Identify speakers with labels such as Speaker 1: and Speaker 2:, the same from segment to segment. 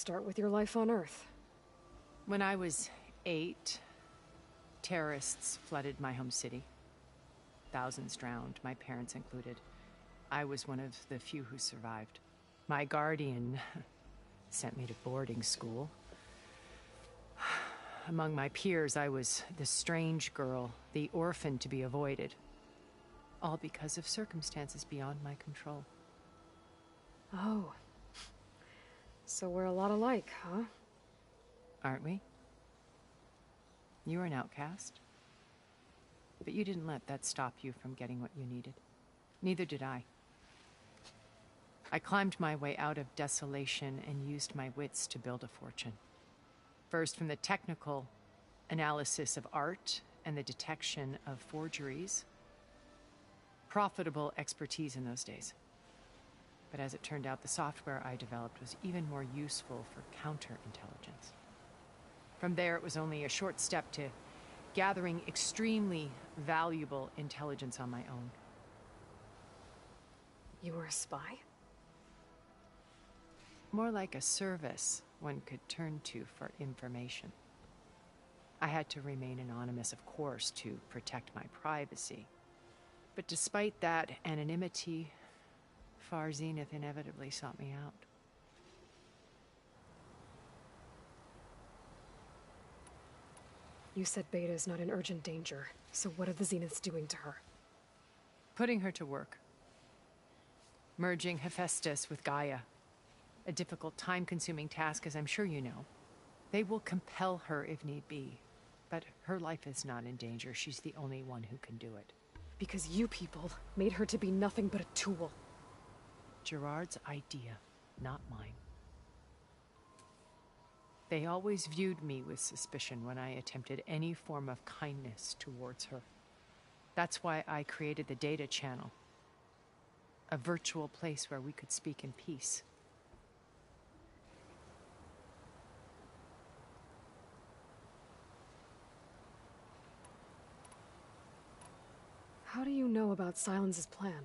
Speaker 1: start with your life on Earth.
Speaker 2: When I was 8, terrorists flooded my home city. Thousands drowned, my parents included. I was one of the few who survived. My guardian sent me to boarding school. Among my peers, I was the strange girl, the orphan to be avoided. All because of circumstances beyond my control.
Speaker 1: Oh. So we're a lot alike, huh?
Speaker 2: Aren't we? You were an outcast. But you didn't let that stop you from getting what you needed. Neither did I. I climbed my way out of desolation and used my wits to build a fortune. First from the technical analysis of art and the detection of forgeries. Profitable expertise in those days. But as it turned out, the software I developed was even more useful for counterintelligence. From there, it was only a short step to gathering extremely valuable intelligence on my own.
Speaker 1: You were a spy?
Speaker 2: More like a service one could turn to for information. I had to remain anonymous, of course, to protect my privacy. But despite that anonymity, Far Zenith inevitably sought me out.
Speaker 1: You said Beta is not in urgent danger, so what are the Zeniths doing to her?
Speaker 2: Putting her to work. Merging Hephaestus with Gaia. A difficult, time-consuming task, as I'm sure you know. They will compel her if need be. But her life is not in danger. She's the only one who can do it.
Speaker 1: Because you people made her to be nothing but a tool.
Speaker 2: Gerard's idea, not mine. They always viewed me with suspicion when I attempted any form of kindness towards her. That's why I created the data channel. A virtual place where we could speak in peace.
Speaker 1: How do you know about Silence's plan?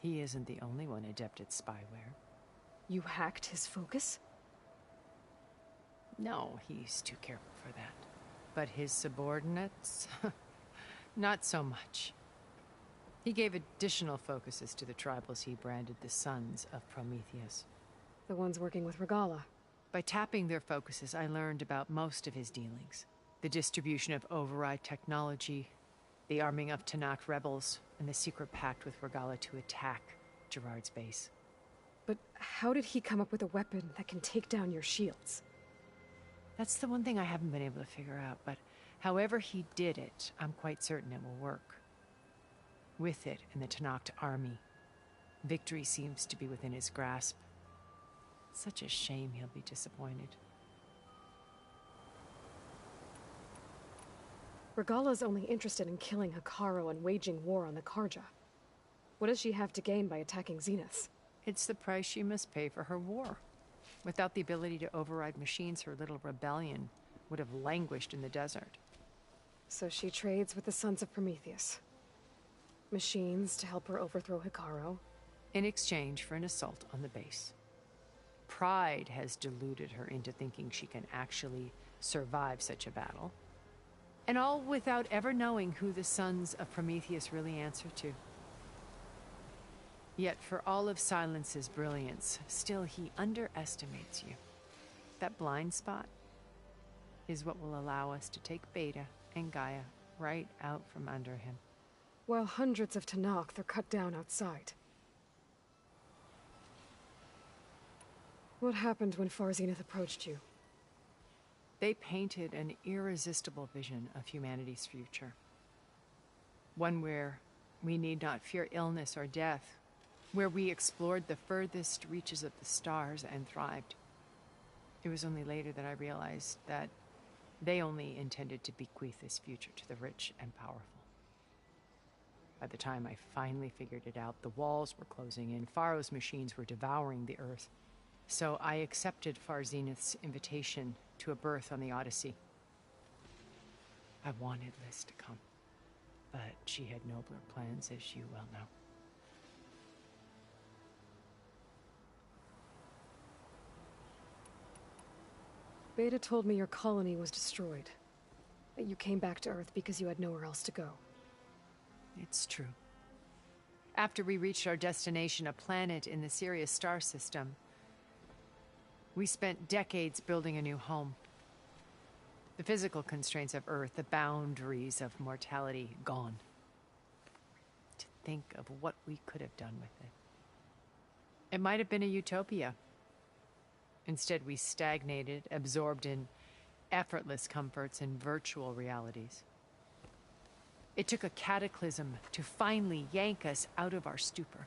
Speaker 2: He isn't the only one adept at spyware.
Speaker 1: You hacked his focus?
Speaker 2: No, he's too careful for that. But his subordinates? Not so much. He gave additional focuses to the tribals he branded the Sons of Prometheus.
Speaker 1: The ones working with Regala.
Speaker 2: By tapping their focuses, I learned about most of his dealings. The distribution of override technology, the arming of Tanakh rebels, and the secret pact with Regala to attack Gerard's base.
Speaker 1: But how did he come up with a weapon that can take down your shields?
Speaker 2: That's the one thing I haven't been able to figure out, but however he did it, I'm quite certain it will work. With it and the Tanakh army, victory seems to be within his grasp. Such a shame he'll be disappointed.
Speaker 1: Regala's only interested in killing Hekarro and waging war on the Karja. What does she have to gain by attacking Zeniths?
Speaker 2: It's the price she must pay for her war. Without the ability to override machines, her little rebellion would have languished in the desert.
Speaker 1: So she trades with the Sons of Prometheus. Machines to help her overthrow Hekarro.
Speaker 2: In exchange for an assault on the base. Pride has deluded her into thinking she can actually survive such a battle. And all without ever knowing who the Sons of Prometheus really answer to. Yet for all of Silence's brilliance, still he underestimates you. That blind spot is what will allow us to take Beta and Gaia right out from under him.
Speaker 1: While hundreds of Tanakh are cut down outside. What happened when Far Zenith approached you?
Speaker 2: They painted an irresistible vision of humanity's future. One where we need not fear illness or death, where we explored the furthest reaches of the stars and thrived. It was only later that I realized that they only intended to bequeath this future to the rich and powerful. By the time I finally figured it out, the walls were closing in, Pharaoh's machines were devouring the earth. So I accepted Far Zenith's invitation to a berth on the Odyssey. I wanted Liz to come, but she had nobler plans, as you well know.
Speaker 1: Beta told me your colony was destroyed. That you came back to Earth because you had nowhere else to go.
Speaker 2: It's true. After we reached our destination, a planet in the Sirius star system, we spent decades building a new home. The physical constraints of Earth, the boundaries of mortality, gone. To think of what we could have done with it. It might have been a utopia. Instead, we stagnated, absorbed in effortless comforts and virtual realities. It took a cataclysm to finally yank us out of our stupor.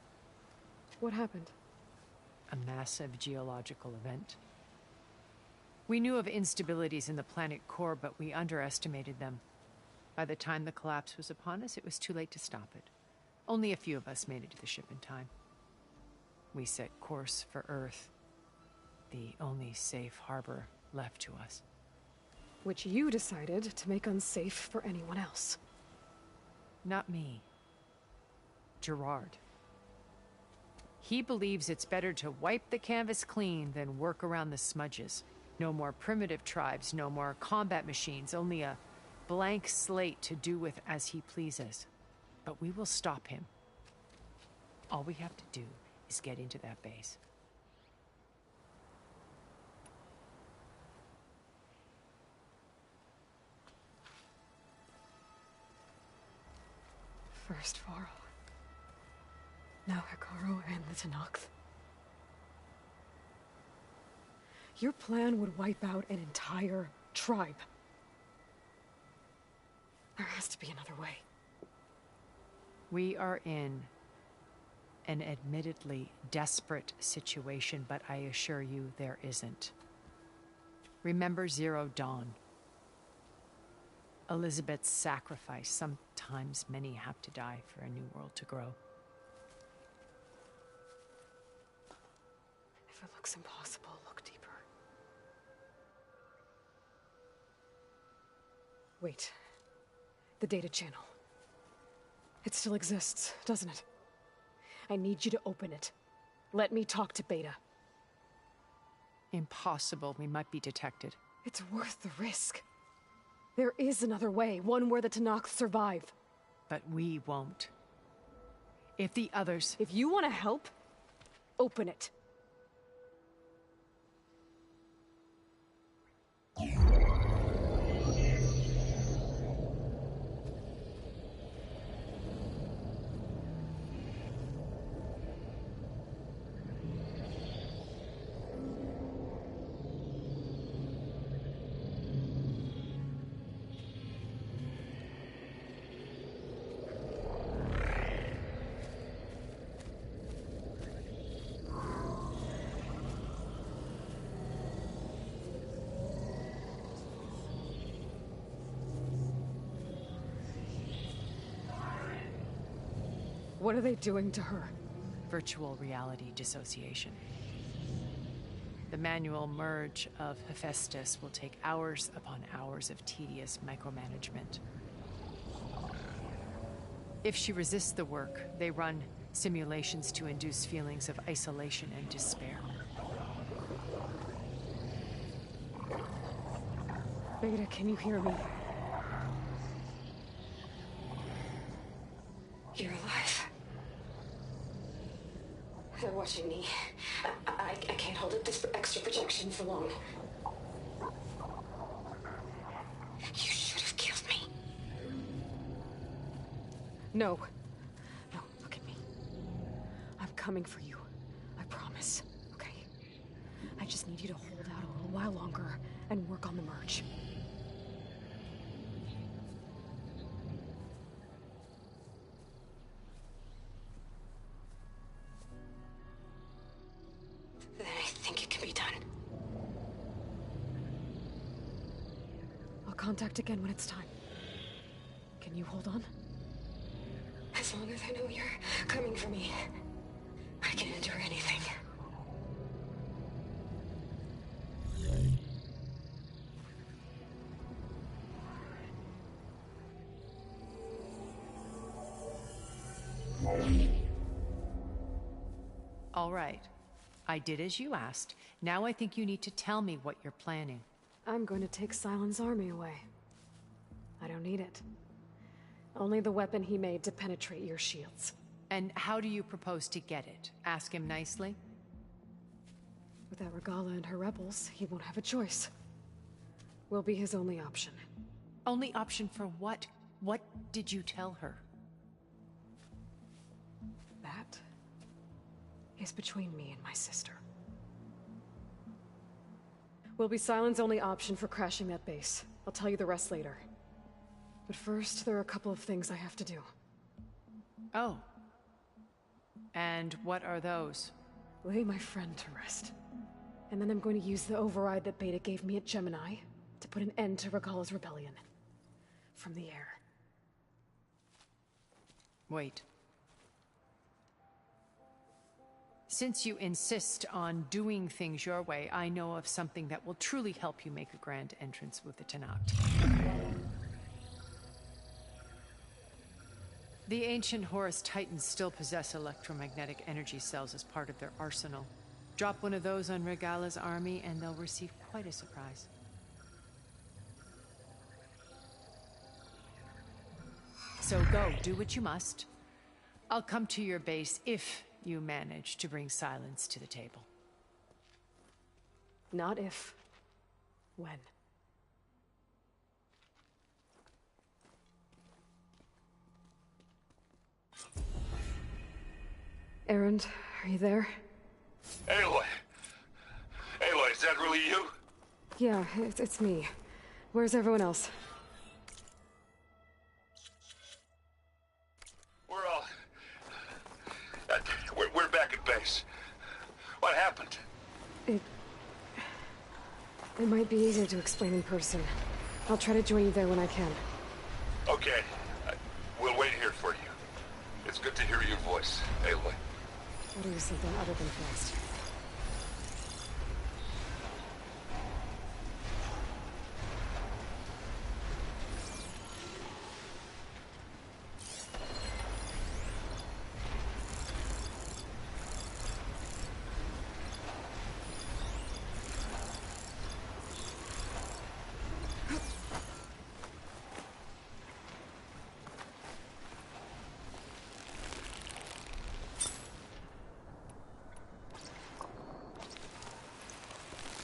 Speaker 1: What happened?
Speaker 2: A massive geological event. We knew of instabilities in the planet core, but we underestimated them. By the time the collapse was upon us, it was too late to stop it. Only a few of us made it to the ship in time. We set course for Earth, the only safe harbor left to us.
Speaker 1: Which you decided to make unsafe for anyone else.
Speaker 2: Not me. Gerard. He believes it's better to wipe the canvas clean than work around the smudges. No more primitive tribes, no more combat machines, only a blank slate to do with as he pleases. But we will stop him. All we have to do is get into that base.
Speaker 1: First Varl. Now Hikaru and the Tenakth. Your plan would wipe out an entire tribe. There has to be another way.
Speaker 2: We are in an admittedly desperate situation, but I assure you there isn't. Remember Zero Dawn. Elizabeth's sacrifice. Sometimes many have to die for a new world to grow.
Speaker 1: If it looks impossible, look deeper. Wait. The data channel. It still exists, doesn't it? I need you to open it. Let me talk to Beta.
Speaker 2: Impossible. We might be detected.
Speaker 1: It's worth the risk. There is another way, one where the Tenakth survive.
Speaker 2: But we won't. If the others...
Speaker 1: If you want to help, open it. What are they doing to her?
Speaker 2: Virtual reality dissociation. The manual merge of Hephaestus will take hours upon hours of tedious micromanagement. If she resists the work, they run simulations to induce feelings of isolation and despair.
Speaker 1: Beta, can you hear me?
Speaker 3: You're alive. They're watching me. I can't hold up this extra projection for long. You should have killed me.
Speaker 1: No. No, look at me. I'm coming for you. I promise. Okay? I just need you to hold out a little while longer and work on the merge.
Speaker 3: Then I think it can be done.
Speaker 1: I'll contact again when it's time. Can you hold on?
Speaker 3: As long as I know you're coming for me, I can endure anything.
Speaker 2: All right. I did as you asked. Now I think you need to tell me what you're planning.
Speaker 1: I'm going to take Sylens' army away. I don't need it. Only the weapon he made to penetrate your shields.
Speaker 2: And how do you propose to get it? Ask him nicely?
Speaker 1: Without Regala and her rebels, he won't have a choice. We'll be his only option.
Speaker 2: Only option for what? What did you tell her?
Speaker 1: That is between me and my sister. Will be Sylens' only option for crashing that base. I'll tell you the rest later. But first, there are a couple of things I have to do.
Speaker 2: Oh. And what are those?
Speaker 1: Lay my friend to rest. And then I'm going to use the override that Beta gave me at Gemini to put an end to Regala's rebellion. From the air.
Speaker 2: Wait. Since you insist on doing things your way, I know of something that will truly help you make a grand entrance with the Tenakth. The ancient Horus Titans still possess electromagnetic energy cells as part of their arsenal. Drop one of those on Regala's army and they'll receive quite a surprise. So go, do what you must. I'll come to your base if you manage to bring Sylens to the table.
Speaker 1: Not if. When. Erend, are you there?
Speaker 4: Aloy! Aloy, is that really you?
Speaker 1: Yeah, it's me. Where's everyone else?
Speaker 4: We're all... we're back at base. What happened?
Speaker 1: It might be easier to explain in person. I'll try to join you there when I can.
Speaker 4: Okay. We'll wait here for you. It's good to hear your voice, Aloy.
Speaker 1: I'll do something other than fast.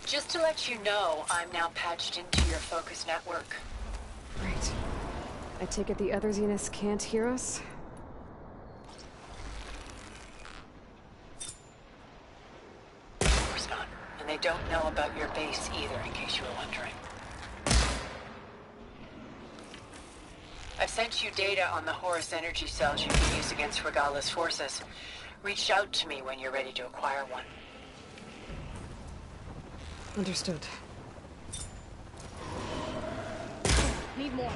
Speaker 5: Just to let you know, I'm now patched into your focus network.
Speaker 1: Great. I take it the other Zeniths can't hear us?
Speaker 5: Of course not. And they don't know about your base either, in case you were wondering. I've sent you data on the Horus energy cells you can use against Regala's forces. Reach out to me when you're ready to acquire one.
Speaker 1: Understood. Need more.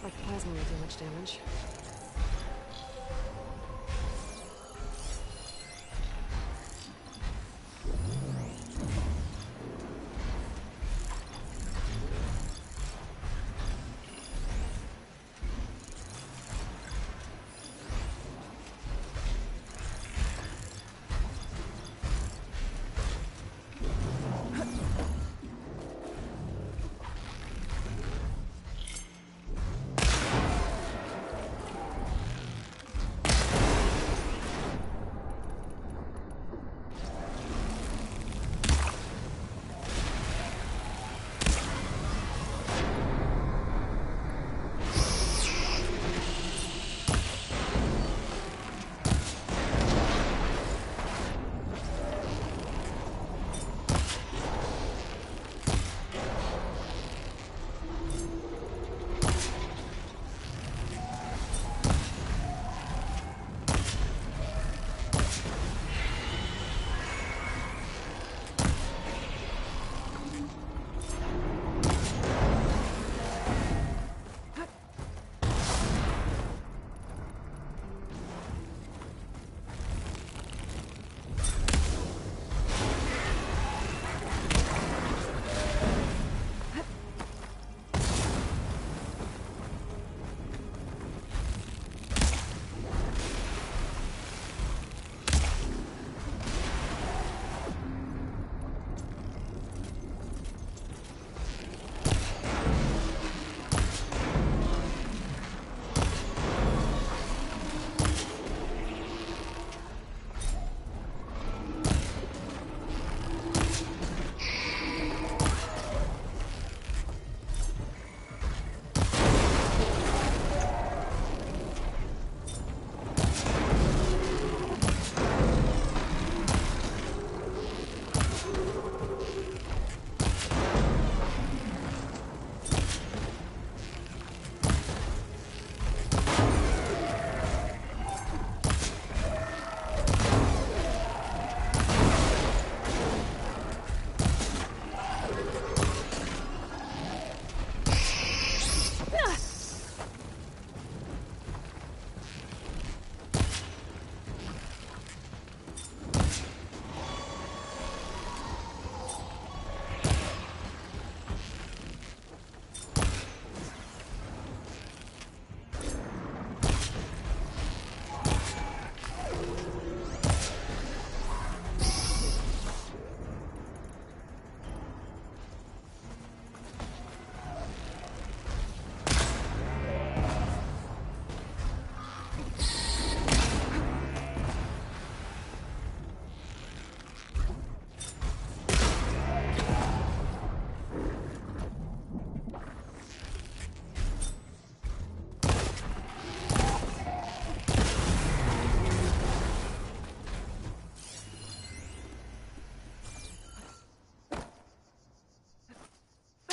Speaker 1: Not like plasma will do much damage.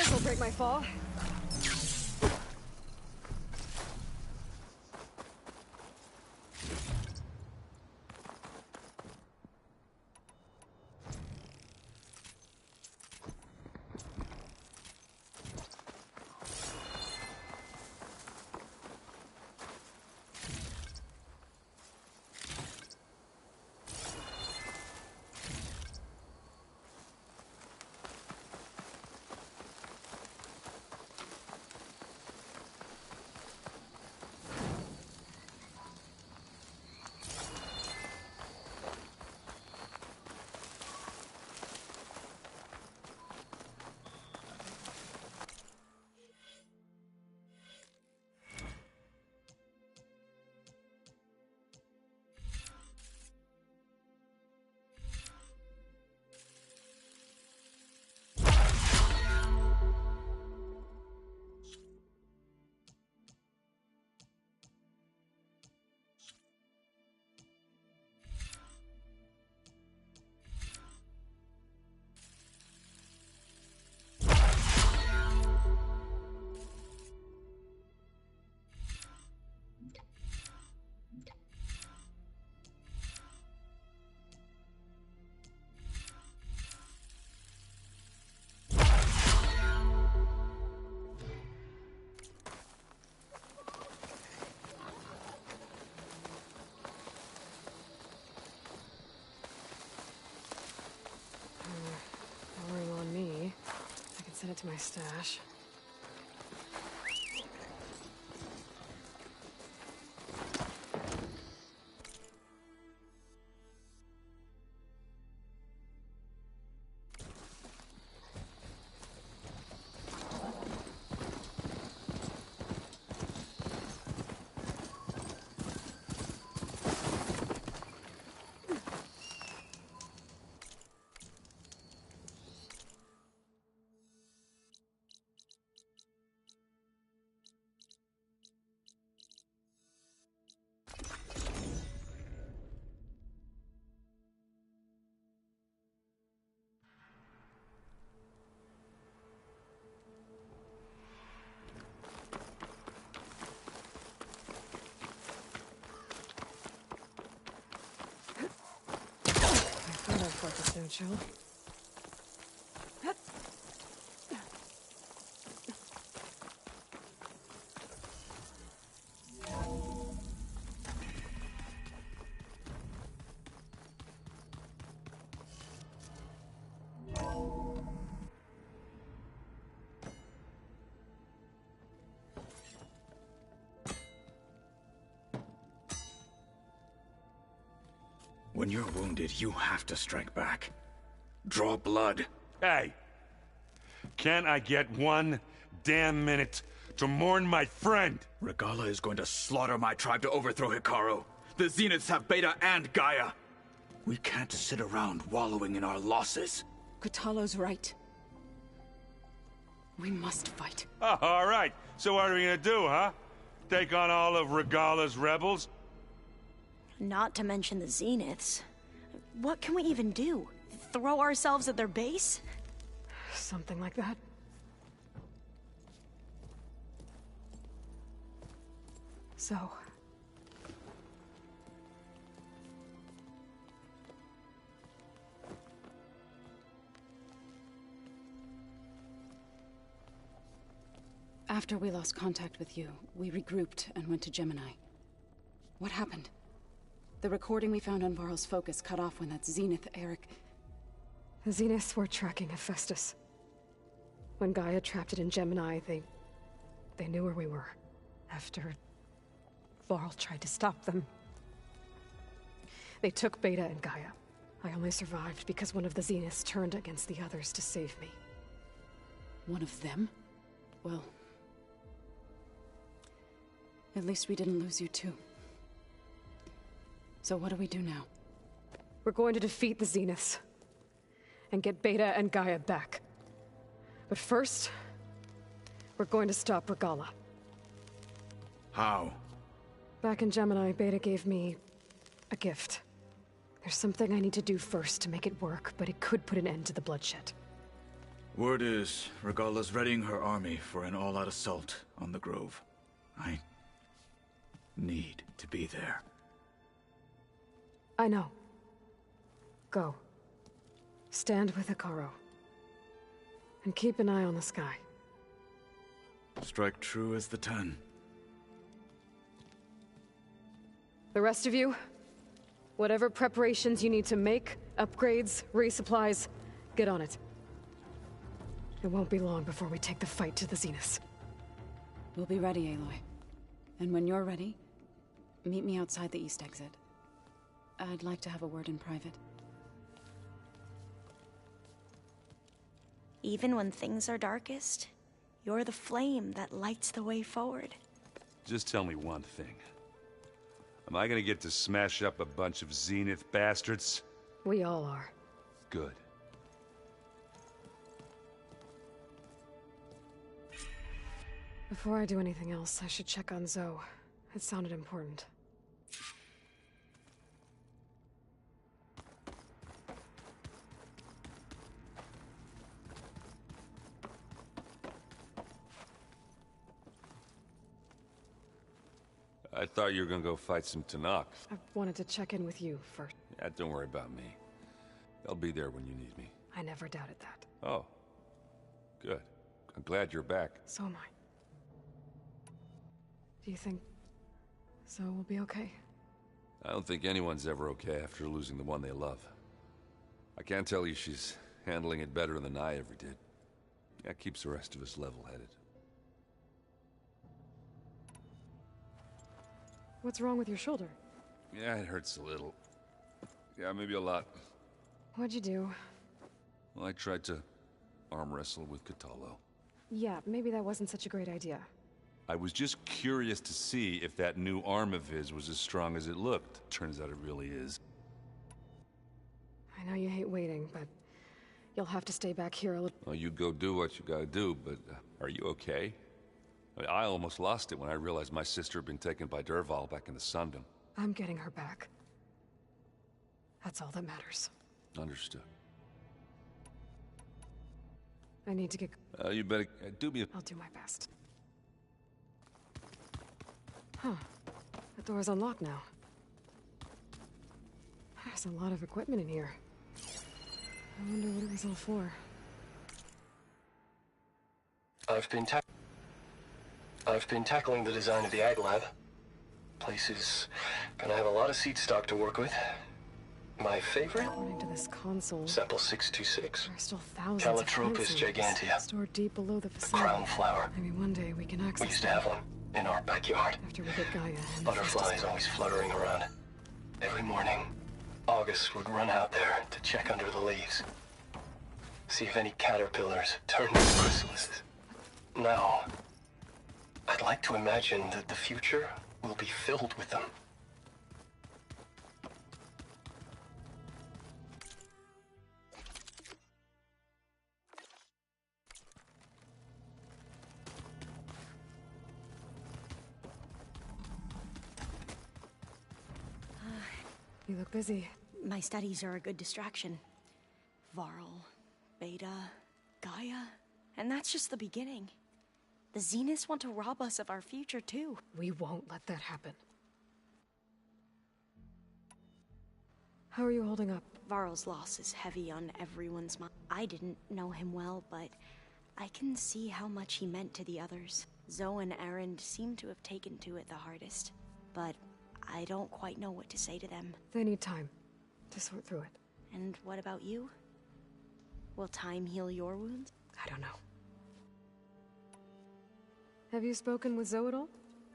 Speaker 1: This'll break my fall. Send it to my stash. Like a snow chill.
Speaker 6: When you're wounded, you have to strike back. Draw blood.
Speaker 4: Hey! Can't I get one damn minute to mourn my friend?
Speaker 6: Regala is going to slaughter my tribe to overthrow Hikaru. The Zeniths have Beta and Gaia. We can't sit around wallowing in our losses.
Speaker 1: Kotallo's right. We must fight.
Speaker 4: Oh, all right. So what are we gonna do, huh? Take on all of Regala's rebels?
Speaker 7: Not to mention the Zeniths. What can we even do? Throw ourselves at their base?
Speaker 1: Something like that. So...
Speaker 8: After we lost contact with you, we regrouped and went to Gemini. What happened? The recording we found on Varl's focus cut off when that Zenith, Eric...
Speaker 1: The Zeniths were tracking Hephaestus. When Gaia trapped it in Gemini, they knew where we were. After... Varl tried to stop them. They took Beta and Gaia. I only survived because one of the Zeniths turned against the others to save me.
Speaker 8: One of them? Well... At least we didn't lose you too. So what do we do now?
Speaker 1: We're going to defeat the Zeniths. And get Beta and Gaia back. But first... we're going to stop Regala.
Speaker 6: How?
Speaker 1: Back in Gemini, Beta gave me... a gift. There's something I need to do first to make it work, but it could put an end to the bloodshed.
Speaker 6: Word is, Regala's readying her army for an all-out assault on the Grove. I... need to be there.
Speaker 1: I know. Go. Stand with Hikaru. And keep an eye on the sky.
Speaker 6: Strike true as the 10.
Speaker 1: The rest of you, whatever preparations you need to make, upgrades, resupplies, get on it. It won't be long before we take the fight to the Zeniths.
Speaker 8: We'll be ready, Aloy. And when you're ready, meet me outside the east exit. I'd like to have a word in private.
Speaker 7: Even when things are darkest, you're the flame that lights the way forward.
Speaker 4: Just tell me one thing. Am I gonna get to smash up a bunch of Zenith bastards?
Speaker 1: We all are.
Speaker 4: Good.
Speaker 1: Before I do anything else, I should check on Zoe. It sounded important.
Speaker 4: I thought you were gonna go fight some Tanakh.
Speaker 1: I wanted to check in with you first.
Speaker 4: Yeah, don't worry about me. They'll be there when you need me.
Speaker 1: I never doubted that.
Speaker 4: Oh. Good. I'm glad you're back.
Speaker 1: So am I. Do you think Zoe will be okay?
Speaker 4: I don't think anyone's ever okay after losing the one they love. I can't tell you she's handling it better than I ever did. That keeps the rest of us level-headed.
Speaker 1: What's wrong with your shoulder?
Speaker 4: Yeah, it hurts a little. Yeah, maybe a lot.
Speaker 1: What'd you do?
Speaker 4: Well, I tried to arm wrestle with Catallo.
Speaker 1: Yeah, maybe that wasn't such a great idea.
Speaker 4: I was just curious to see if that new arm of his was as strong as it looked. Turns out it really is.
Speaker 1: I know you hate waiting, but you'll have to stay back here a little.
Speaker 4: Well, you go do what you gotta do, but are you okay? I almost lost it when I realized my sister had been taken by Dervahl back in the Sundom.
Speaker 1: I'm getting her back. That's all that matters.
Speaker 4: Understood.
Speaker 1: I need to get...
Speaker 4: You better do me a...
Speaker 1: I'll do my best. Huh. The door's unlocked now. There's a lot of equipment in here. I wonder what it was all for.
Speaker 9: I've been tackling the design of the Ag Lab. Place is gonna have a lot of seed stock to work with. My favorite?
Speaker 1: According to this console,
Speaker 9: Sample 626.
Speaker 1: there are still thousands
Speaker 9: Calotropis
Speaker 1: of plants
Speaker 9: gigantea.
Speaker 1: stored deep below the
Speaker 9: The
Speaker 1: facility.
Speaker 9: crown flower.
Speaker 1: Maybe one day we can access
Speaker 9: We used to have one in our backyard.
Speaker 1: after we get Gaia and
Speaker 9: Butterflies always fluttering around. Every morning, August would run out there to check under the leaves. See if any caterpillars turned into chrysalises. Now, I'd like to imagine that the future will be filled with them.
Speaker 1: You look busy.
Speaker 7: My studies are a good distraction. Varl, Beta, Gaia. And that's just the beginning. The Zeniths want to rob us of our future, too.
Speaker 1: We won't let that happen. How are you holding up?
Speaker 7: Varl's loss is heavy on everyone's mind. I didn't know him well, but I can see how much he meant to the others. Zoe and Erend seem to have taken to it the hardest, but I don't quite know what to say to them.
Speaker 1: They need time to sort through it.
Speaker 7: And what about you? Will time heal your wounds?
Speaker 1: I don't know. Have you spoken with Zoe at all?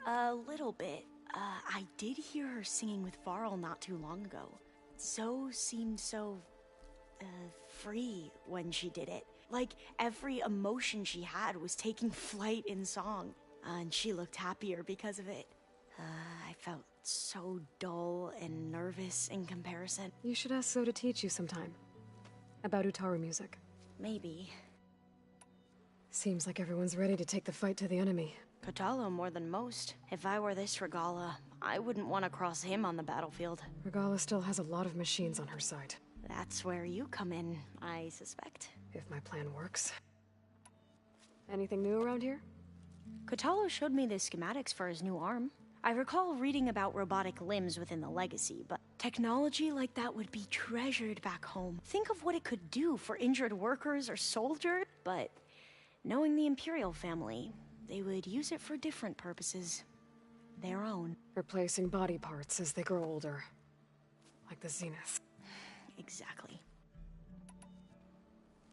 Speaker 7: A little bit. I did hear her singing with Varl not too long ago. Zoe seemed so, free when she did it. Like, every emotion she had was taking flight in song. And she looked happier because of it. I felt so dull and nervous in comparison.
Speaker 1: You should ask Zoe to teach you sometime. About Utaru music.
Speaker 7: Maybe.
Speaker 1: Seems like everyone's ready to take the fight to the enemy.
Speaker 7: Catallo more than most. If I were this Regala, I wouldn't want to cross him on the battlefield.
Speaker 1: Regala still has a lot of machines on her side.
Speaker 7: That's where you come in, I suspect.
Speaker 1: If my plan works. Anything new around here?
Speaker 7: Catallo showed me the schematics for his new arm. I recall reading about robotic limbs within the Legacy, but technology like that would be treasured back home. Think of what it could do for injured workers or soldiers, but knowing the Imperial family, they would use it for different purposes. Their own.
Speaker 1: Replacing body parts as they grow older. Like the Zenith.
Speaker 7: Exactly.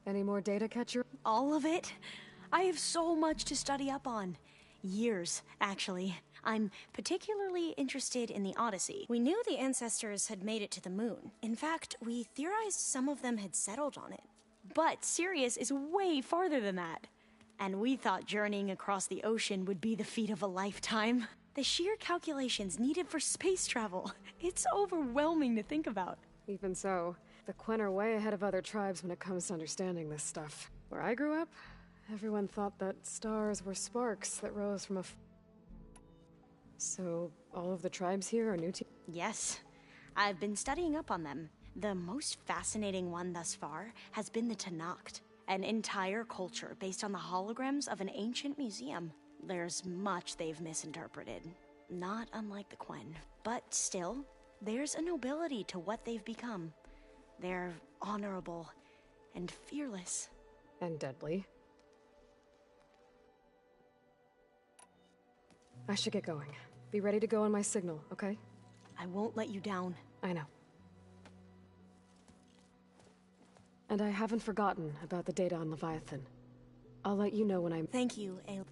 Speaker 1: Any more data, Catcher?
Speaker 7: All of it? I have so much to study up on. Years, actually. I'm particularly interested in the Odyssey. We knew the ancestors had made it to the moon. In fact, we theorized some of them had settled on it. But Sirius is way farther than that. And we thought journeying across the ocean would be the feat of a lifetime. The sheer calculations needed for space travel. It's overwhelming to think about.
Speaker 1: Even so, the Quen are way ahead of other tribes when it comes to understanding this stuff. Where I grew up, everyone thought that stars were sparks that rose from a... So, all of the tribes here are new to...
Speaker 7: Yes. I've been studying up on them. The most fascinating one thus far has been the Tenakth, an entire culture based on the holograms of an ancient museum. There's much they've misinterpreted, not unlike the Quen. But still, there's a nobility to what they've become. They're honorable and fearless.
Speaker 1: And deadly. I should get going. Be ready to go on my signal, okay?
Speaker 7: I won't let you down.
Speaker 1: I know. And I haven't forgotten about the data on Leviathan. I'll let you know when I'm...
Speaker 7: Thank you, Aloy.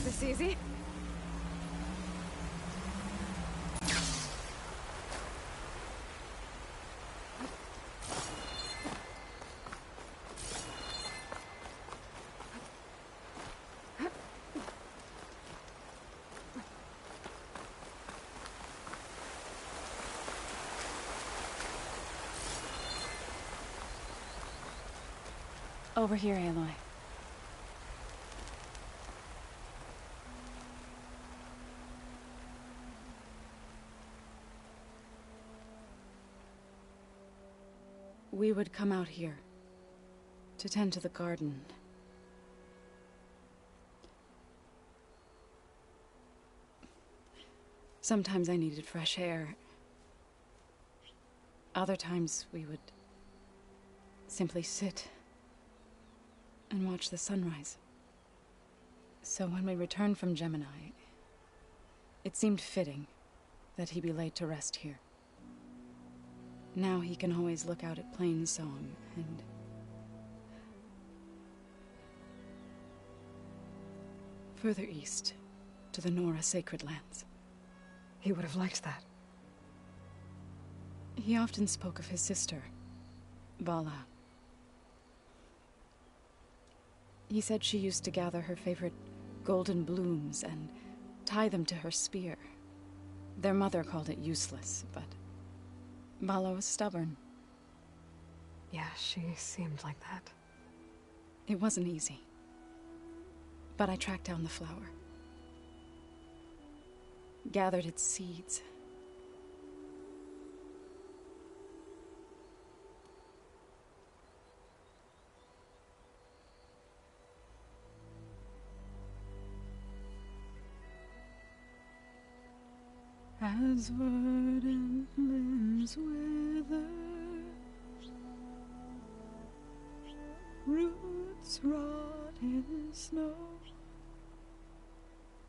Speaker 1: This easy?
Speaker 8: Over here, Aloy. We would come out here to tend to the garden. Sometimes I needed fresh air. Other times we would simply sit and watch the sunrise. So when we returned from Gemini, it seemed fitting that he be laid to rest here. Now he can always look out at Plainsong and... further east, to the Nora Sacred Lands.
Speaker 1: He would have liked that.
Speaker 8: He often spoke of his sister, Vala. He said she used to gather her favorite golden blooms and tie them to her spear. Their mother called it useless, but Vala was stubborn.
Speaker 1: Yeah, she seemed like that.
Speaker 8: It wasn't easy. But I tracked down the flower. Gathered its seeds. As verdant limbs wither, roots rot in snow,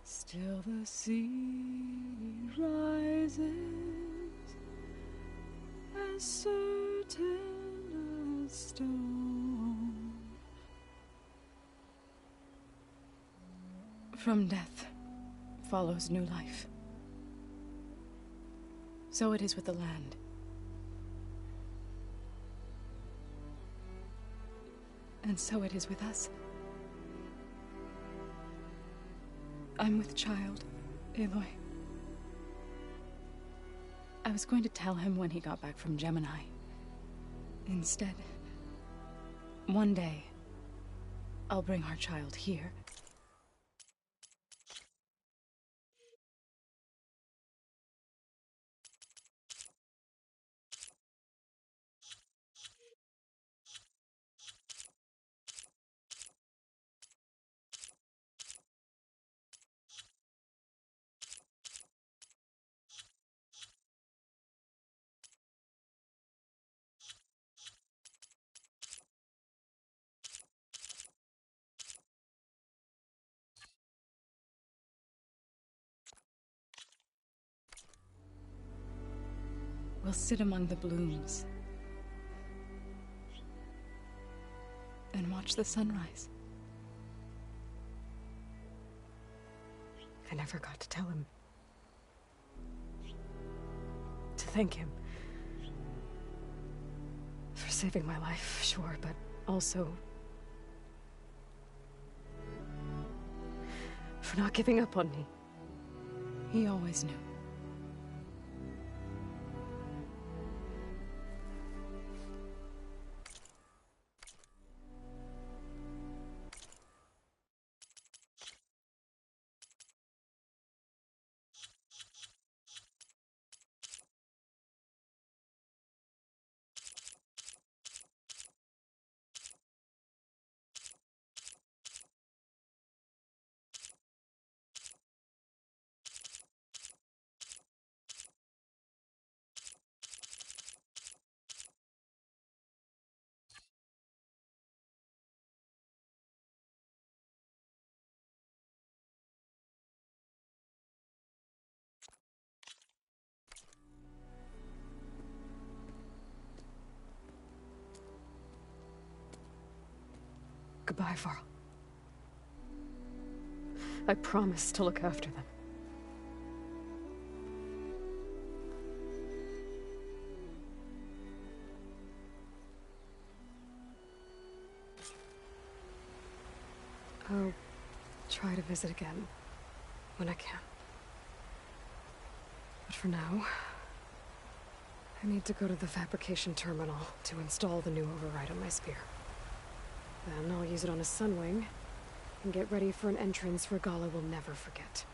Speaker 8: still the sea rises, as certain as stone. From death follows new life. So it is with the land. And so it is with us. I'm with child, Aloy. I was going to tell him when he got back from Gemini. Instead, one day, I'll bring our child here. We'll sit among the blooms and watch the sunrise.
Speaker 1: I never got to tell him. To thank him. For saving my life, sure, but also... for not giving up on me.
Speaker 8: He always knew.
Speaker 1: Goodbye, Varl. I promise to look after them. I'll try to visit again when I can. But for now, I need to go to the fabrication terminal to install the new override on my spear. Then I'll use it on a sunwing and get ready for an entrance Regalla will never forget.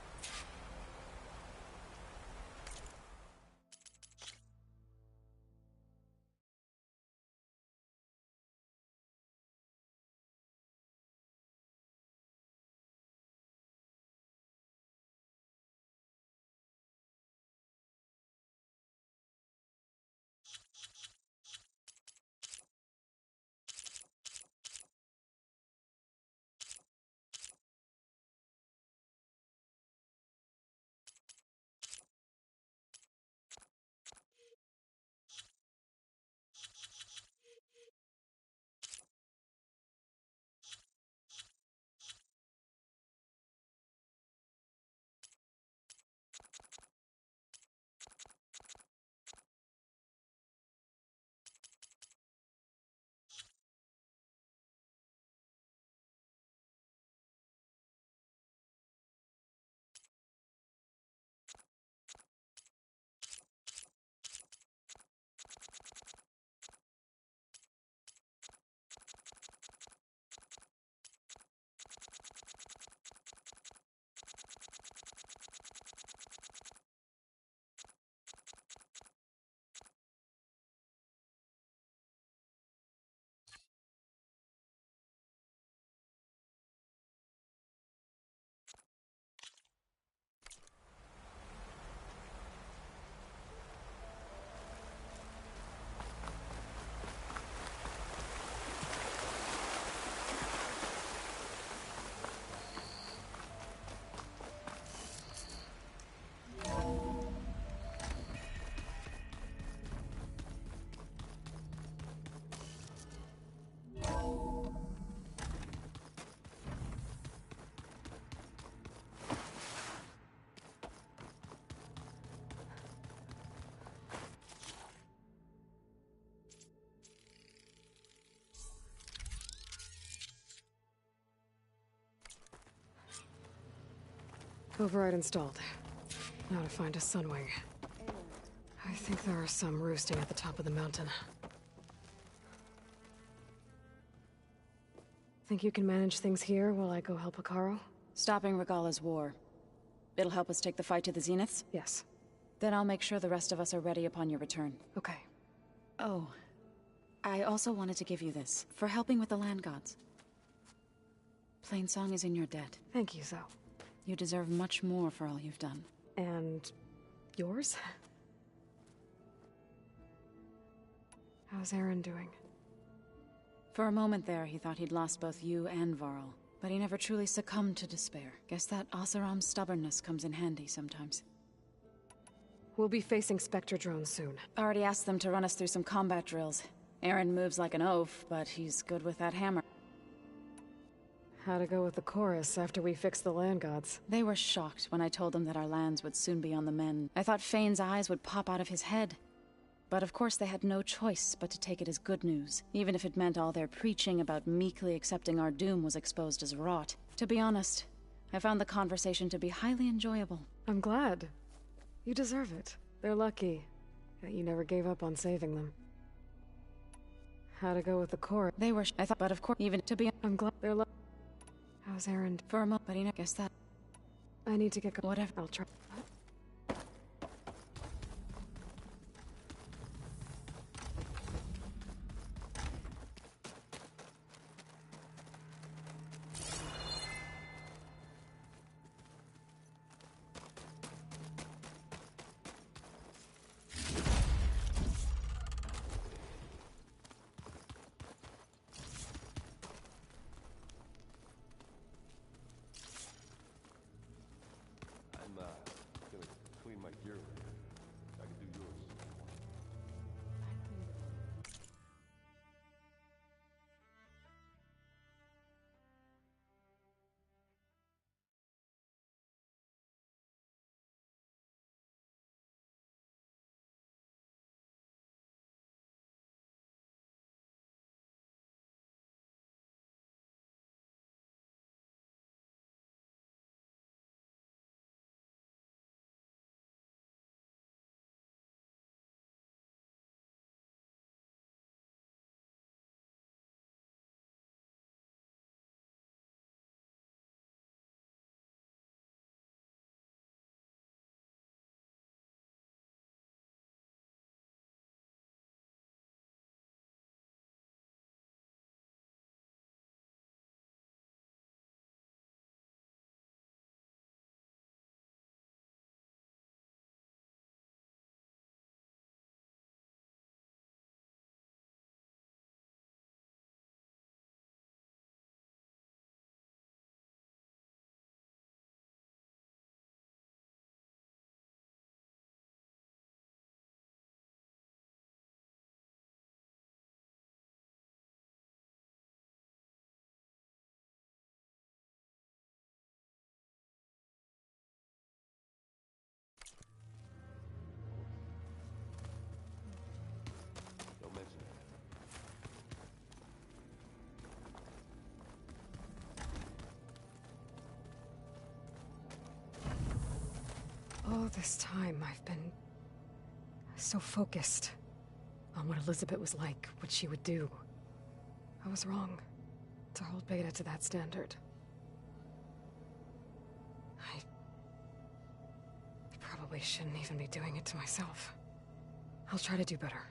Speaker 1: Override installed. Now to find a sunwing. I think there are some roosting at the top of the mountain. Think you can manage things here while I go help Hekarro?
Speaker 8: Stopping Regalla's war. It'll help us take the fight to the Zeniths?
Speaker 1: Yes.
Speaker 8: Then I'll make sure the rest of us are ready upon your return.
Speaker 1: Okay.
Speaker 8: Oh. I also wanted to give you this, for helping with the land gods. Plainsong is in your debt.
Speaker 1: Thank you, Zoe.
Speaker 8: You deserve much more for all you've done.
Speaker 1: And yours? How's Aaron doing?
Speaker 8: For a moment there, he thought he'd lost both you and Varl, but he never truly succumbed to despair. Guess that Oseram's stubbornness comes in handy sometimes.
Speaker 1: We'll be facing Spectre drones soon.
Speaker 8: Already asked them to run us through some combat drills. Aaron moves like an oaf, but he's good with that hammer.
Speaker 1: How to go with the chorus after we fix the land gods?
Speaker 8: They were shocked when I told them that our lands would soon be on the mend. I thought Fane's eyes would pop out of his head. But of course they had no choice but to take it as good news, even if it meant all their preaching about meekly accepting our doom was exposed as rot. To be honest, I found the conversation to be highly enjoyable.
Speaker 1: I'm glad. You deserve it. They're lucky that you never gave up on saving them. How to go with the chorus?
Speaker 8: They were I thought, but of course, even to be
Speaker 1: I'm glad they're lucky. How's Aaron?
Speaker 8: For a moment, but he never guessed that.
Speaker 1: I need to get going.
Speaker 8: Whatever.
Speaker 1: I'll try. All this time, I've been so focused on what Elizabeth was like, what she would do. I was wrong to hold Beta to that standard. I probably shouldn't even be doing it to myself. I'll try to do better.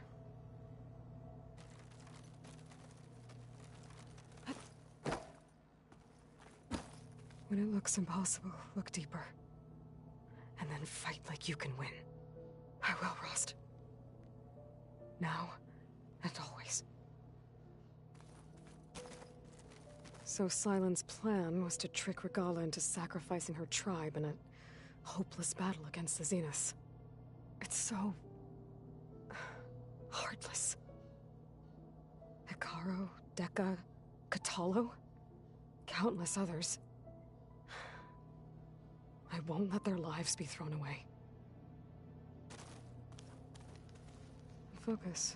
Speaker 1: When it looks impossible, look deeper. And then fight like you can win. I will, Rost. Now and always. So Sylens' plan was to trick Regala into sacrificing her tribe in a hopeless battle against the Zeniths. It's so... heartless. Hikaru, Dekka, Katalo, countless others. I won't let their lives be thrown away. Focus.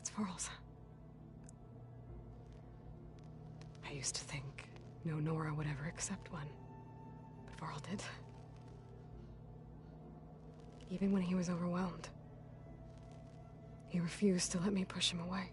Speaker 1: It's Varl's. I used to think no Nora would ever accept one, but Varl did. Even when he was overwhelmed, he refused to let me push him away.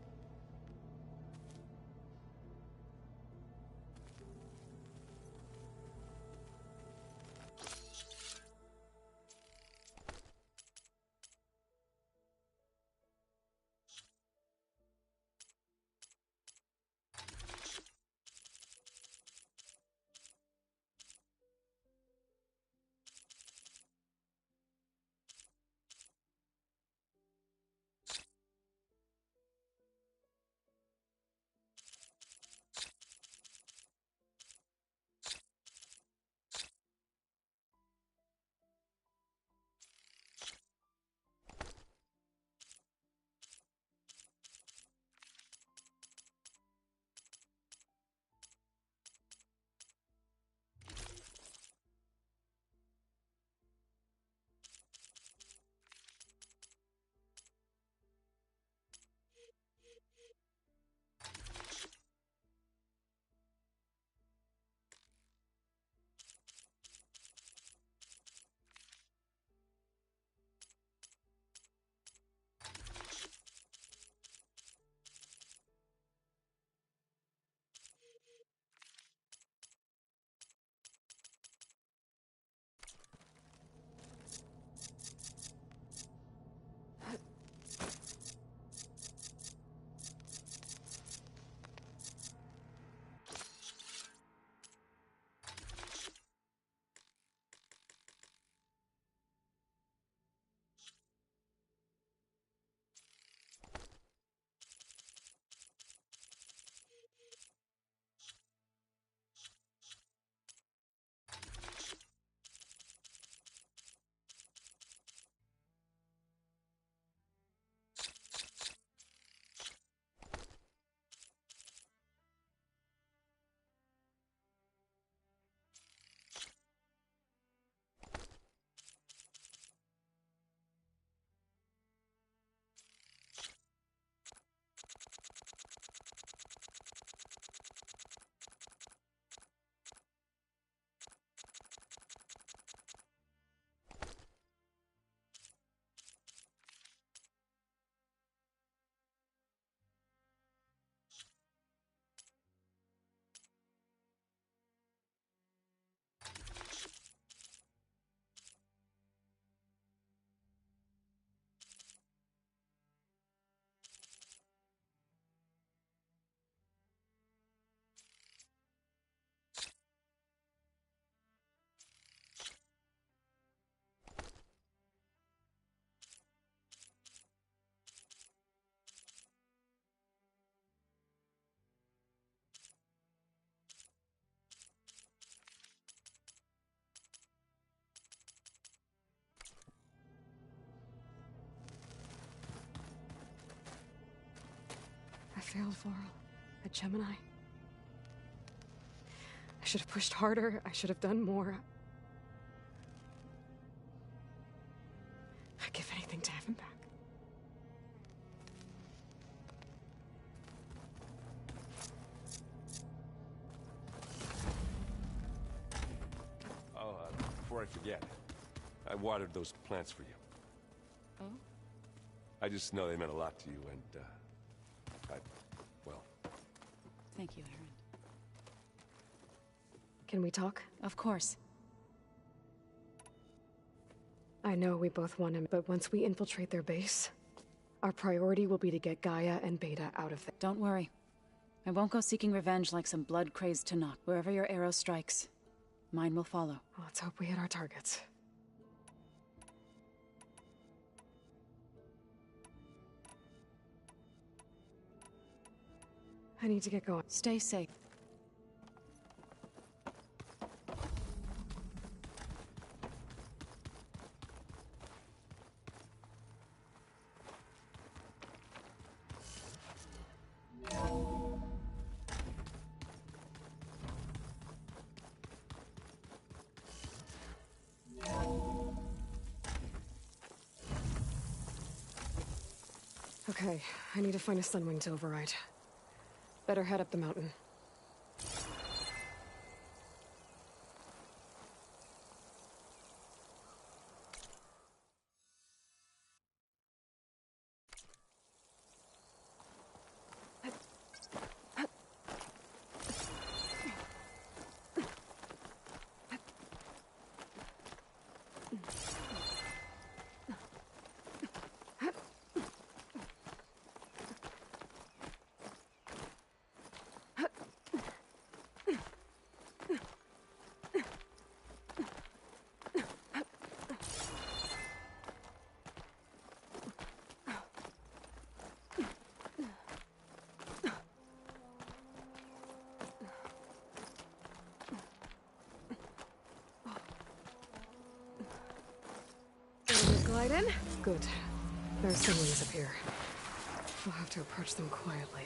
Speaker 1: I failed, Varl. At Gemini. I should have pushed harder. I should have done more. I'd give anything to have him back.
Speaker 4: Oh,
Speaker 10: forget. I watered those plants for you.
Speaker 8: Oh?
Speaker 10: I just know they meant a lot to you, and, well...
Speaker 8: Thank you, Aaron.
Speaker 1: Can we talk?
Speaker 8: Of course.
Speaker 1: I know we both want him, but once we infiltrate their base, our priority will be to get Gaia and Beta out of there.
Speaker 8: Don't worry. I won't go seeking revenge like some blood-crazed Tanakh. Wherever your arrow strikes, mine will follow.
Speaker 1: Well, let's hope we hit our targets. I need to get going.
Speaker 8: Stay safe.
Speaker 1: Okay, I need to find a Sunwing to override. Better head up the mountain. Glide in? Good. There are Sunwings up here. We'll have to approach them quietly.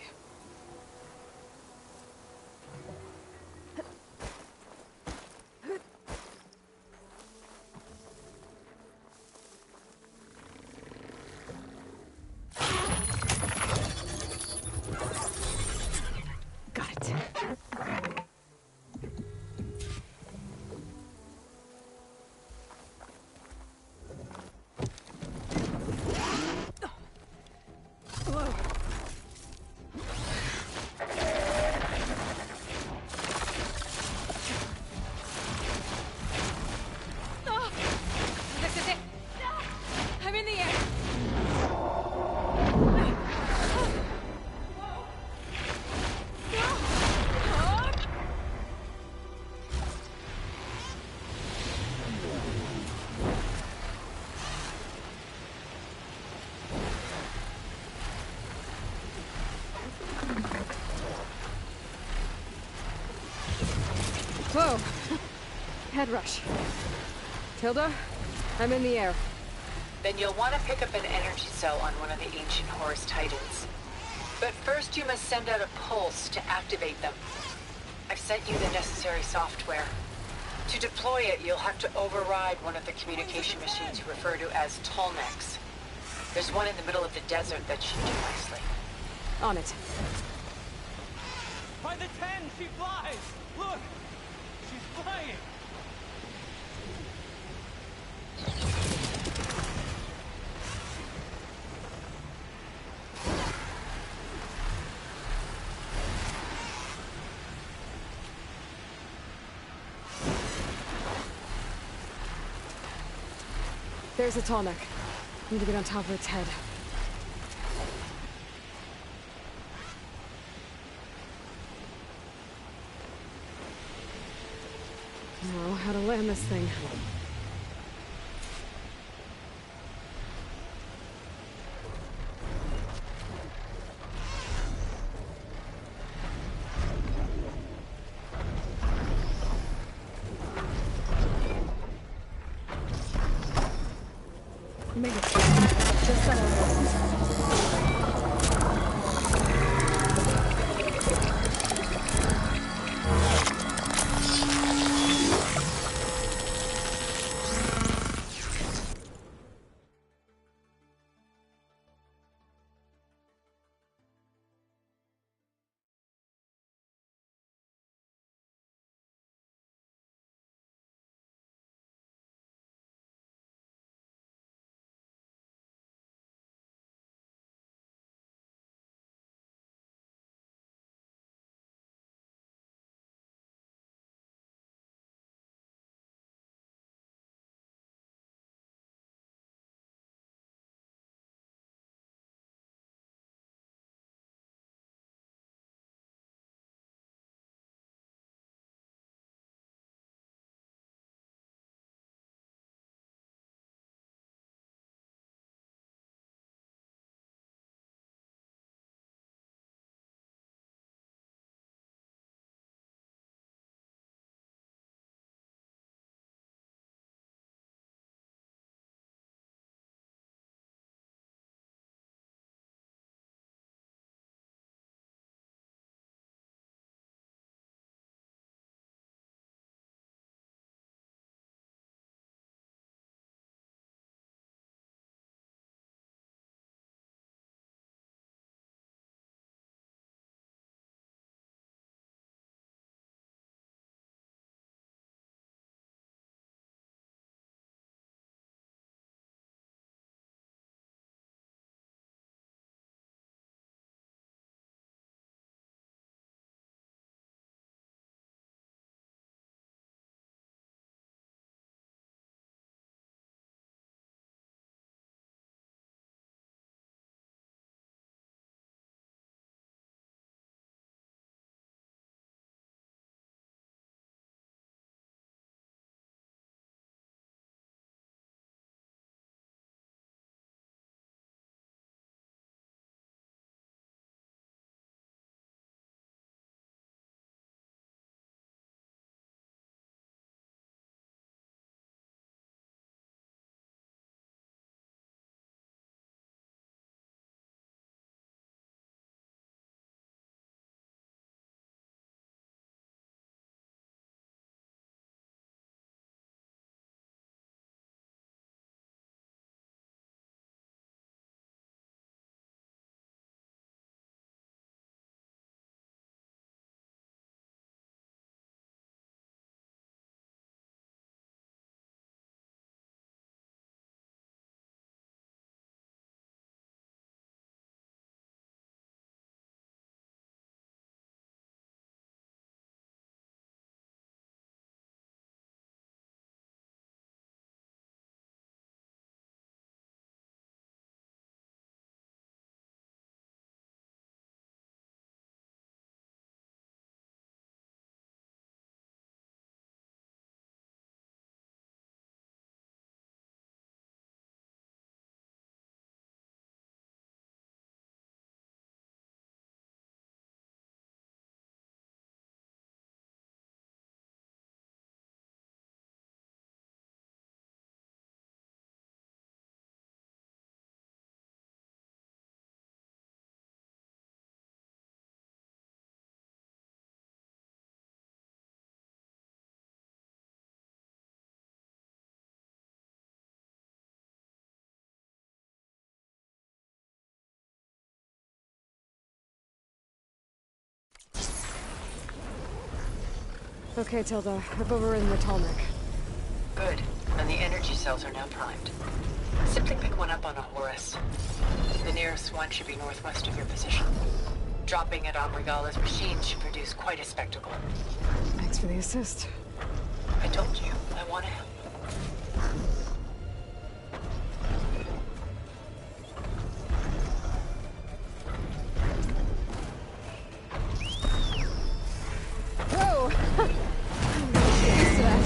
Speaker 1: Got it.
Speaker 8: I'm in the air!
Speaker 1: Whoa! Head rush. Tilda, I'm in the air.
Speaker 5: Then you'll want to pick up an energy cell on one of the ancient Horus Titans. But first you must send out a pulse to activate them. I've sent you the necessary software. To deploy it, you'll have to override one of the communication machines you refer to as Tolmecs. There's one in the middle of the desert that should do nicely.
Speaker 1: On it.
Speaker 11: By the 10, she flies! Look! She's flying!
Speaker 1: There's a Tolmec. Need to get on top of its head. Now, how to land this thing. Made it. Just Okay, Tilda. I've overridden the Tallneck.
Speaker 5: Good. And the energy cells are now primed. Simply pick one up on a Horus. The nearest one should be northwest of your position. Dropping it on Regala's machine should produce quite a spectacle.
Speaker 1: Thanks for the assist.
Speaker 5: I told you, I want to help.
Speaker 1: Whoa! I'm gonna get used to that.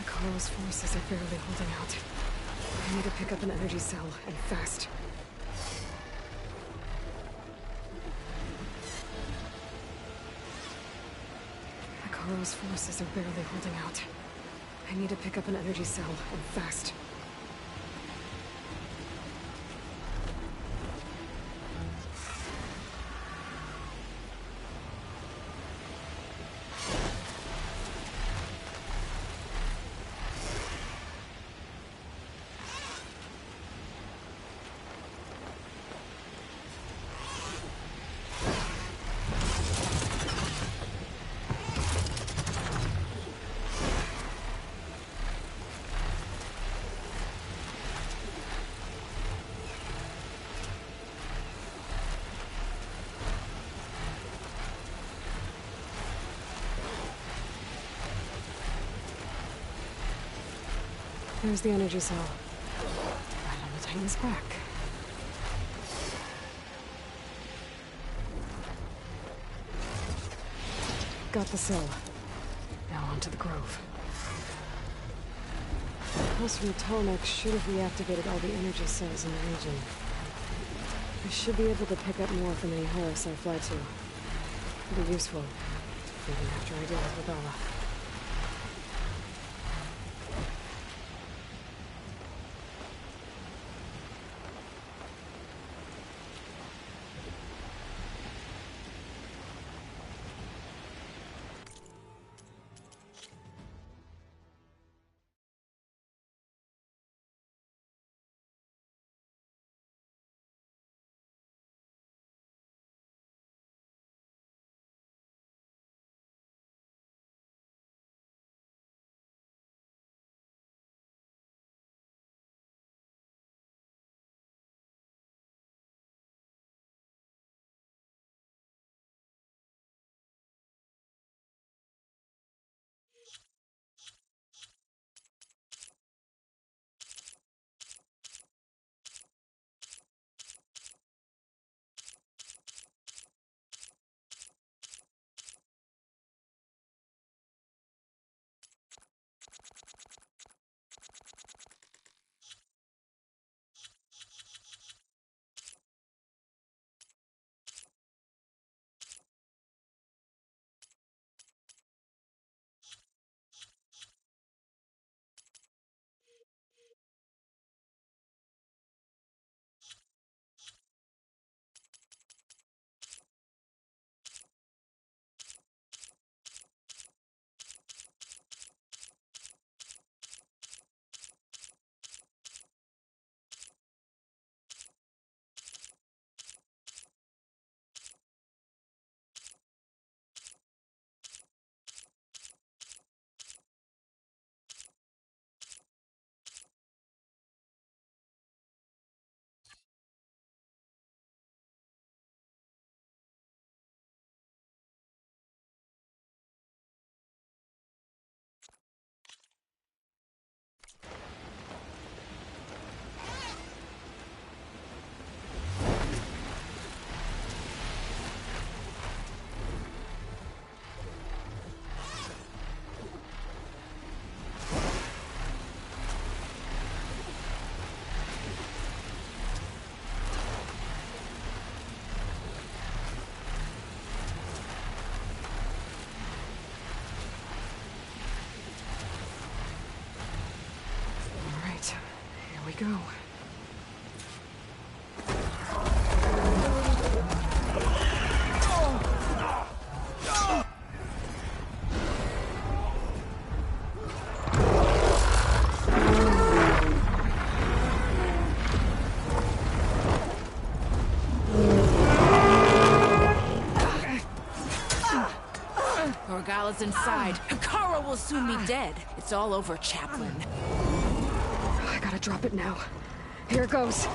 Speaker 1: Carl's forces are barely holding out. I need to pick up an energy cell, and fast. Carl's forces are barely holding out. I need to pick up an energy cell, and fast. There's the energy cell. Right on the Titan's back. Got the cell. Now onto the Grove. Pulse from the Tallneck should have reactivated all the energy cells in the region. I should be able to pick up more from any Horus I fly to. It'll be useful, even after I deal with Regala.
Speaker 12: Regalla's inside. Kara will soon be dead. It's all over, Chaplain.
Speaker 1: I gotta drop it now. Here goes.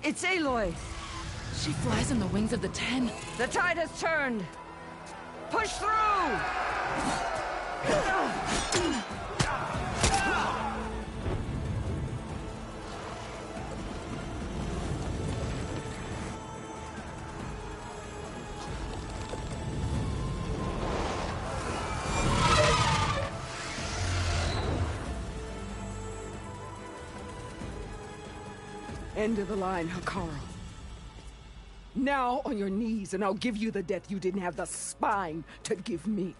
Speaker 13: It's Aloy!
Speaker 12: She flies on the wings of the Ten.
Speaker 13: The tide has turned! Push through!
Speaker 14: End of the line, Hakara. Now on your knees, and I'll give you the death you didn't have the spine to give me.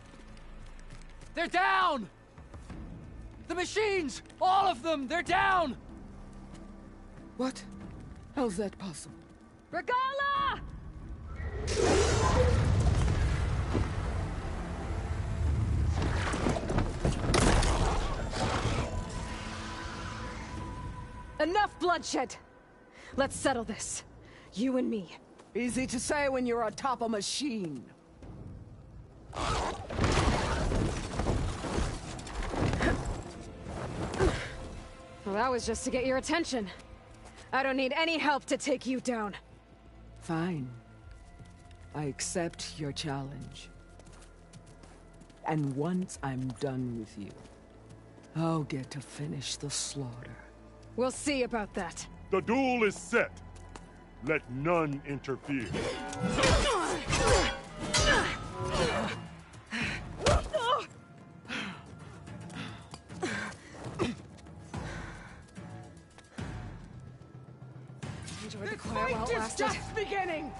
Speaker 11: They're down! The machines! All of them! They're down!
Speaker 14: What? How's that possible?
Speaker 1: Regalla! Enough bloodshed! Let's settle this. You and me.
Speaker 14: Easy to say when you're atop a machine.
Speaker 1: Well, that was just to get your attention. I don't need any help to take you down.
Speaker 14: Fine. I accept your challenge. And once I'm done with you, I'll get to finish the slaughter.
Speaker 1: We'll see about that.
Speaker 15: The duel is set. Let none interfere.
Speaker 1: Enjoy the quiet while it lasted.
Speaker 14: Just beginning!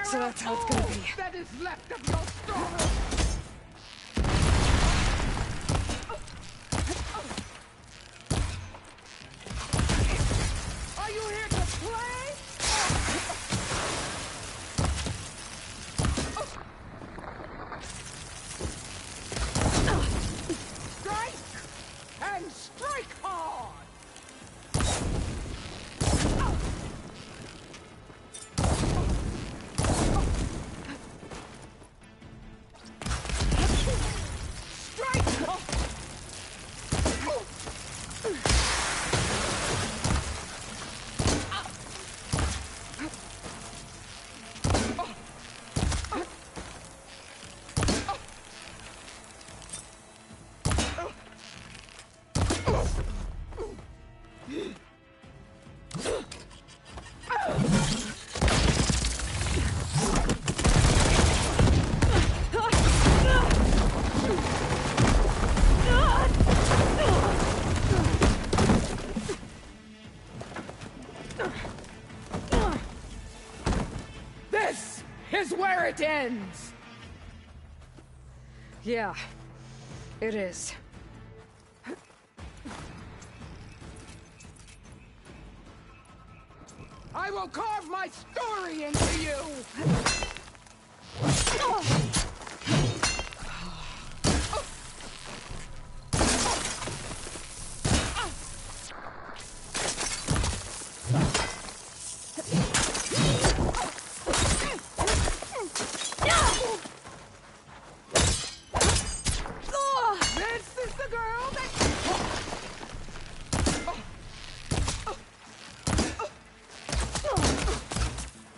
Speaker 1: So that's how it's gonna be.
Speaker 14: That is left of your story! Are you here to play? Strike! And strike hard!
Speaker 13: This is where it ends!
Speaker 1: Yeah, it is.
Speaker 13: I will carve my story into you! This is the girl that...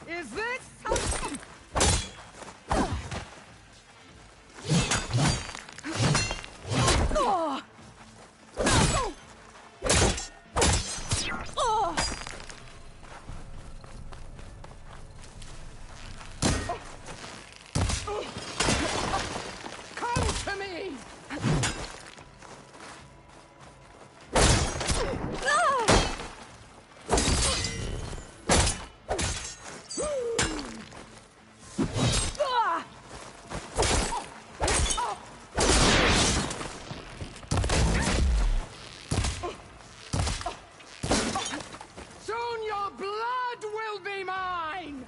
Speaker 13: Is this... Come to me! Soon your blood will be mine!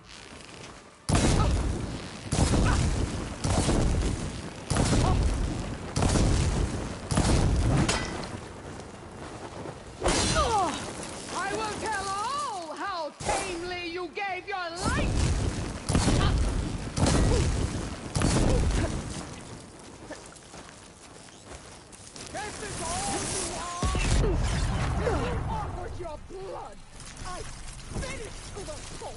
Speaker 13: I will tell all how tamely you gave your life! This is all you are! You offered your blood! I finished to the soul!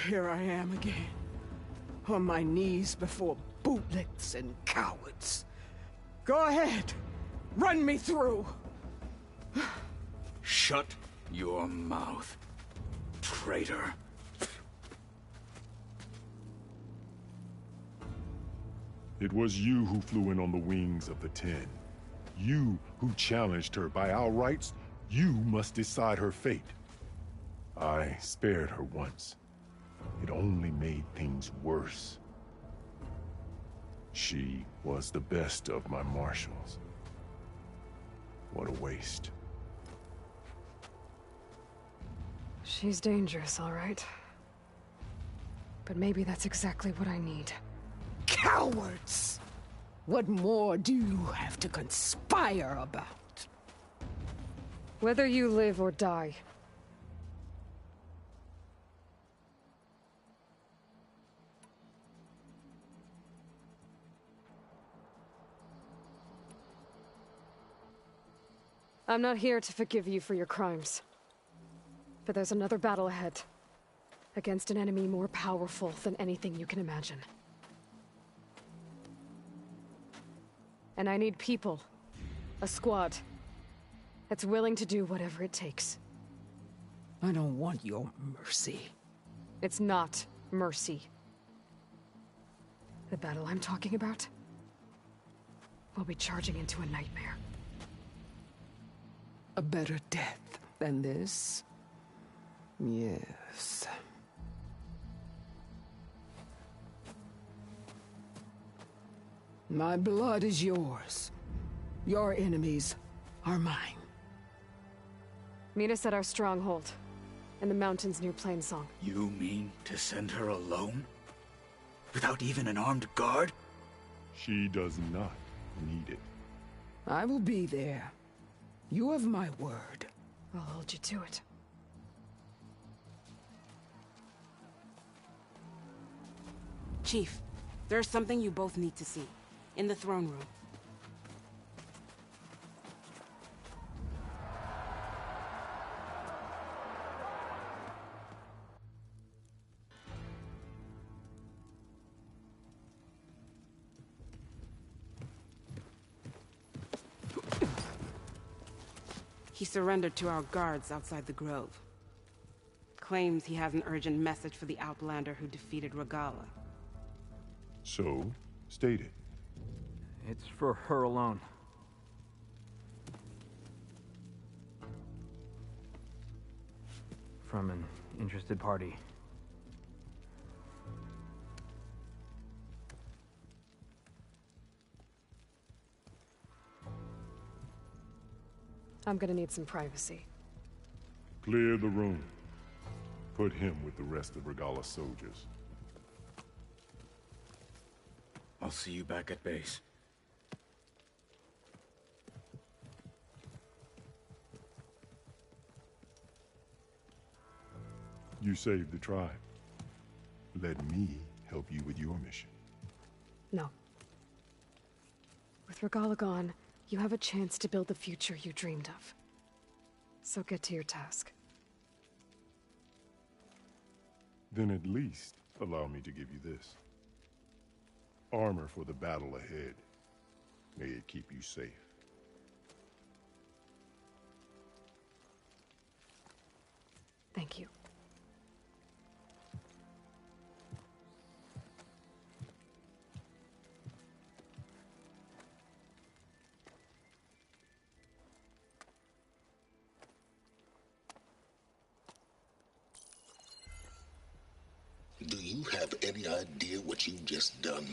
Speaker 13: Here I am again, on my knees before bootlicks and cowards. Go ahead, run me through.
Speaker 6: Shut your mouth, traitor.
Speaker 15: It was you who flew in on the wings of the Ten. You who challenged her. By our rights, you must decide her fate. I spared her once. It only made things worse. She was the best of my marshals. What a waste.
Speaker 1: She's dangerous, all right. But maybe that's exactly what I need.
Speaker 13: Cowards! What more do you have to conspire about?
Speaker 1: Whether you live or die. I'm not here to forgive you for your crimes. But there's another battle ahead. Against an enemy more powerful than anything you can imagine. And I need people. A squad. That's willing to do whatever it takes.
Speaker 13: I don't want your mercy.
Speaker 1: It's not mercy. The battle I'm talking about will be charging into a nightmare.
Speaker 13: A better death than this? Yes. My blood is yours. Your enemies are mine.
Speaker 1: Meet us at our stronghold, in the mountains near Plainsong.
Speaker 6: You mean to send her alone? Without even an armed guard?
Speaker 15: She does not need it.
Speaker 13: I will be there. You have my word.
Speaker 1: I'll hold you to it.
Speaker 16: Chief, there's something you both need to see. In the throne room. He surrendered to our guards outside the grove. Claims he has an urgent message for the Outlander who defeated Regala.
Speaker 15: So, state it.
Speaker 11: It's for her alone. From an interested party.
Speaker 1: I'm gonna need some privacy.
Speaker 15: Clear the room. Put him with the rest of Regala's soldiers.
Speaker 6: I'll see you back at base.
Speaker 15: You saved the tribe. Let me help you with your mission.
Speaker 1: No. With Regala gone, you have a chance to build the future you dreamed of. So get to your task.
Speaker 15: Then at least allow me to give you this. Armor for the battle ahead. May it keep you safe.
Speaker 1: Thank you.
Speaker 17: Do you have any idea what you've just done?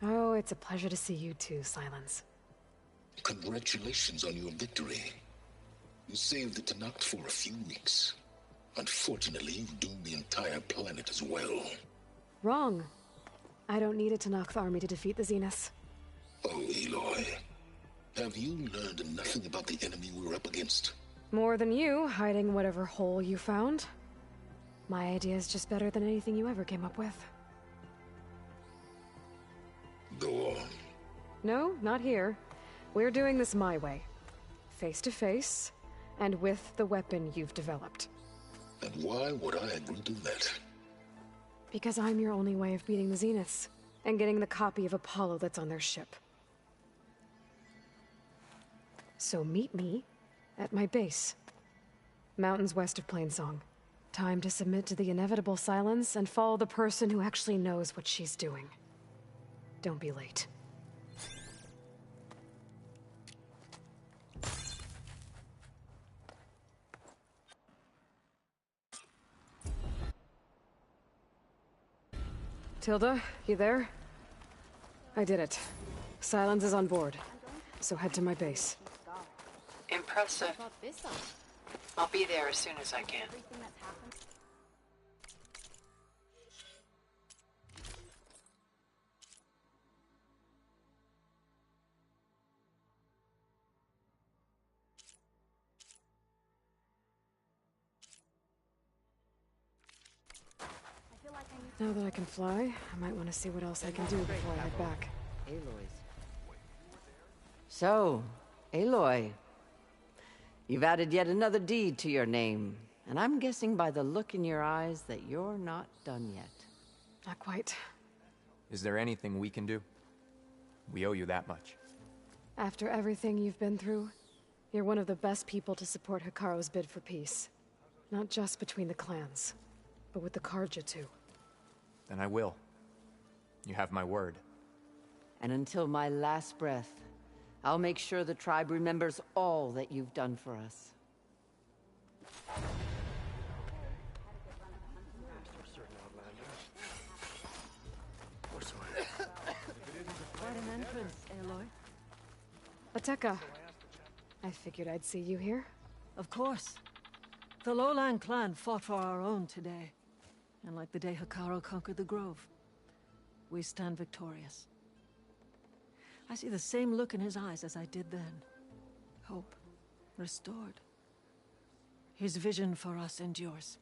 Speaker 1: Oh, it's a pleasure to see you too, Silence.
Speaker 17: Congratulations on your victory. You saved the Tenakth for a few weeks. Unfortunately, you've doomed the entire planet as well.
Speaker 1: Wrong. I don't need a Tenakth army to defeat the Zeniths.
Speaker 17: Oh, Aloy. Have you learned nothing about the enemy we're up against?
Speaker 1: More than you, hiding whatever hole you found. My idea is just better than anything you ever came up with.
Speaker 17: Go on.
Speaker 1: No, not here. We're doing this my way. Face to face, and with the weapon you've developed.
Speaker 17: And why would I agree to that?
Speaker 1: Because I'm your only way of beating the Zeniths, and getting the copy of Apollo that's on their ship. So meet me at my base. Mountains west of Plainsong. Time to submit to the inevitable silence and follow the person who actually knows what she's doing. Don't be late. Tilda, you there? I did it. Silence is on board, so head to my base.
Speaker 5: Impressive. I'll be there as soon as I can.
Speaker 1: Now that I can fly, I might want to see what else I can do before I head back.
Speaker 18: So, Aloy, you've added yet another deed to your name, and I'm guessing by the look in your eyes that you're not done yet.
Speaker 1: Not quite.
Speaker 19: Is there anything we can do? We owe you that much.
Speaker 1: After everything you've been through, you're one of the best people to support Hikaru's bid for peace. Not just between the clans, but with the Carja too.
Speaker 19: Then I will. You have my word.
Speaker 18: And until my last breath, I'll make sure the tribe remembers all that you've done for us.
Speaker 20: Quite an entrance, Aloy.
Speaker 1: Ateka. I figured I'd see you here.
Speaker 20: Of course. The Lowland clan fought for our own today. And like the day Hikaru conquered the Grove, we stand victorious. I see the same look in his eyes as I did then. Hope restored. His vision for us endures.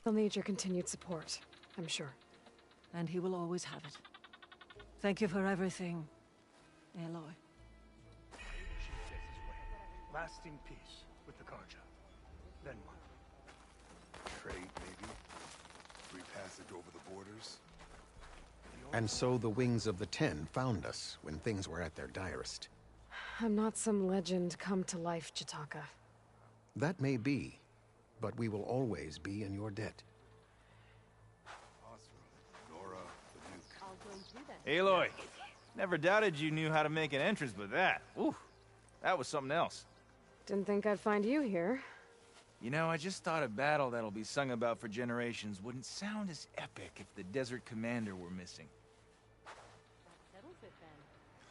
Speaker 1: He'll need your continued support, I'm sure.
Speaker 20: And he will always have it. Thank you for everything, Aloy.
Speaker 21: Lasting peace with the Karja. Then what?
Speaker 22: Trade, maybe? Free passage over the borders?
Speaker 23: And so the Wings of the Ten found us when things were at their direst.
Speaker 1: I'm not some legend come to life, Jataka.
Speaker 23: That may be, but we will always be in your debt.
Speaker 24: Aloy, never doubted you knew how to make an entrance, but that, ooh, that was something else.
Speaker 1: Didn't think I'd find you here.
Speaker 24: You know, I just thought a battle that'll be sung about for generations wouldn't sound as epic if the Desert Commander were missing.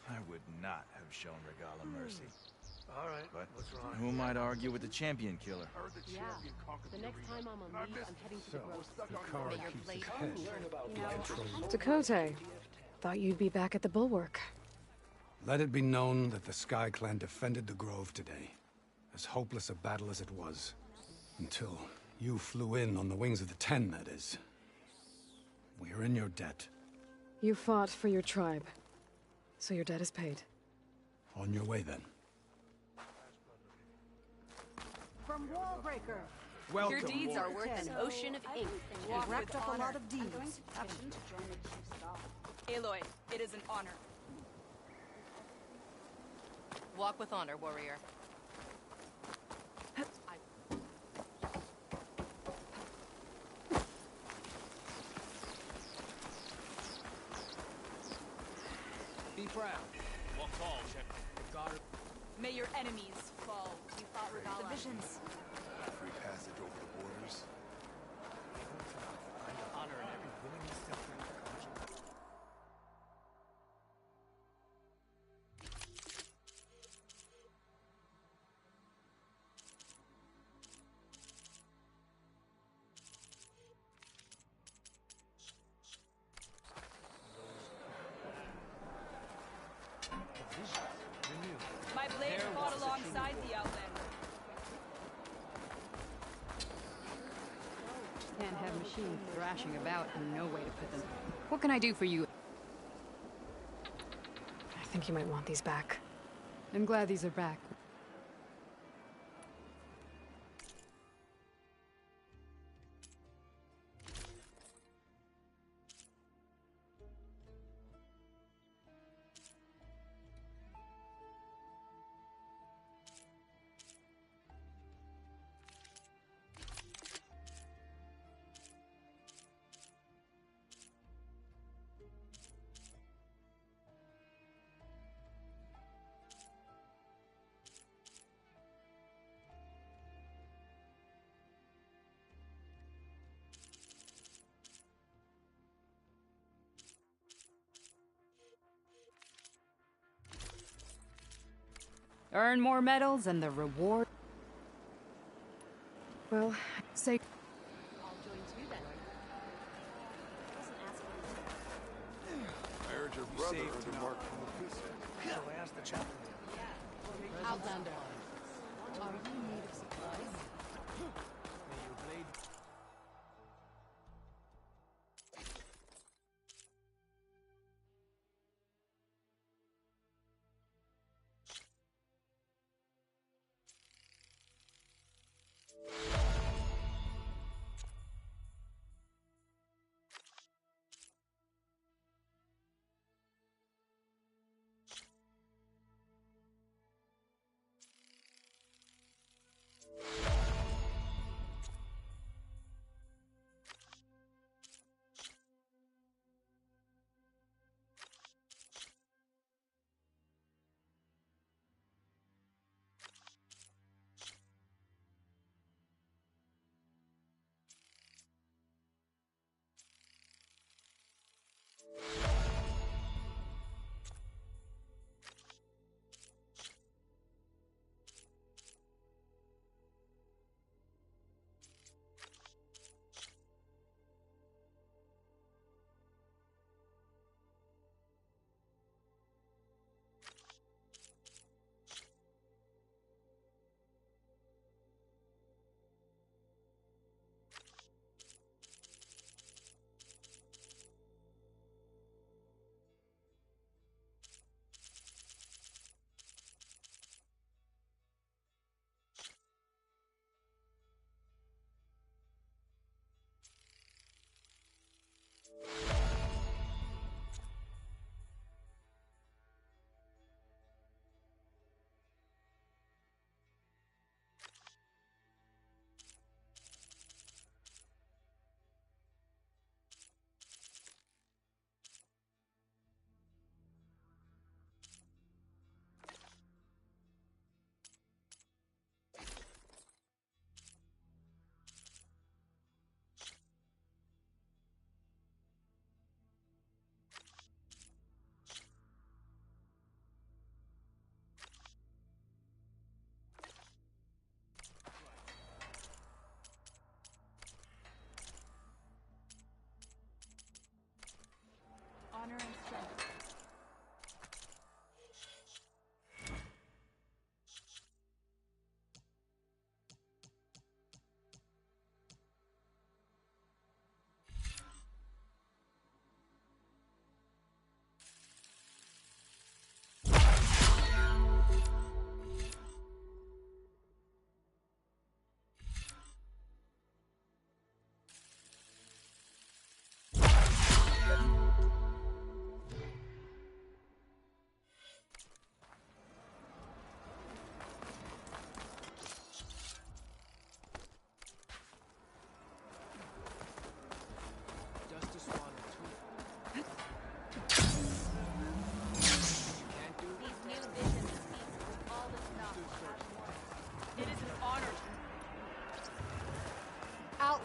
Speaker 24: I would not have shown Regala mercy.
Speaker 21: All right,
Speaker 24: But
Speaker 21: what's wrong?
Speaker 24: who might argue with the champion killer?
Speaker 21: Yeah,
Speaker 25: the next time I'm on leave, I'm heading to the grove.
Speaker 21: Kara
Speaker 25: May your
Speaker 21: keeps
Speaker 25: blade
Speaker 21: his head.
Speaker 1: Dakota, thought you'd be back at the Bulwark.
Speaker 26: Let it be known that the Sky Clan defended the Grove today. As hopeless a battle as it was. Until you flew in on the Wings of the Ten, that is. We are in your debt.
Speaker 1: You fought for your tribe, so your debt is paid.
Speaker 26: On your way, then.
Speaker 20: From Wallbreaker.
Speaker 26: Welcome,
Speaker 25: Your deeds are worth an
Speaker 20: So,
Speaker 25: ocean of ink.
Speaker 20: We've wrapped up a lot of deeds.
Speaker 27: Aloy, it is an honor.
Speaker 25: Walk with honor, warrior.
Speaker 11: Be proud. Walk tall, check. Guard.
Speaker 27: May your enemies fall. You fought Regala.
Speaker 25: The visions.
Speaker 22: Free passage over the borders?
Speaker 11: Find honor in every willingness to defend the Karja.
Speaker 27: My blade fought alongside the Outlander.
Speaker 2: Can't have machines thrashing about and no way to put them. What can I do for you?
Speaker 1: I think you might want these back.
Speaker 2: I'm glad these are back. Earn more medals and the reward.
Speaker 1: Well, say.
Speaker 27: I'll join you then.
Speaker 22: I heard your brother earned a mark from the priesthood.
Speaker 21: So I asked the chaplain.
Speaker 25: Outlander. Are you in need of supplies?
Speaker 11: May your blade.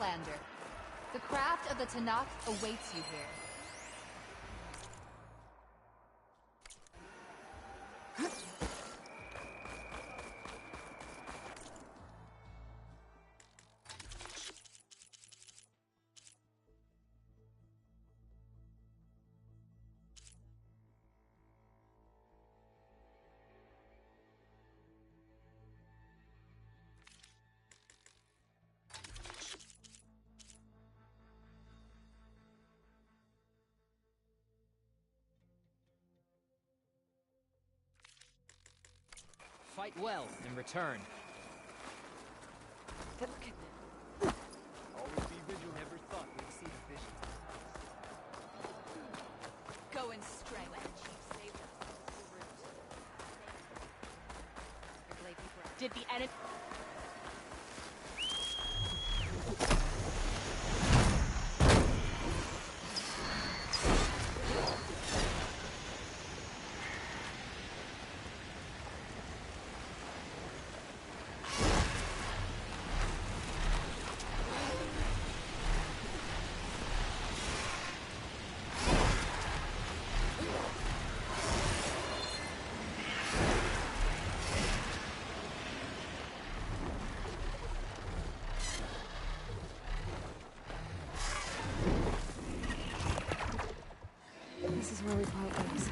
Speaker 27: Outlander. The craft of the Tanakh awaits you here.
Speaker 11: Fight well and return. Always be vigilant. Never thought we'd see the vision.
Speaker 27: Go and stray when Chief saved us. Did the enemy...
Speaker 1: This is where we part ways.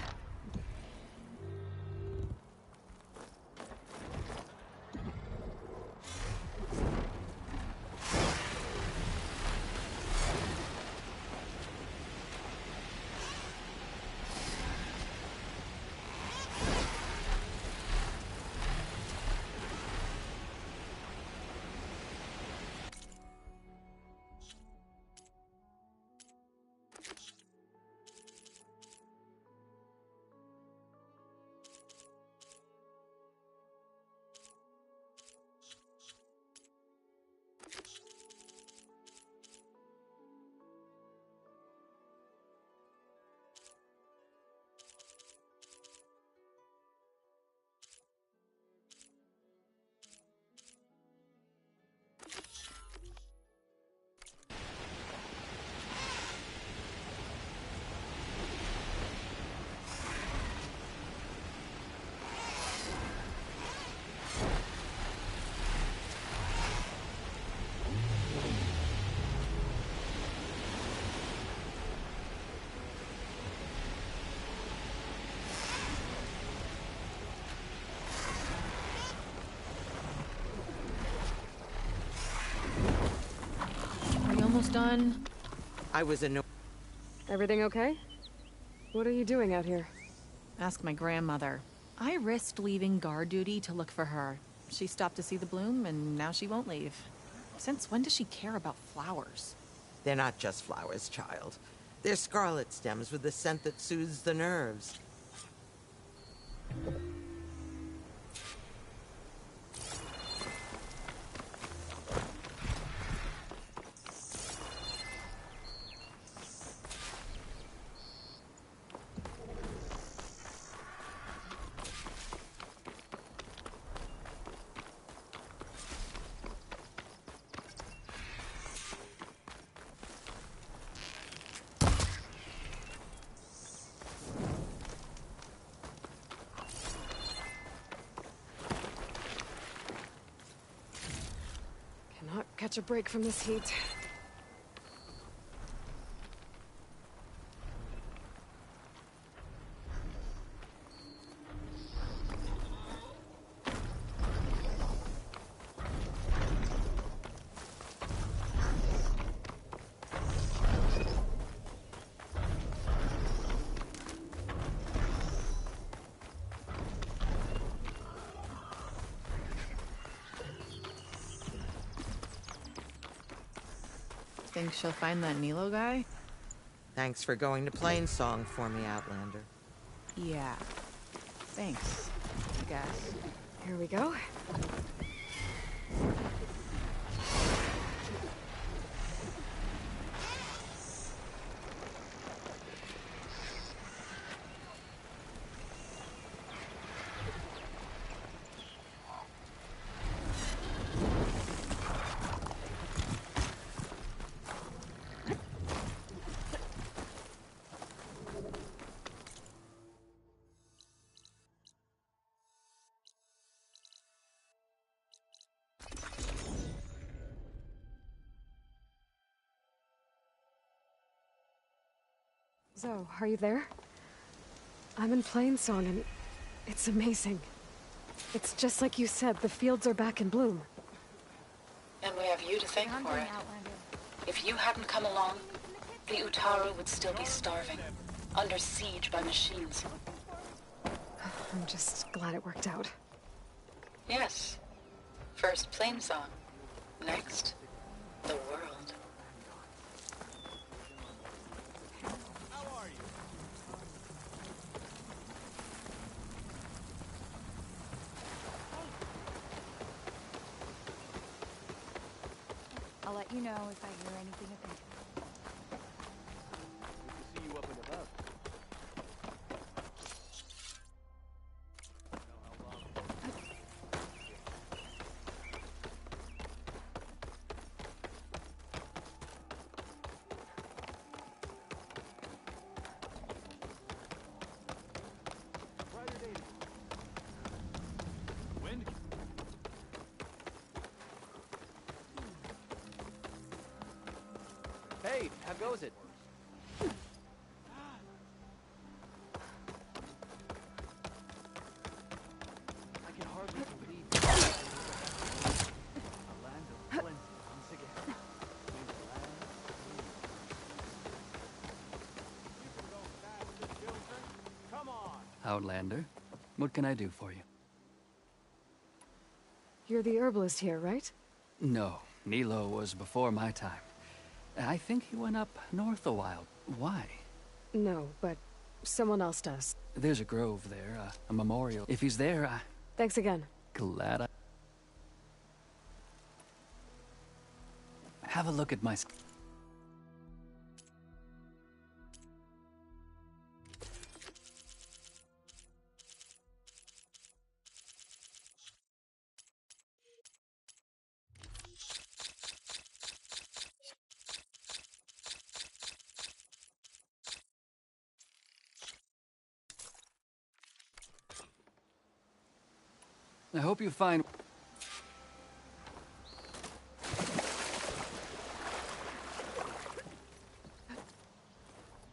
Speaker 3: Almost done.
Speaker 18: I was in.
Speaker 1: Everything okay? What are you doing out here?
Speaker 3: Ask my grandmother. I risked leaving guard duty to look for her. She stopped to see the bloom, and now she won't leave. Since when does she care about flowers?
Speaker 18: They're not just flowers, child. They're scarlet stems with the scent that soothes the nerves.
Speaker 1: Cannot catch a break from this heat.
Speaker 3: Think she'll find that Nilo guy?
Speaker 18: Thanks for going to Plainsong for me, Outlander.
Speaker 3: Yeah. Thanks, I guess.
Speaker 1: Here we go. Zo, are you there? I'm in Plainsong and it's amazing. It's just like you said, the fields are back in bloom.
Speaker 5: And we have you to thank for it. If you hadn't come along, the Utaru would still be starving, under siege by machines.
Speaker 1: I'm just glad it worked out.
Speaker 5: Yes. First Plainsong. Next, the world.
Speaker 27: I'll let you know if I hear anything of interest.
Speaker 11: Good to see you up and above. Wind? Hey, how goes it? I can hardly believe it. A land of plenty once again. Come on!
Speaker 4: Outlander, what can I do for you?
Speaker 1: You're the herbalist here, right?
Speaker 4: No, Nilo was before my time. I think he went up north a while. Why?
Speaker 1: No, but someone else does.
Speaker 4: There's a grove there, a memorial. If he's there,
Speaker 1: Thanks again.
Speaker 4: glad I... Have a look at my... I hope you find...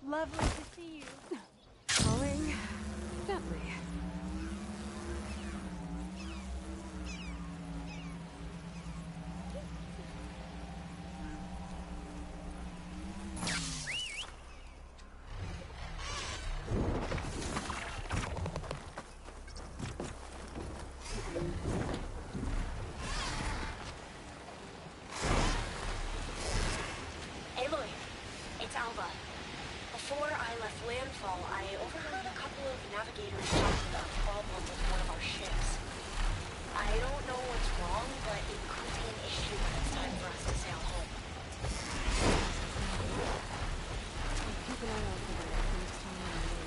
Speaker 27: Lovely to see you.
Speaker 1: Falling gently.
Speaker 7: Aloy, it's Alva. Before I left landfall, I overheard a couple of navigators talking about a problem with one of our ships. I don't know what's wrong, but it could be an issue when it's time for us to sail home.
Speaker 1: Keep an eye out for that next time I'm away.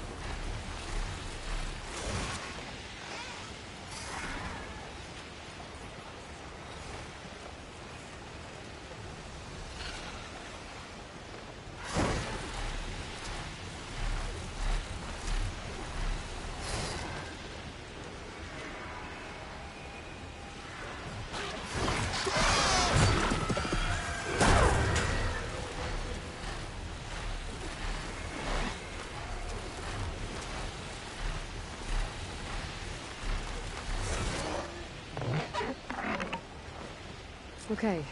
Speaker 1: Okay,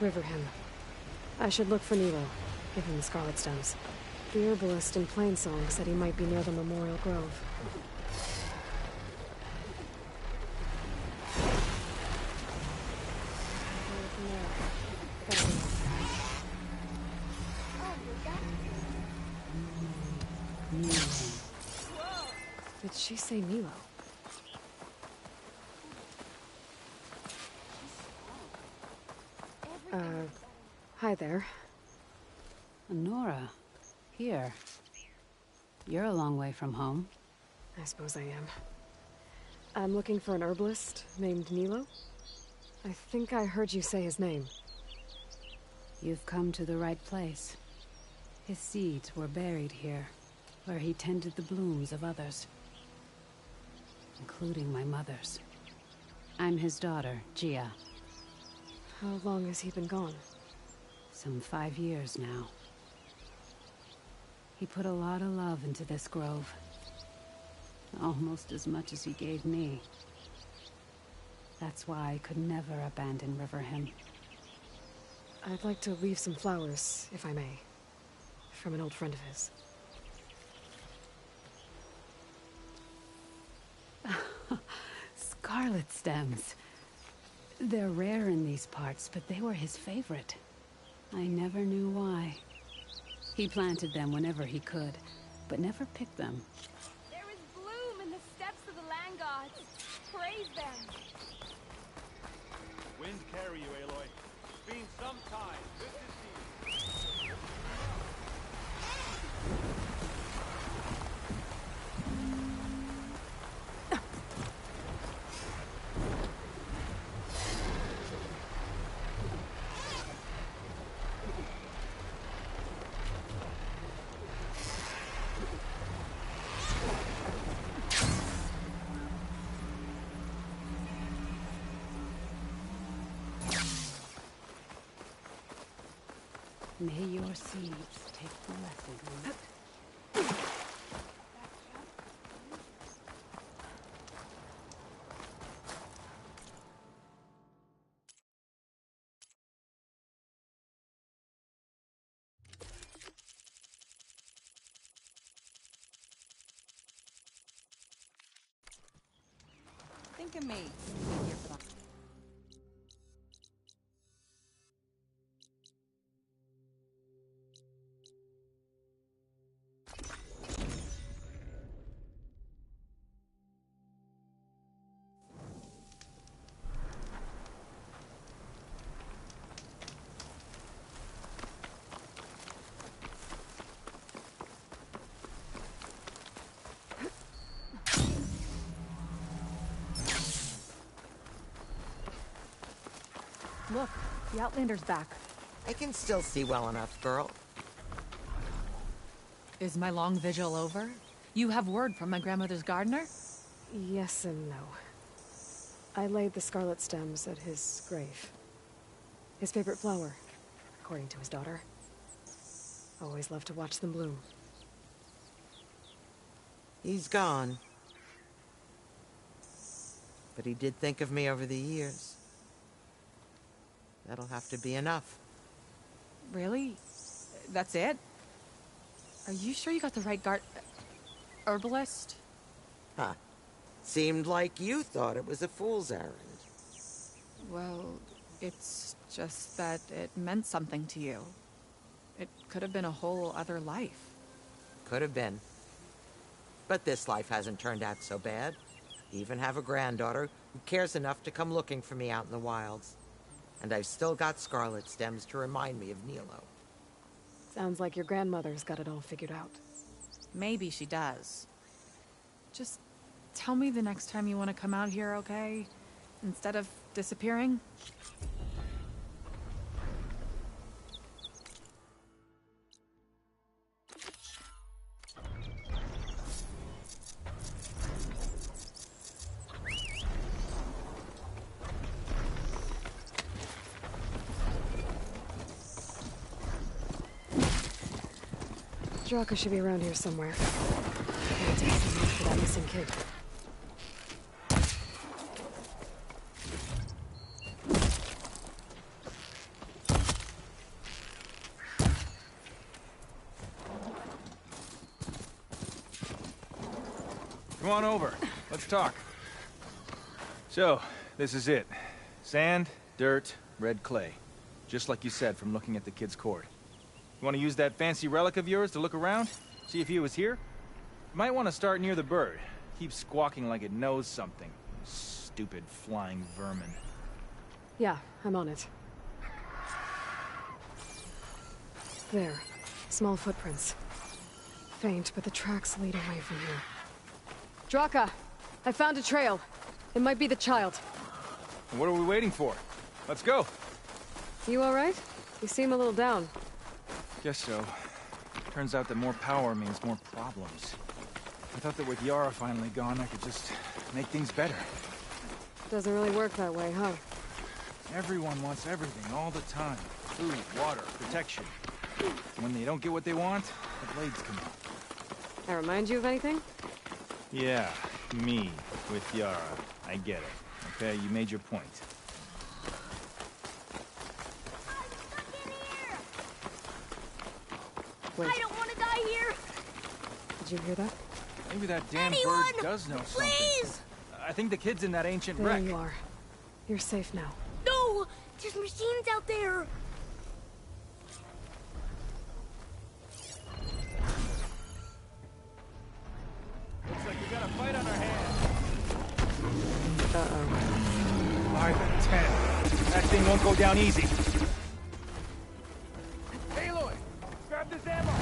Speaker 1: river him. I should look for Nilo. Give him the Scarlet Stones. The herbalist in Plainsong said he might be near the Memorial Grove. Did she say Nilo? Hi there.
Speaker 8: Nora, here. You're a long way from home.
Speaker 1: I suppose I am. I'm looking for an herbalist named Nilo. I think I heard you say his name.
Speaker 8: You've come to the right place. His seeds were buried here, where he tended the blooms of others, including my mother's. I'm his daughter, Gia.
Speaker 1: How long has he been gone?
Speaker 8: Some 5 years now. He put a lot of love into this grove. Almost as much as he gave me. That's why I could never abandon Riverhim.
Speaker 1: I'd like to leave some flowers, if I may. From an old friend of his.
Speaker 8: Scarlet stems. They're rare in these parts, but they were his favorite. I never knew why. He planted them whenever he could, but never picked them.
Speaker 27: There is bloom in the steps of the land gods. Praise them.
Speaker 21: Wind carry you, Aloy. It's been some time. Good to see you.
Speaker 8: May your seeds take the lesson on it.
Speaker 3: Think of me. Here for them.
Speaker 6: Look, the Outlander's back.
Speaker 18: I can still see well enough, girl.
Speaker 3: Is my long vigil over? You have word from my grandmother's gardener?
Speaker 1: Yes and no. I laid the scarlet stems at his grave. His favorite flower, according to his daughter. Always loved to watch them bloom.
Speaker 18: He's gone. But he did think of me over the years. That'll have to be enough.
Speaker 3: Really? That's it? Are you sure you got the right herbalist?
Speaker 18: Huh. Seemed like you thought it was a fool's errand.
Speaker 3: Well, it's just that it meant something to you. It could have been a whole other life.
Speaker 18: Could have been. But this life hasn't turned out so bad. Even have a granddaughter who cares enough to come looking for me out in the wilds. And I've still got scarlet stems to remind me of Nilo.
Speaker 1: Sounds like your grandmother's got it all figured out.
Speaker 3: Maybe she does. Just tell me the next time you want to come out here, okay? Instead of disappearing.
Speaker 1: Draka should be around here somewhere. Gotta take some look for that missing kid.
Speaker 24: Come on over. Let's talk. So, this is it. Sand, dirt, red clay. Just like you said from looking at the kid's cord. You want to use that fancy relic of yours to look around? See if he was here? You might want to start near the bird. Keeps squawking like it knows something. Stupid flying vermin.
Speaker 1: Yeah, I'm on it. There. Small footprints. Faint, but the tracks lead away from here. Draka! I found a trail. It might be the child.
Speaker 24: What are we waiting for? Let's go.
Speaker 1: You alright? You seem a little down.
Speaker 24: Guess so. Turns out that more power means more problems. I thought that with Yara finally gone, I could just make things better.
Speaker 1: Doesn't really work that way, huh?
Speaker 24: Everyone wants everything all the time. Food, water, protection. When they don't get what they want, the blades come out.
Speaker 1: I remind you of anything?
Speaker 24: Yeah, me, with Yara. I get it. Okay, you made your point.
Speaker 1: Wait.
Speaker 27: I don't want to die here!
Speaker 1: Did you hear that?
Speaker 24: Maybe that damn
Speaker 27: Anyone,
Speaker 24: bird does know
Speaker 27: please!
Speaker 24: something. I think the kid's in that ancient
Speaker 1: There
Speaker 24: wreck.
Speaker 1: you are. You're safe now.
Speaker 27: No! There's machines out there!
Speaker 24: Looks like we got a fight on our hands.
Speaker 1: Uh-oh.
Speaker 24: 5 and 10. That thing won't go down easy. Aloy, grab this ammo.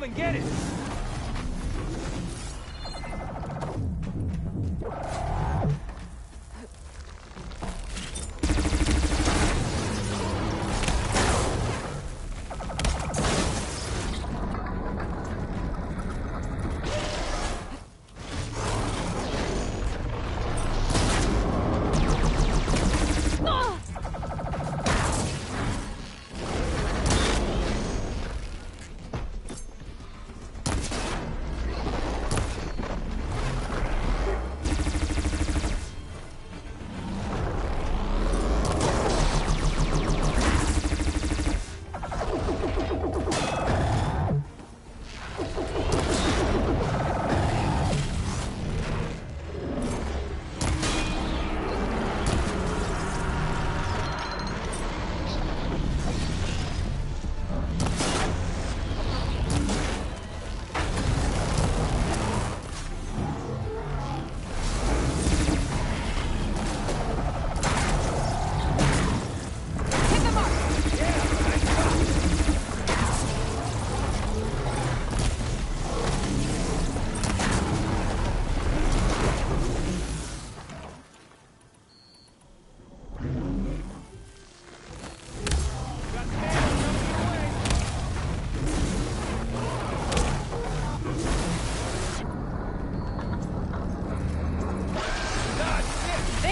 Speaker 24: and get it!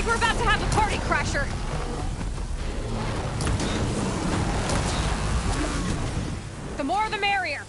Speaker 1: We're about to have a party crasher! The more the merrier!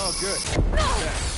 Speaker 24: Oh, good. Yeah.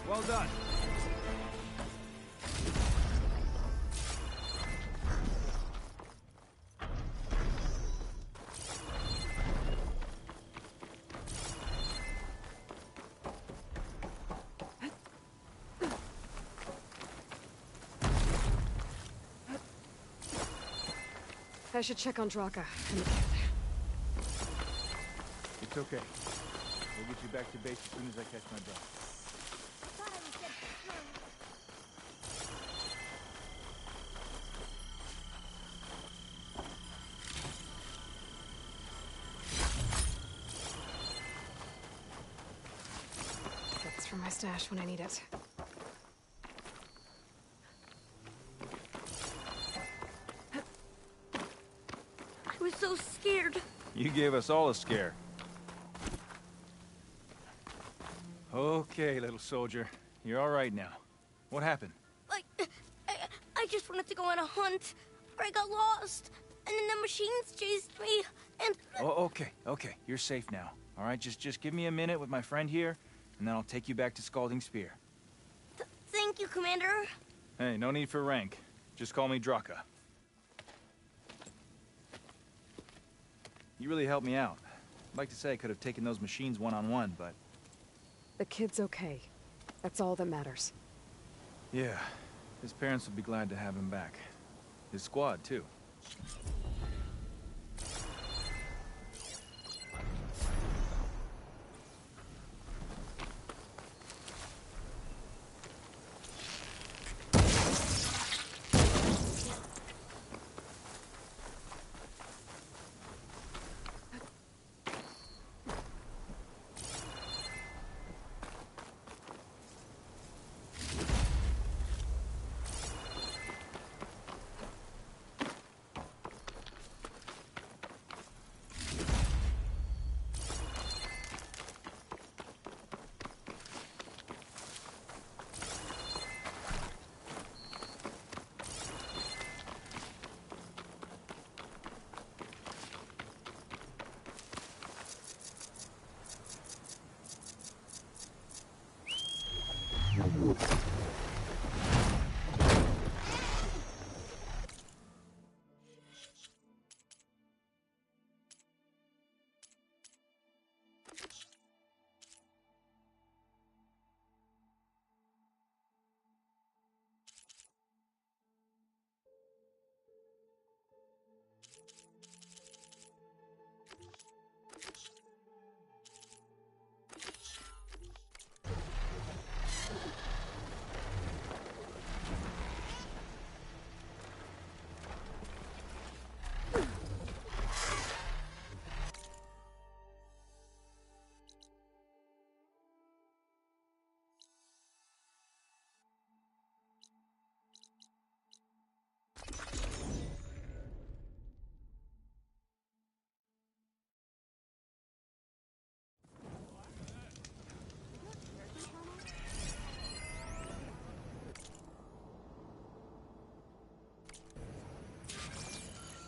Speaker 24: Well done.
Speaker 1: I should check on Draka and the kid.
Speaker 24: It's okay. We'll get you back to base as soon as I catch my breath.
Speaker 1: Get this from my stash when I need it.
Speaker 7: I was so scared.
Speaker 24: You gave us all a scare. Okay, little soldier. You're all right now. What happened?
Speaker 7: I just wanted to go on a hunt, but I got lost, and then the machines chased me, and...
Speaker 24: Oh, okay. You're safe now. All right, just give me a minute with my friend here, and then I'll take you back to Scalding Spear.
Speaker 7: Thank you, Commander.
Speaker 24: Hey, no need for rank. Just call me Draka. You really helped me out. I'd like to say I could have taken those machines one-on-one, but...
Speaker 1: The kid's okay. That's all that matters.
Speaker 24: Yeah, his parents would be glad to have him back. His squad, too.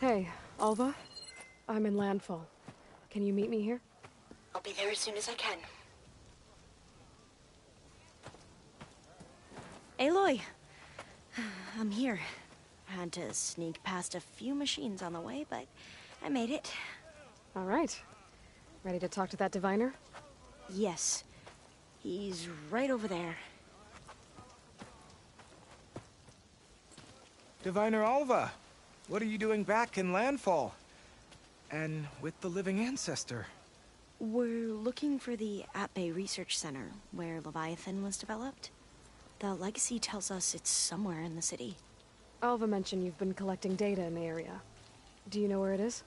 Speaker 1: Hey, Alva? I'm in Landfall. Can you meet me here?
Speaker 7: I'll be there as soon as I can. Aloy! I'm here. Had to sneak past a few machines on the way, but I made it.
Speaker 1: All right. Ready to talk to that diviner?
Speaker 7: Yes. He's right over there.
Speaker 9: Diviner Alva, what are you doing back in Landfall? And with the living ancestor?
Speaker 7: We're looking for the At-Bay Research Center, where Leviathan was developed. The legacy tells us it's somewhere in the city.
Speaker 1: Alva mentioned you've been collecting data in the area. Do you know where it is?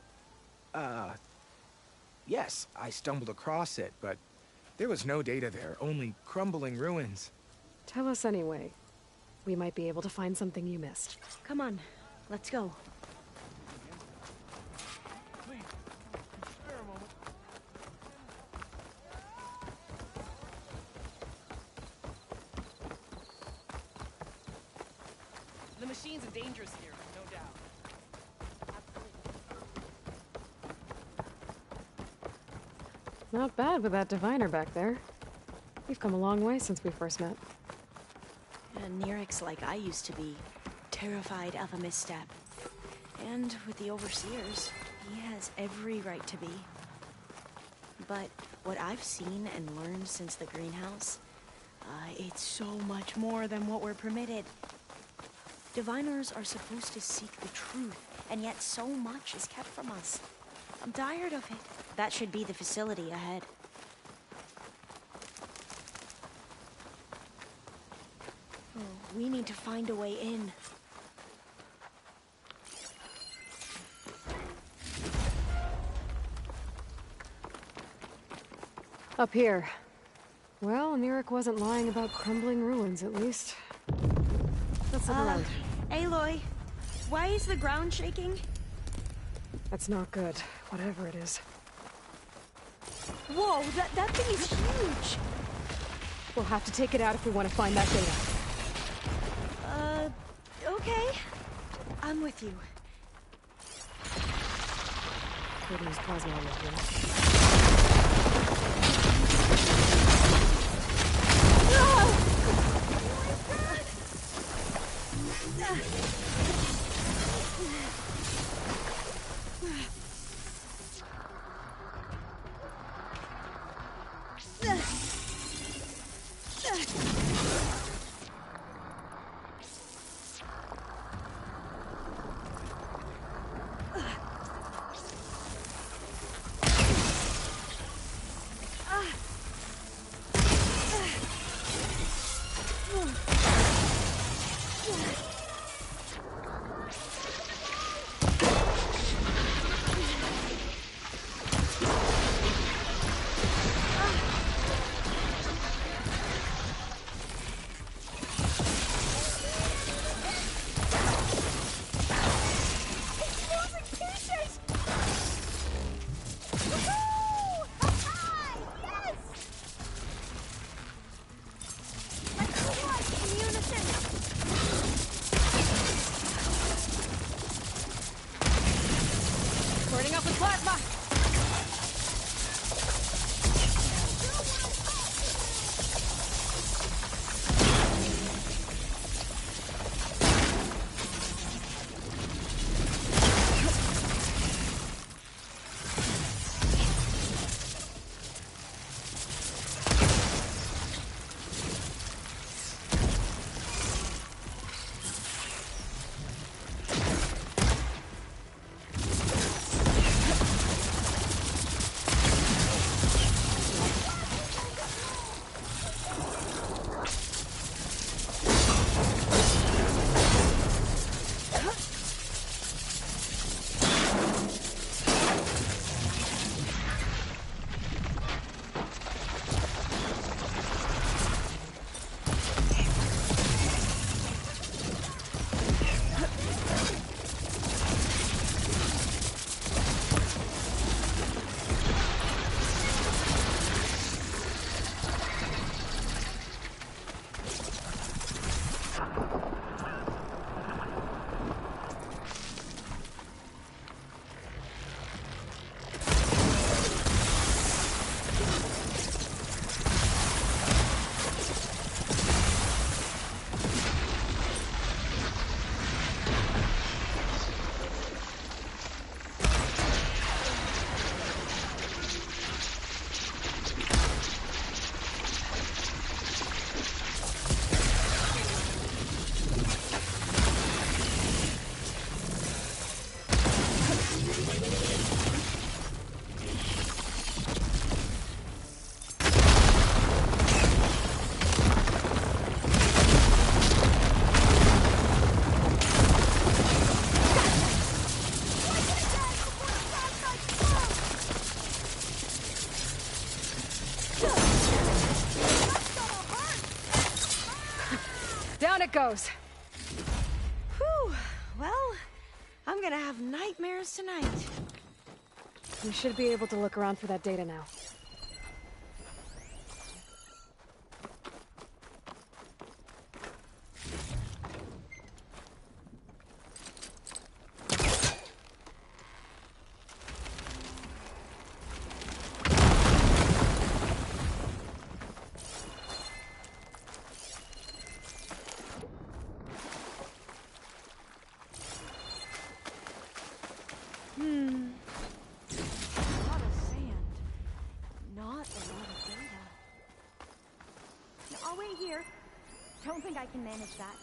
Speaker 9: Yes, I stumbled across it, but there was no data there, only crumbling ruins.
Speaker 1: Tell us anyway. We might be able to find something you missed.
Speaker 7: Come on, let's go.
Speaker 10: The machines are dangerous here, no doubt.
Speaker 1: Not bad with that diviner back there. You've come a long way since we first met.
Speaker 7: And Nerek's like I used to be, terrified of a misstep. And with the Overseers, he has every right to be. But what I've seen and learned since the greenhouse, it's so much more than what we're permitted. Diviners are supposed to seek the truth, and yet so much is kept from us. I'm tired of it. That should be the facility ahead. Oh, we need to find a way in.
Speaker 1: Up here. Well, Nerek wasn't lying about crumbling ruins, at least. Let's look around.
Speaker 7: Aloy, why is the ground shaking?
Speaker 1: That's not good, whatever it is.
Speaker 7: Whoa, that thing is huge!
Speaker 1: We'll have to take it out if we want to find that data.
Speaker 7: Okay. I'm with you.
Speaker 1: Could use plasma on this one. Burning up with plasma! Down it goes.
Speaker 7: Whew. Well, I'm gonna have nightmares tonight.
Speaker 1: We should be able to look around for that data now.
Speaker 7: Don't think I can manage that.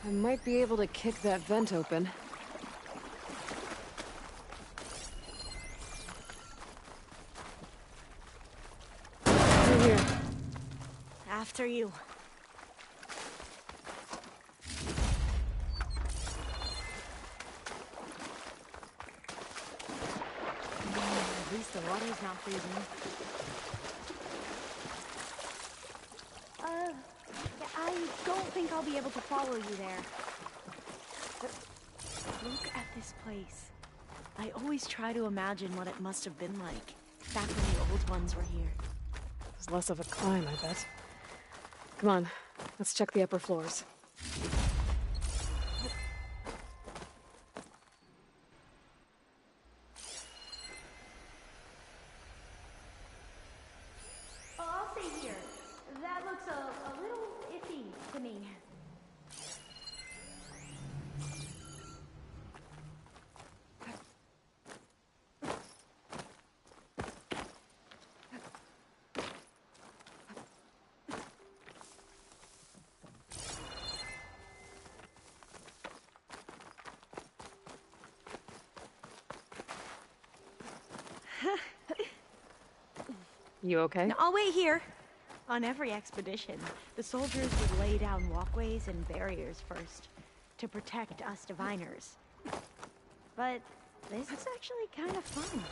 Speaker 1: I might be able to kick that vent open. Through here.
Speaker 7: After you. At least the water's not freezing. I don't think I'll be able to follow you there. But look at this place. I always try to imagine what it must have been like back when the old ones were here.
Speaker 1: It was less of a climb, I bet. Come on, let's check the upper floors.
Speaker 7: Oh, I'll stay here. That looks a little iffy to me.
Speaker 1: You okay?
Speaker 7: No, I'll wait here. On every expedition, the soldiers would lay down walkways and barriers first to protect us diviners. But this is actually kind of fun.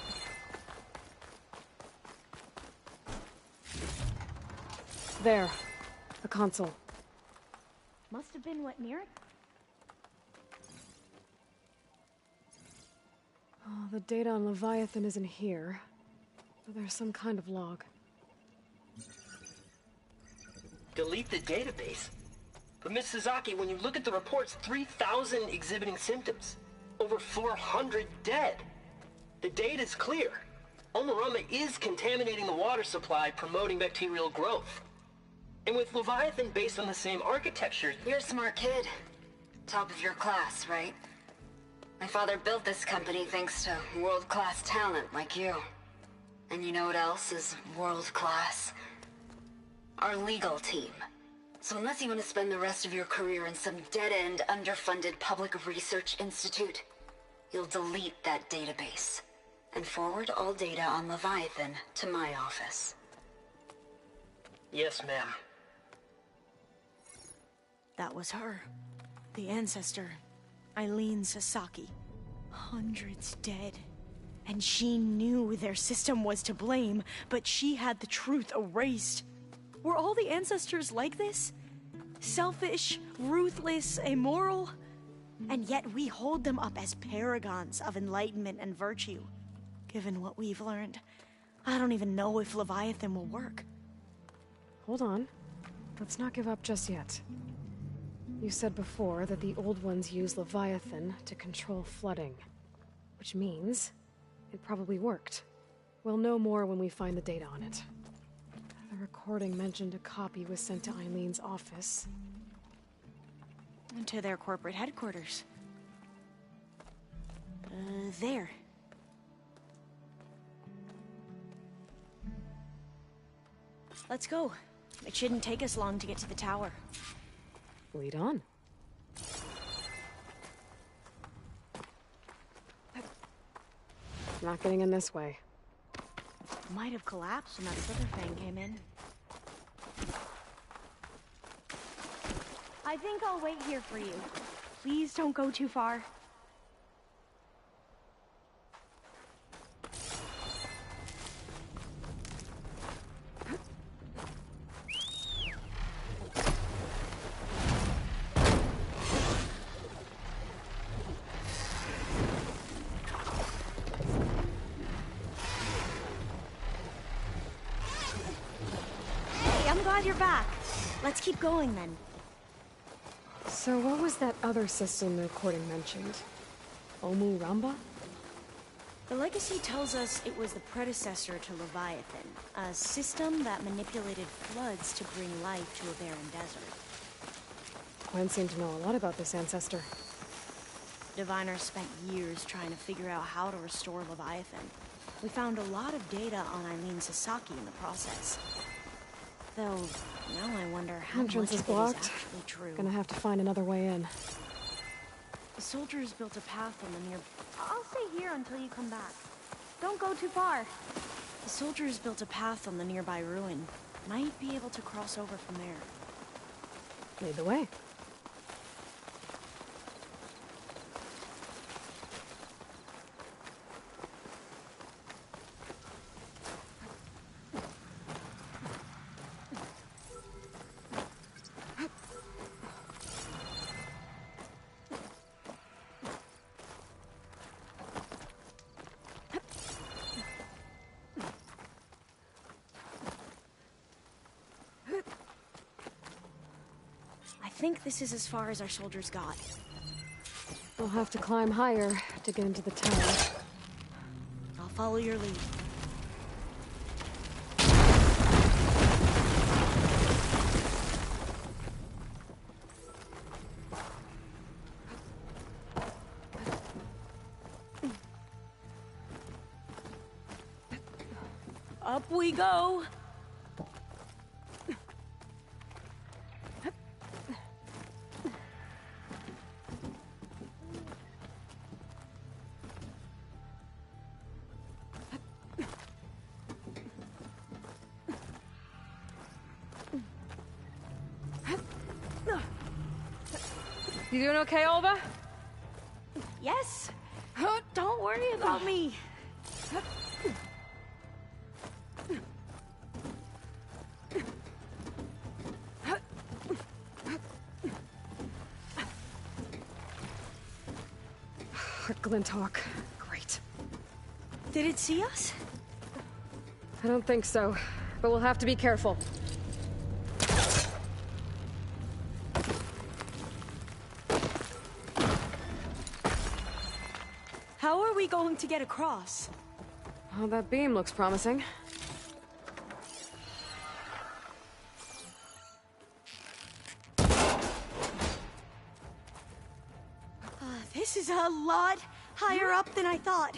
Speaker 1: There. A console.
Speaker 7: Must have been what near it?
Speaker 1: Oh, the data on Leviathan isn't here. But there's some kind of log.
Speaker 10: Delete the database? But Miss Sasaki, when you look at the reports, 3,000 exhibiting symptoms. Over 400 dead. The data's clear. Omarama is contaminating the water supply, promoting bacterial growth. And with Leviathan based on the same architecture...
Speaker 12: You're a smart kid. Top of your class, right? My father built this company thanks to world-class talent like you. And you know what else is world-class? Our legal team. So unless you want to spend the rest of your career in some dead-end, underfunded public research institute, you'll delete that database and forward all data on Leviathan to my office.
Speaker 10: Yes, ma'am.
Speaker 7: That was her. The ancestor, Eileen Sasaki. Hundreds dead. And she knew their system was to blame, but she had the truth erased. Were all the ancestors like this? Selfish, ruthless, immoral? And yet we hold them up as paragons of enlightenment and virtue. Given what we've learned, I don't even know if Leviathan will work.
Speaker 1: Hold on. Let's not give up just yet. You said before that the old ones use Leviathan to control flooding. Which means it probably worked. We'll know more when we find the data on it. The recording mentioned a copy was sent to Eileen's office.
Speaker 7: And to their corporate headquarters. There. Let's go. It shouldn't take us long to get to the tower.
Speaker 1: Lead on. Not getting in this way.
Speaker 7: Might have collapsed when that Slither Fang came in. I think I'll wait here for you. Please don't go too far. Glad you're back. Let's keep going then.
Speaker 1: So what was that other system the recording mentioned? Omu Ramba?
Speaker 7: The legacy tells us it was the predecessor to Leviathan, a system that manipulated floods to bring life to a barren desert.
Speaker 1: Gwen seemed to know a lot about this ancestor.
Speaker 7: Diviners spent years trying to figure out how to restore Leviathan. We found a lot of data on Eileen Sasaki in the process. Though, now I wonder how much
Speaker 1: Entrance
Speaker 7: of
Speaker 1: is
Speaker 7: it is
Speaker 1: blocked.
Speaker 7: actually true.
Speaker 1: Gonna have to find another way in.
Speaker 7: The soldiers built a path on the near...
Speaker 27: I'll stay here until you come back. Don't go too far.
Speaker 7: The soldiers built a path on the nearby ruin. Might be able to cross over from there.
Speaker 1: Lead the way.
Speaker 7: I think this is as far as our soldiers got.
Speaker 1: We'll have to climb higher to get into the tower.
Speaker 7: I'll follow your lead. Up we go!
Speaker 1: You doing okay, Olva?
Speaker 7: Yes! Don't worry about me!
Speaker 1: Glinthawk. Great.
Speaker 7: Did it see us?
Speaker 1: I don't think so, but we'll have to be careful.
Speaker 7: How are we going to get across?
Speaker 1: Oh, that beam looks promising.
Speaker 7: This is a lot higher up than I thought.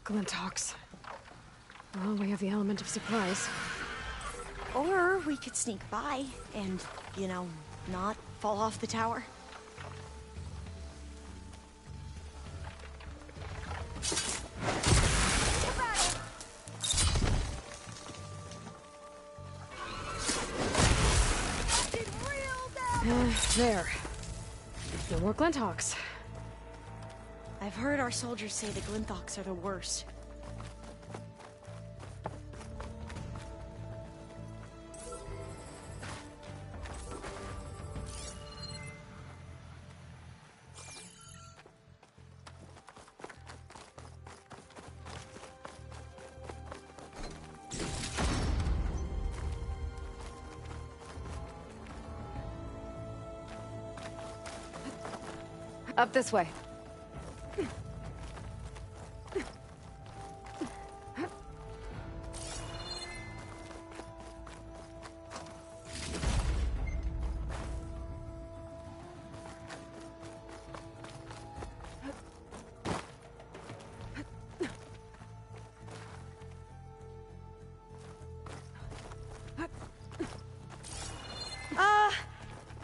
Speaker 1: Glinthawks. Well, we have the element of surprise.
Speaker 7: Or we could sneak by and, you know, not fall off the tower.
Speaker 1: There. No more Glinthawks.
Speaker 7: I've heard our soldiers say the Glinthawks are the worst.
Speaker 1: Up this way.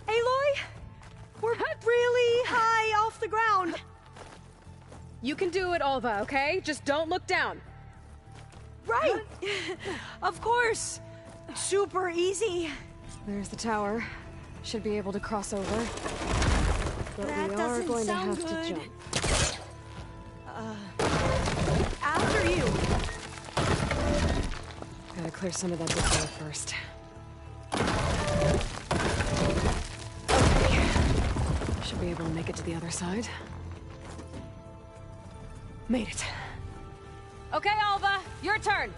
Speaker 7: Aloy? We're really high off the ground.
Speaker 1: You can do it, Olva, okay? Just don't look down.
Speaker 7: Right! Of course! Super easy.
Speaker 1: There's the tower. Should be able to cross over. But
Speaker 7: That
Speaker 1: we are
Speaker 7: doesn't
Speaker 1: going to
Speaker 7: sound
Speaker 1: have
Speaker 7: good.
Speaker 1: to jump.
Speaker 7: After you.
Speaker 1: Gotta clear some of that debris first. Okay. Should be able to make it to the other side. Made it. Okay, Alva, your turn.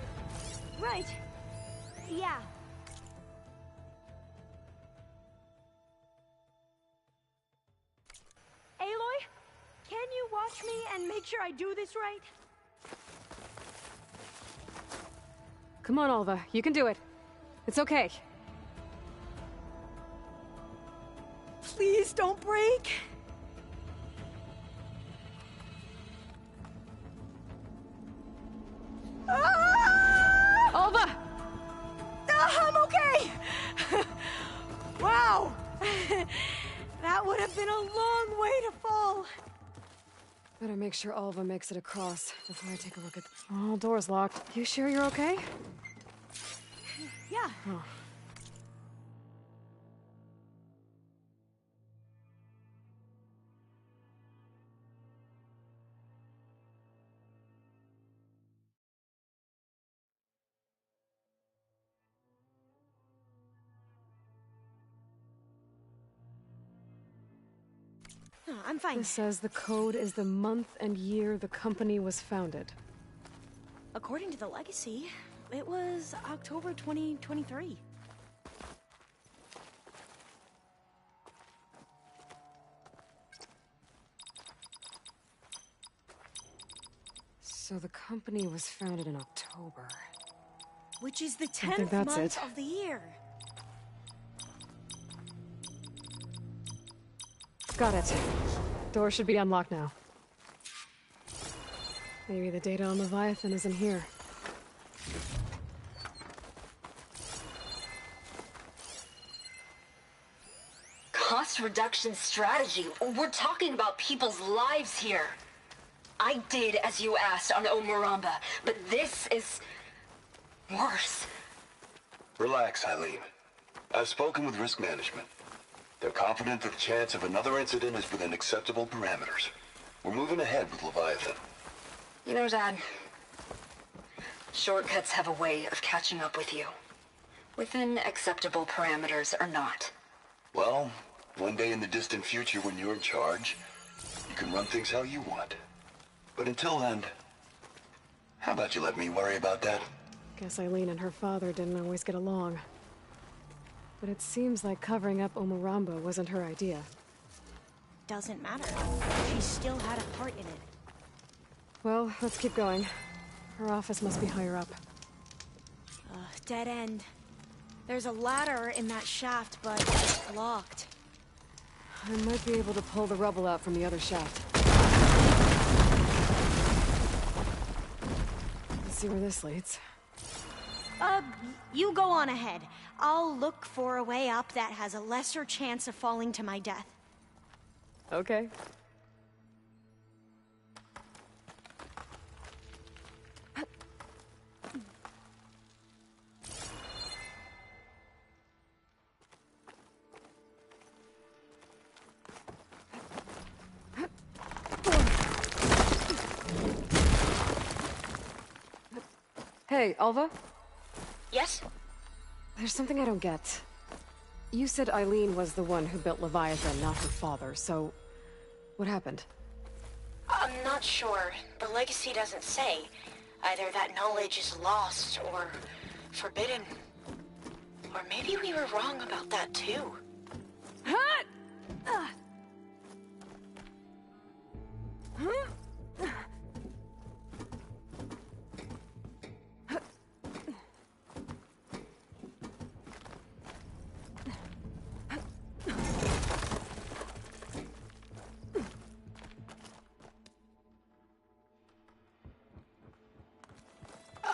Speaker 7: Right.
Speaker 27: Yeah.
Speaker 7: watch me and make sure I do this right?
Speaker 1: Come on, Alva. You can do it. It's okay.
Speaker 7: Please don't break. Ah!
Speaker 1: Alva!
Speaker 7: I'm okay! Wow! That would have been a long way to fall.
Speaker 1: Better make sure Alva makes it across before I take a look at... Oh, door's locked. You sure you're okay?
Speaker 7: Yeah.
Speaker 1: Oh.
Speaker 7: Oh, I'm fine.
Speaker 1: This says the code is the month and year the company was founded.
Speaker 7: According to the legacy, it was October 2023.
Speaker 1: So the company was founded in October.
Speaker 7: Which is the
Speaker 1: I think
Speaker 7: 10th
Speaker 1: that's
Speaker 7: month
Speaker 1: it.
Speaker 7: of the year.
Speaker 1: Got it. Door should be unlocked now. Maybe the data on Leviathan is in here.
Speaker 12: Cost reduction strategy? We're talking about people's lives here. I did as you asked on Omuramba, but this is... worse.
Speaker 13: Relax, Eileen. I've spoken with risk management. They're confident that the chance of another incident is within acceptable parameters. We're moving ahead with Leviathan.
Speaker 12: You know, Dad, shortcuts have a way of catching up with you. Within acceptable parameters or not.
Speaker 13: Well, one day in the distant future when you're in charge, you can run things how you want. But until then, how about you let me worry about that?
Speaker 1: Guess Eileen and her father didn't always get along. But it seems like covering up Omuramba wasn't her idea.
Speaker 7: Doesn't matter. She still had a part in it.
Speaker 1: Well, let's keep going. Her office must be higher up.
Speaker 7: Dead end. There's a ladder in that shaft, but it's locked.
Speaker 1: I might be able to pull the rubble out from the other shaft. Let's see where this leads.
Speaker 7: You go on ahead. I'll look for a way up that has a lesser chance of falling to my death.
Speaker 1: Okay. Hey, Alva?
Speaker 7: Yes?
Speaker 1: There's something I don't get. You said Eileen was the one who built Leviathan, not her father, so... what happened?
Speaker 7: I'm not sure. The legacy doesn't say. Either that knowledge is lost or forbidden. Or maybe we were wrong about that too.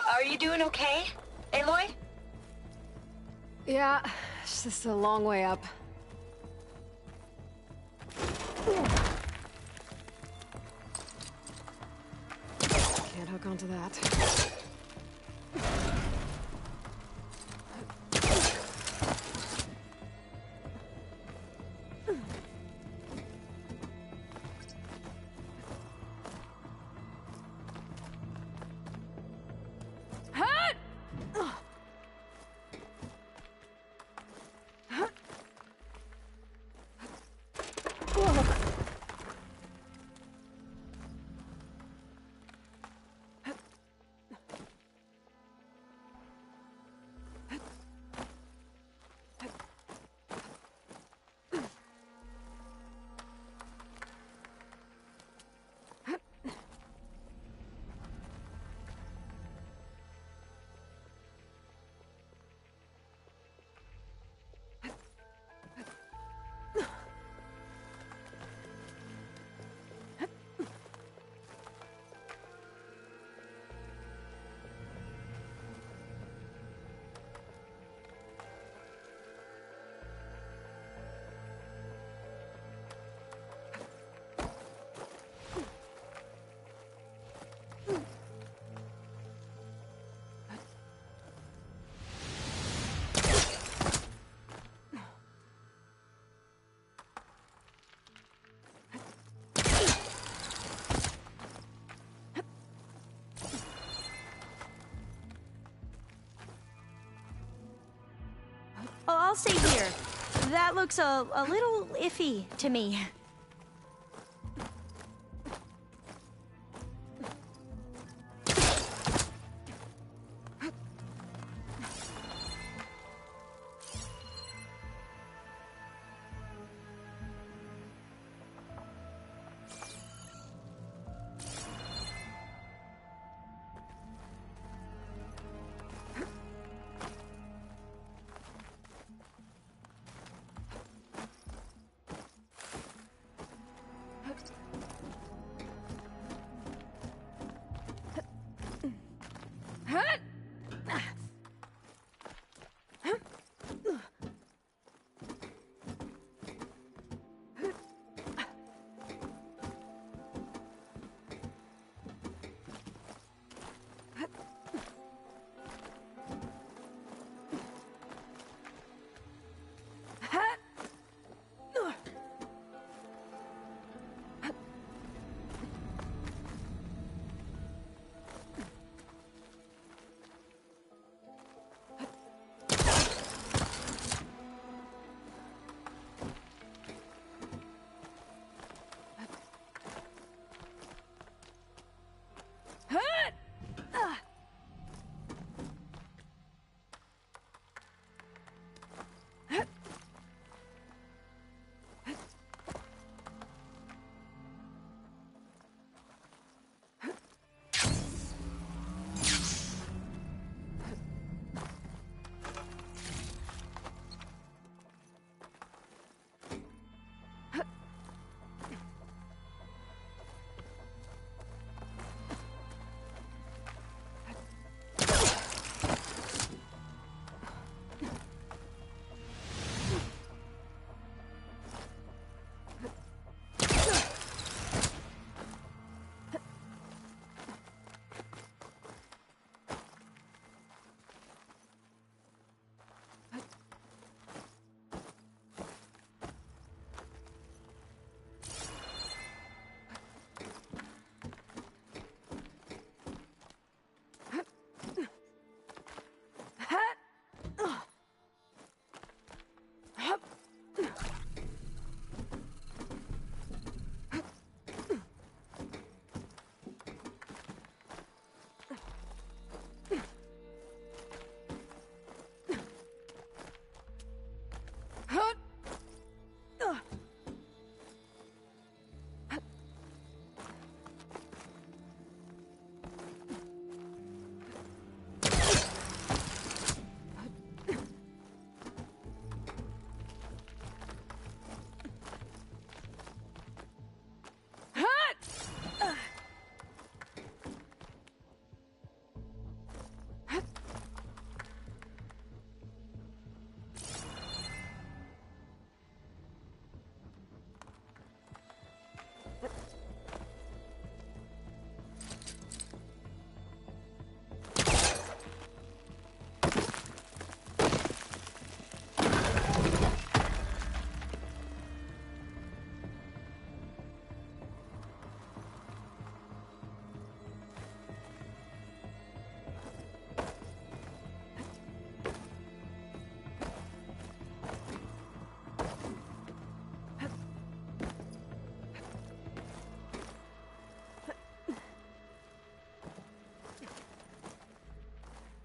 Speaker 7: Are you doing okay, Aloy?
Speaker 1: Yeah, it's just a long way up. Can't hook onto that.
Speaker 7: I'll stay here. That looks a little iffy to me.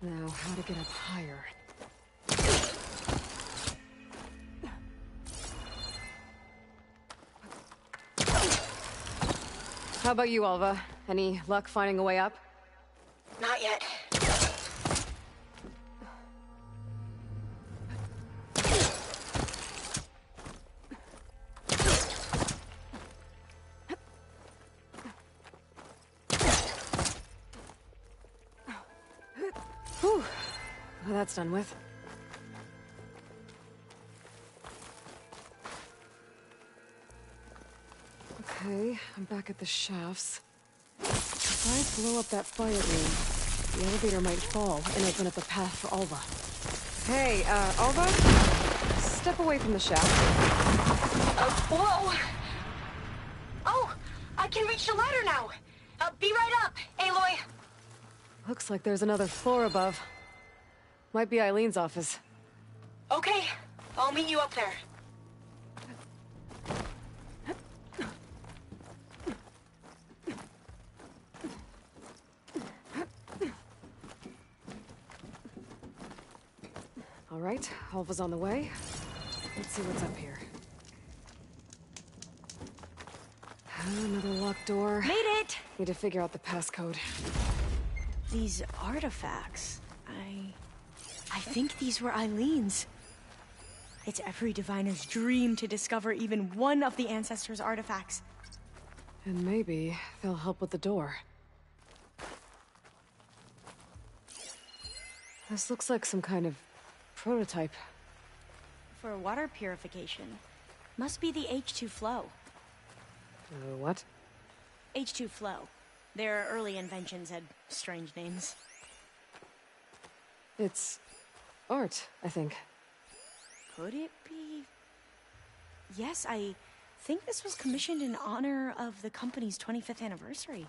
Speaker 1: Now, how to get up higher. How about you, Alva? Any luck finding a way up?
Speaker 7: Not yet.
Speaker 1: Whew. Well, that's done with. Okay, I'm back at the shafts. If I blow up that fire room, the elevator might fall and open up a path for Alva. Hey, Alva? Step away from the shaft.
Speaker 7: Whoa! Oh, I can reach the ladder now. Be right up, Aloy.
Speaker 1: Looks like there's another floor above. Might be Eileen's office.
Speaker 7: Okay, I'll meet you up there.
Speaker 1: All right, Alva's on the way. Let's see what's up here. Another locked door.
Speaker 7: Made it!
Speaker 1: Need to figure out the passcode.
Speaker 7: These artifacts... I think these were Eileen's. It's every diviner's dream to discover even one of the Ancestors' artifacts.
Speaker 1: And maybe they'll help with the door. This looks like some kind of prototype.
Speaker 7: For water purification. Must be the H2 flow.
Speaker 1: What?
Speaker 7: H2 flow. Their early inventions had strange names.
Speaker 1: It's art, I think.
Speaker 7: Could it be? Yes, I think this was commissioned in honor of the company's 25th anniversary.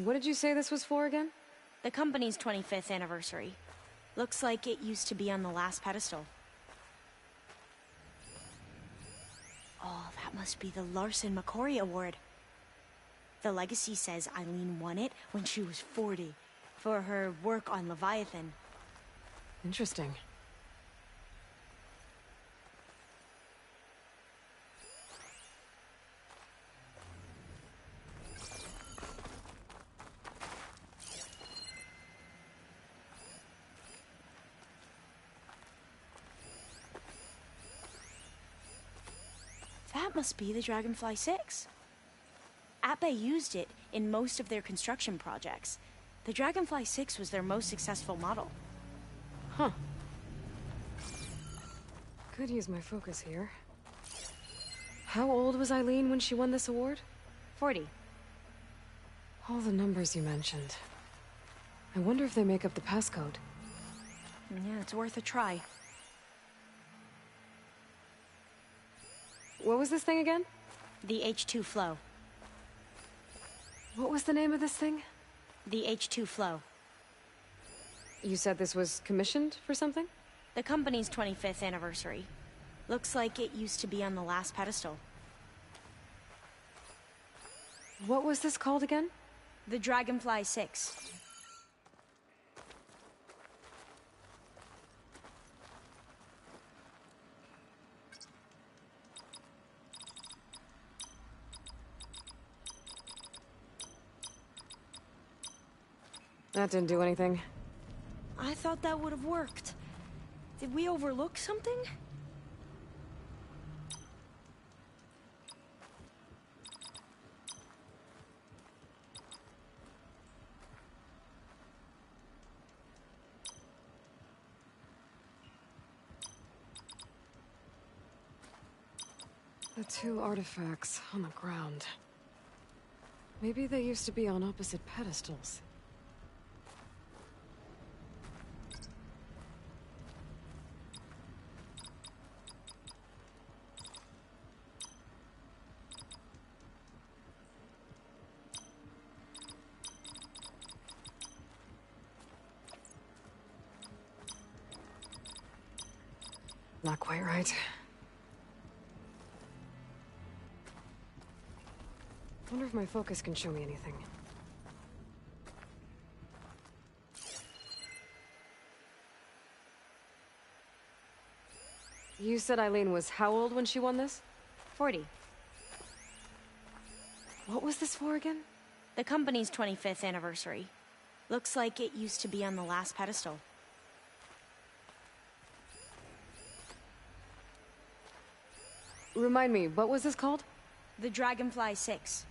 Speaker 1: What did you say this was for again?
Speaker 7: The company's 25th anniversary. Looks like it used to be on the last pedestal. Oh, that must be the Larson McCory Award. The legacy says Eileen won it when she was 40 for her work on Leviathan.
Speaker 1: Interesting.
Speaker 7: That must be the Dragonfly 6. Ape used it in most of their construction projects. The Dragonfly 6 was their most successful model.
Speaker 1: Huh. Could use my focus here. How old was Eileen when she won this award?
Speaker 7: 40.
Speaker 1: All the numbers you mentioned. I wonder if they make up the passcode.
Speaker 7: Yeah, it's worth a try.
Speaker 1: What was this thing again?
Speaker 7: The H2 flow.
Speaker 1: What was the name of this thing?
Speaker 7: The H2 flow.
Speaker 1: You said this was commissioned for something?
Speaker 7: The company's 25th anniversary. Looks like it used to be on the last pedestal.
Speaker 1: What was this called again?
Speaker 7: The Dragonfly 6.
Speaker 1: That didn't do anything.
Speaker 7: I thought that would have worked. Did we overlook something?
Speaker 1: The two artifacts on the ground. Maybe they used to be on opposite pedestals. Not quite right. Wonder if my focus can show me anything. You said Eileen was how old when she won this?
Speaker 7: 40.
Speaker 1: What was this for again?
Speaker 7: The company's 25th anniversary. Looks like it used to be on the last pedestal.
Speaker 1: Remind me, what was this called?
Speaker 7: The Dragonfly 6.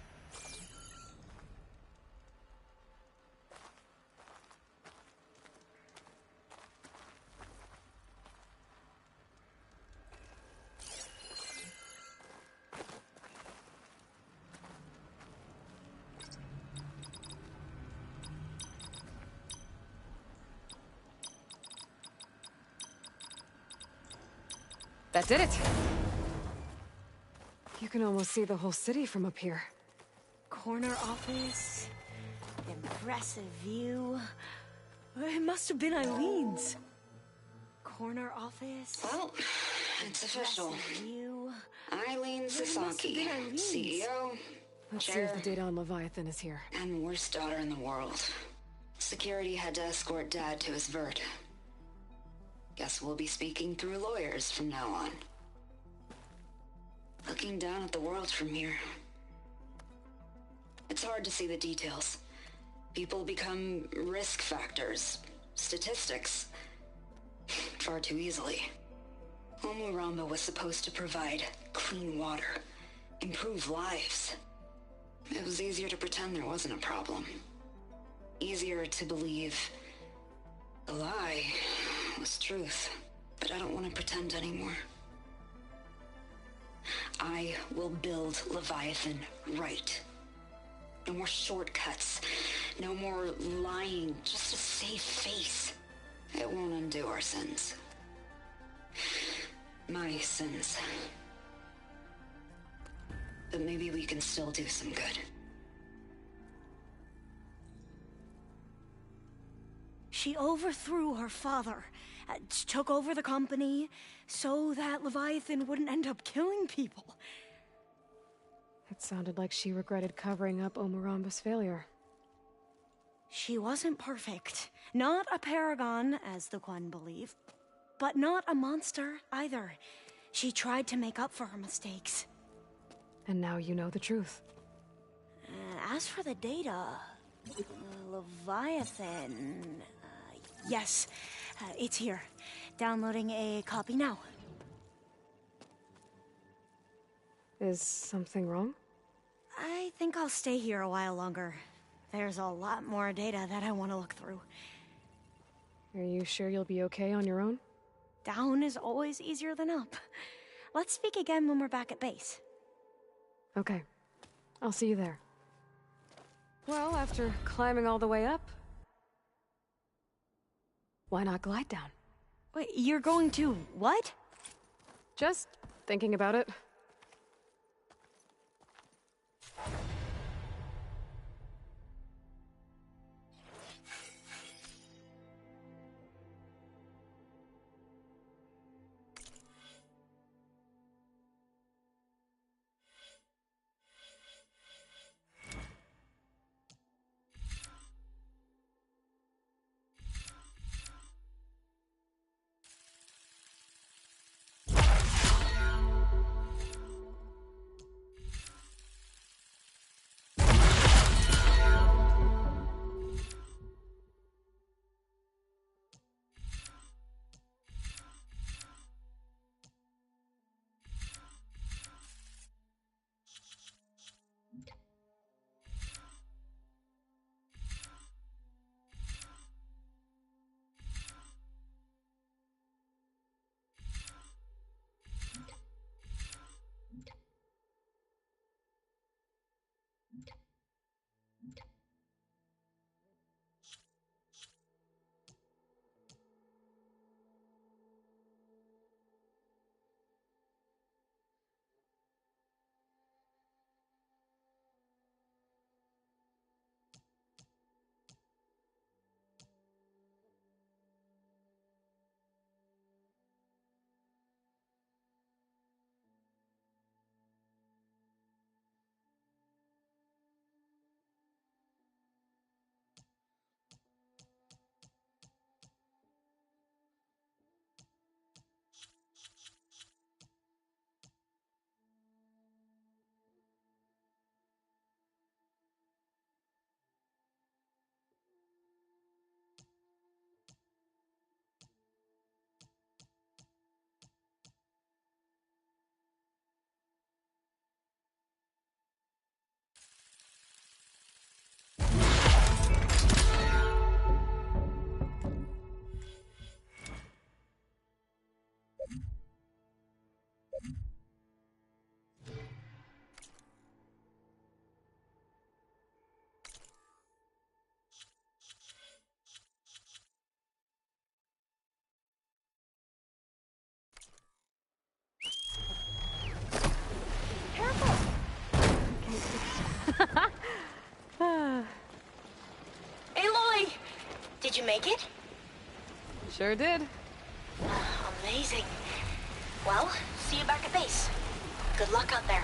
Speaker 1: That did it! You can almost see the whole city from up here.
Speaker 7: Corner office. Impressive view. It must have been Eileen's. Corner office.
Speaker 12: Well, it's official.
Speaker 7: You.
Speaker 12: Eileen Sasaki, CEO,
Speaker 1: Let's see
Speaker 12: chair,
Speaker 1: if the data on Leviathan is here.
Speaker 12: and worst daughter in the world. Security had to escort Dad to his vert. Guess we'll be speaking through lawyers from now on. Looking down at the world from here. It's hard to see the details. People become risk factors, statistics, far too easily. Omuramba was supposed to provide clean water, improve lives. It was easier to pretend there wasn't a problem. Easier to believe the lie was truth. But I don't want to pretend anymore. I will build Leviathan right. No more shortcuts. No more lying just to save face. It won't undo our sins. My sins. But maybe we can still do some good.
Speaker 7: She overthrew her father, took over the company, so that Leviathan wouldn't end up killing people.
Speaker 1: It sounded like she regretted covering up Omuramba's failure.
Speaker 7: She wasn't perfect. Not a paragon, as the Quan believe. But not a monster, either. She tried to make up for her mistakes.
Speaker 1: And now you know the truth.
Speaker 7: As for the data... Leviathan... yes, it's here. Downloading a copy now.
Speaker 1: Is something wrong?
Speaker 7: I think I'll stay here a while longer. There's a lot more data that I want to look through.
Speaker 1: Are you sure you'll be okay on your own?
Speaker 7: Down is always easier than up. Let's speak again when we're back at base.
Speaker 1: Okay. I'll see you there. Well, after climbing all the way up, why not glide down?
Speaker 7: Wait, you're going to what?
Speaker 1: Just thinking about it.
Speaker 7: Did you make it?
Speaker 1: Sure did.
Speaker 7: Amazing. Well, see you back at base. Good luck out there.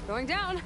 Speaker 1: Going down.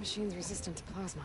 Speaker 1: machine's resistant to plasma.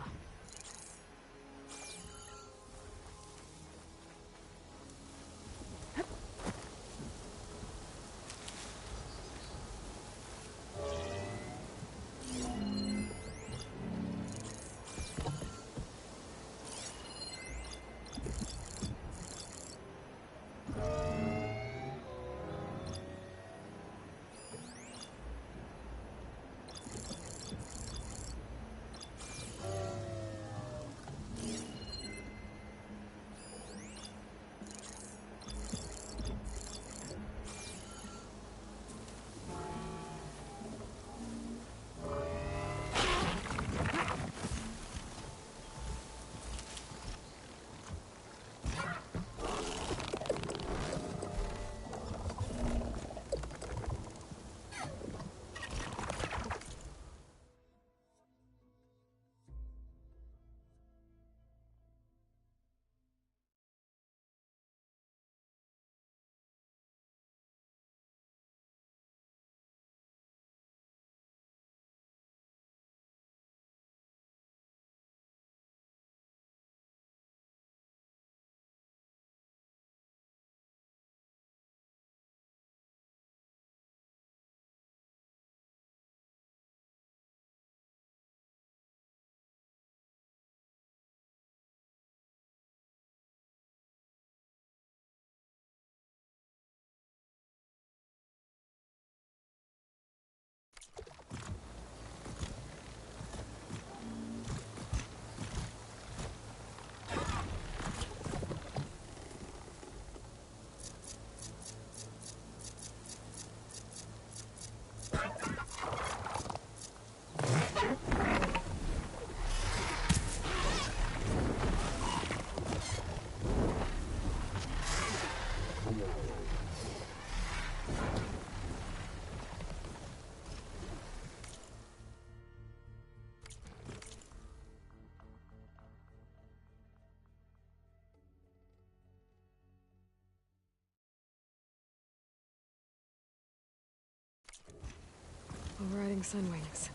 Speaker 1: Overriding Sunwings.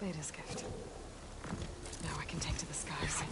Speaker 1: Beta's gift. Now I can take to the skies.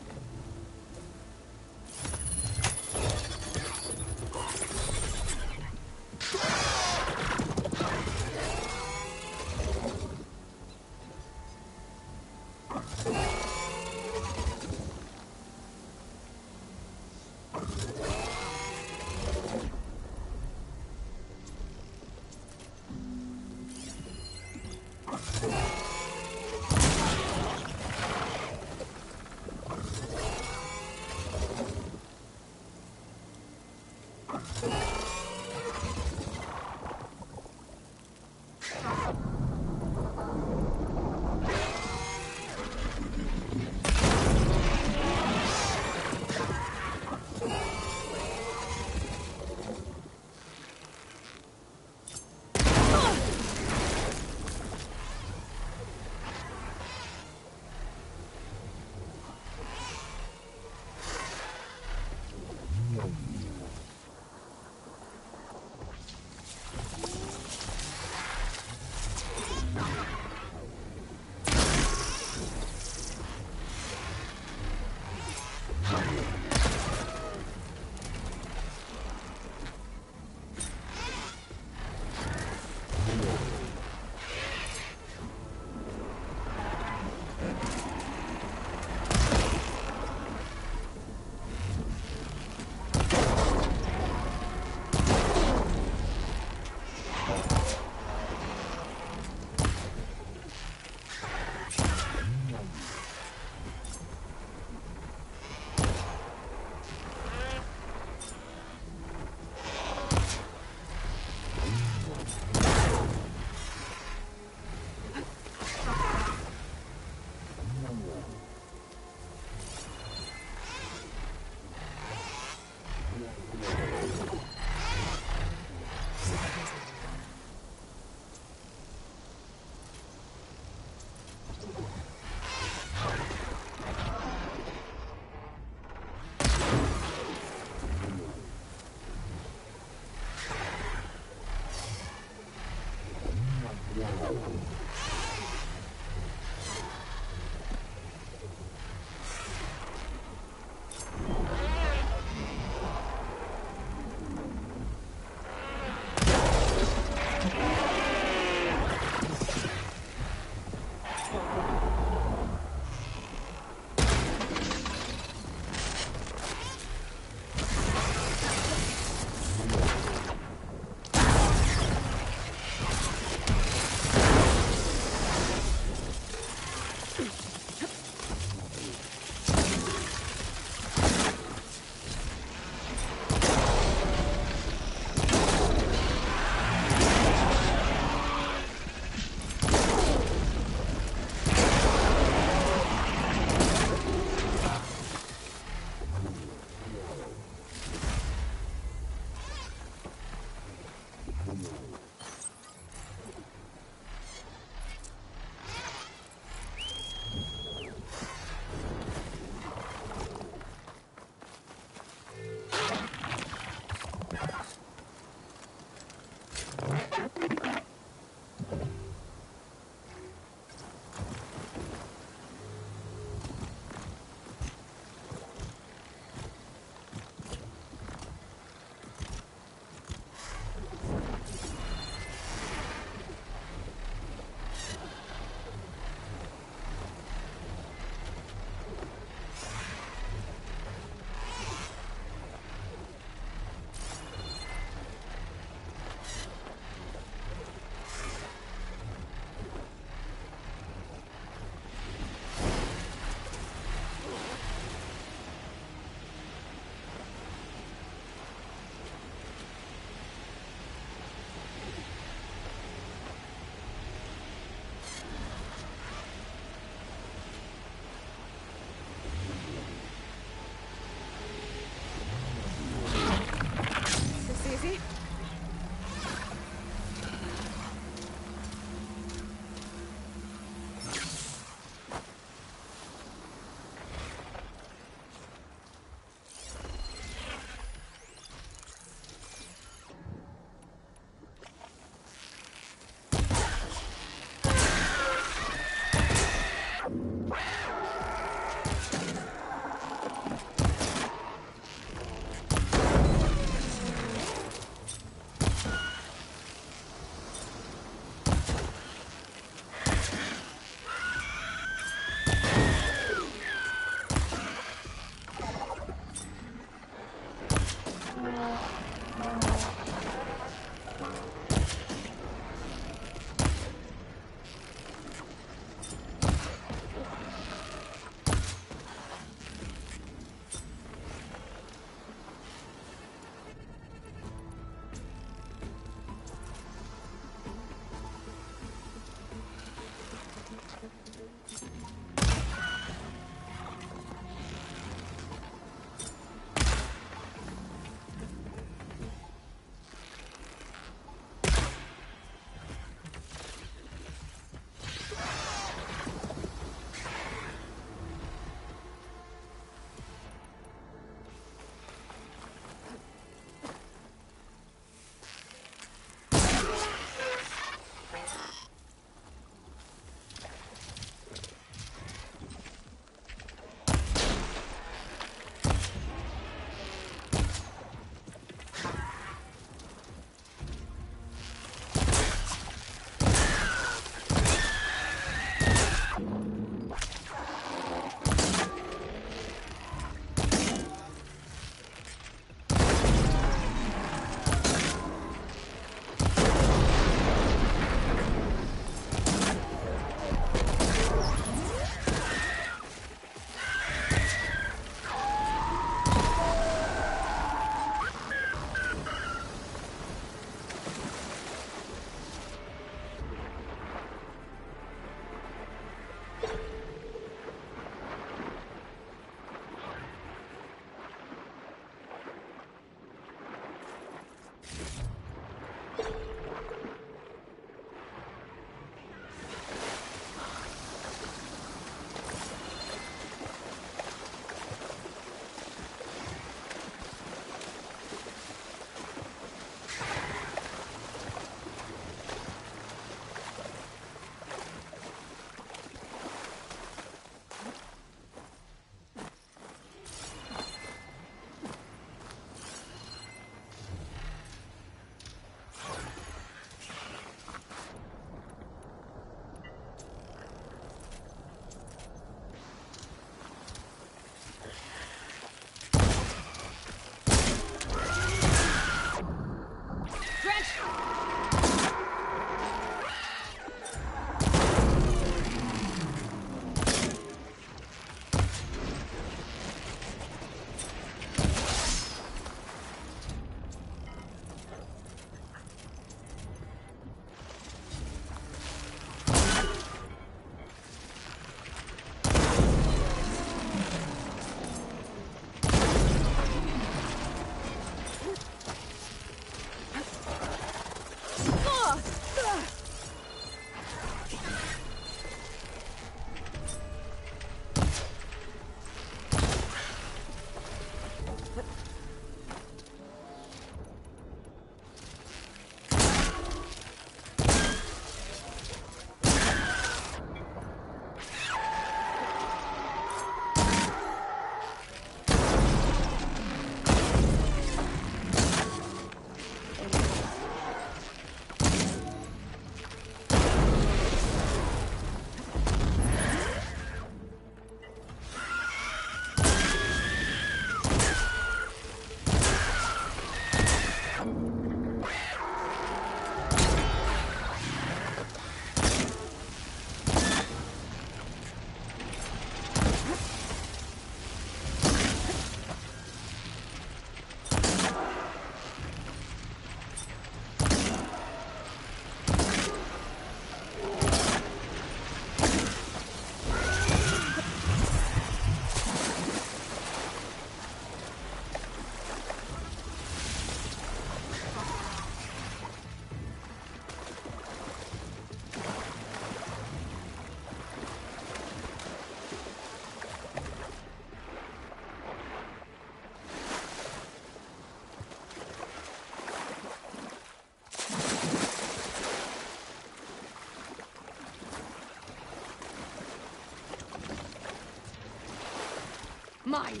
Speaker 1: Mine!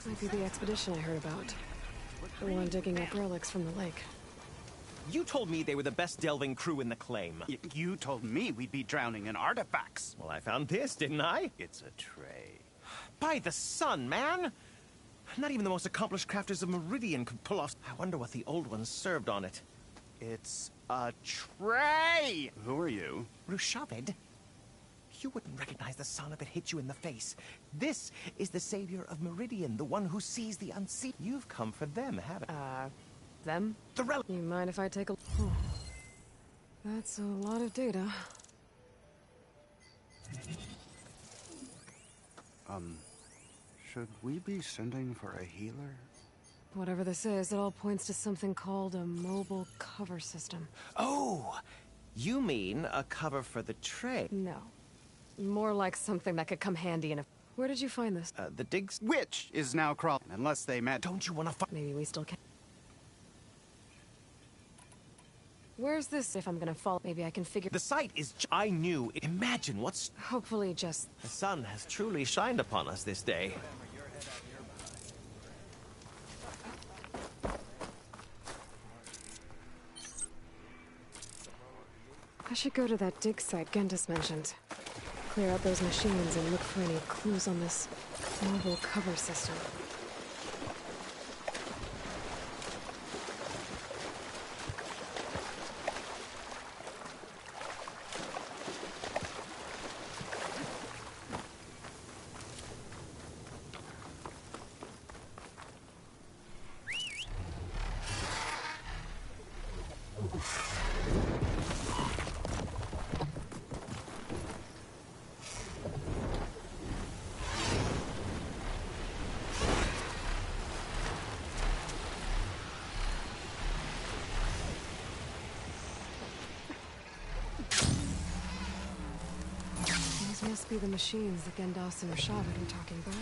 Speaker 1: Might be the expedition I heard about. The one digging up relics from the lake.
Speaker 14: You told me they were the best delving crew in the claim.
Speaker 15: You told me we'd be drowning in artifacts.
Speaker 14: Well, I found this, didn't I?
Speaker 15: It's a tray.
Speaker 14: By the sun, man! Not even the most accomplished crafters of Meridian could pull off. I wonder what the old ones served on it. It's a tray!
Speaker 15: Who are you?
Speaker 14: Rushavid? You wouldn't recognize the sun if it hit you in the face. This is the savior of Meridian, the one who sees the unseen. You've come for them, haven't you?
Speaker 1: Them?
Speaker 14: The relic.
Speaker 1: You mind if I take a... Oh. That's a lot of data.
Speaker 15: Should we be sending for a healer?
Speaker 1: Whatever this is, it all points to something called a mobile cover system.
Speaker 14: Oh! You mean a cover for the tray?
Speaker 1: No. More like something that could come handy in a... Where did you find this?
Speaker 14: The digs...
Speaker 15: Which is now crawling, unless they met...
Speaker 14: Don't you want to find...
Speaker 1: Maybe we still can... Where's this? If I'm gonna fall, maybe I can figure...
Speaker 14: The site is... I knew. Imagine what's...
Speaker 1: Hopefully just...
Speaker 14: The sun has truly shined upon us this day.
Speaker 1: I should go to that dig site Gendis mentioned. Clear out those machines and look for any clues on this mobile cover system. These must be the machines that Gendas and Rushavid were talking about.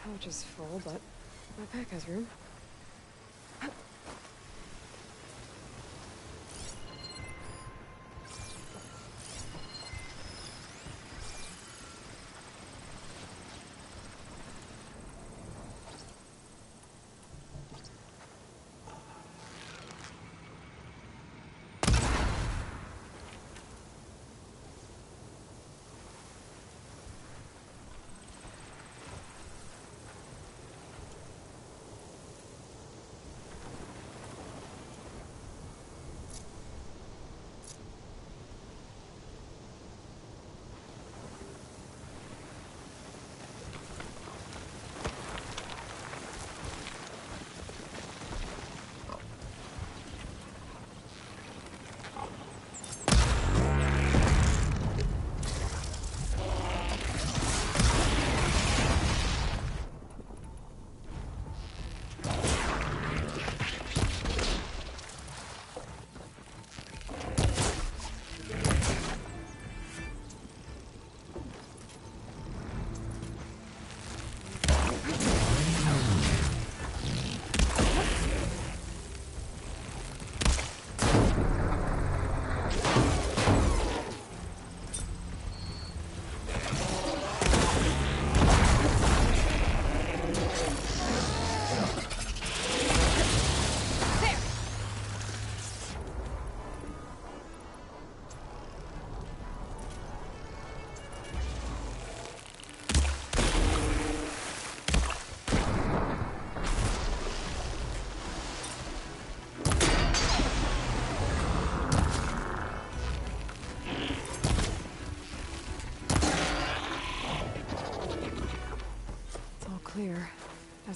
Speaker 1: Pouch is full, but my pack has room.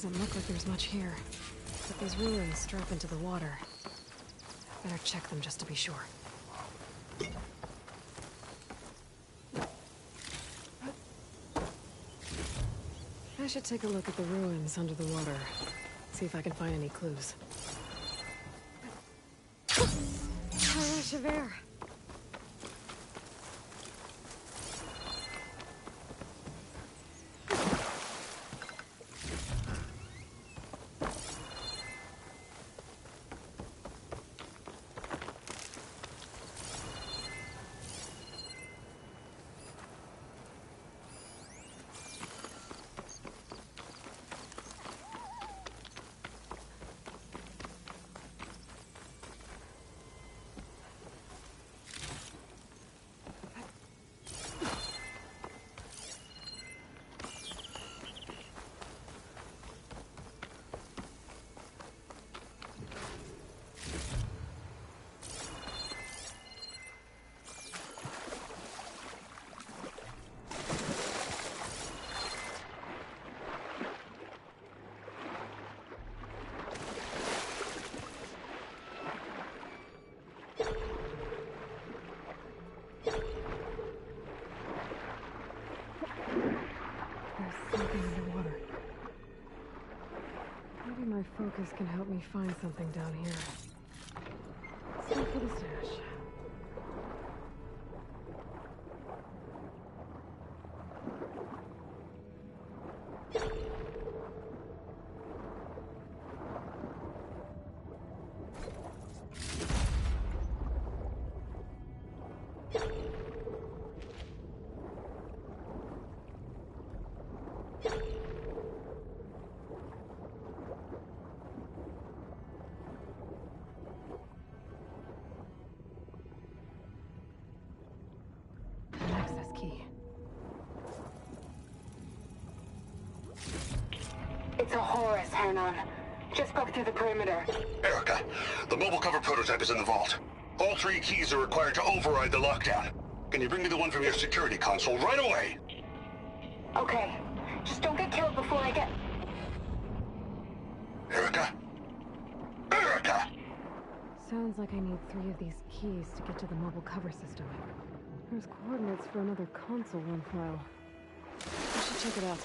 Speaker 1: Doesn't look like there's much here. But these ruins drop into the water. Better check them just to be sure. I should take a look at the ruins under the water. See if I can find any clues. Javert. Maybe my focus can help me find something down here. Let's go for the stash.
Speaker 7: It's a Horus, Hernon. Just broke through the perimeter.
Speaker 13: Erica, the mobile cover prototype is in the vault. All 3 keys are required to override the lockdown. Can you bring me the one from your security console right away?
Speaker 7: Okay. Just don't get killed before I get...
Speaker 13: Erica? Erica!
Speaker 1: Sounds like I need 3 of these keys to get to the mobile cover system. There's coordinates for another console on file. I should check it out.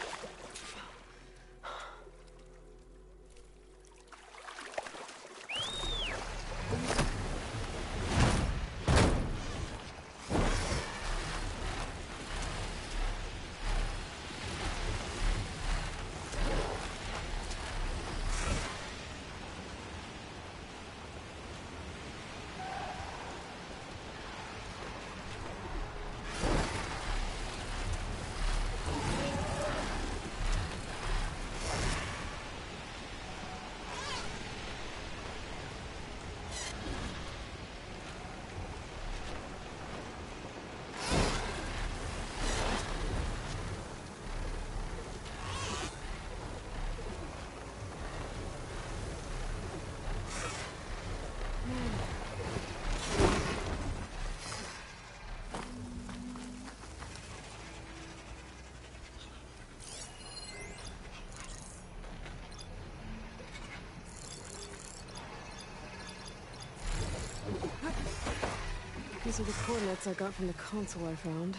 Speaker 1: These are the coordinates I got from the console I found.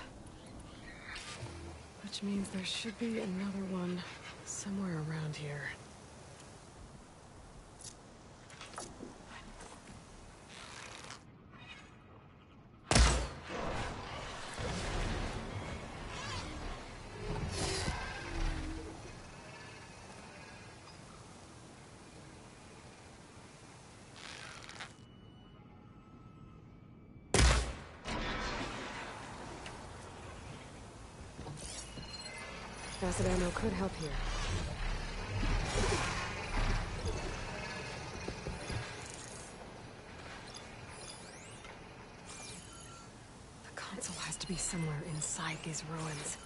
Speaker 1: Which means there should be another one somewhere around here. Acid ammo could help here. The console has to be somewhere inside these ruins.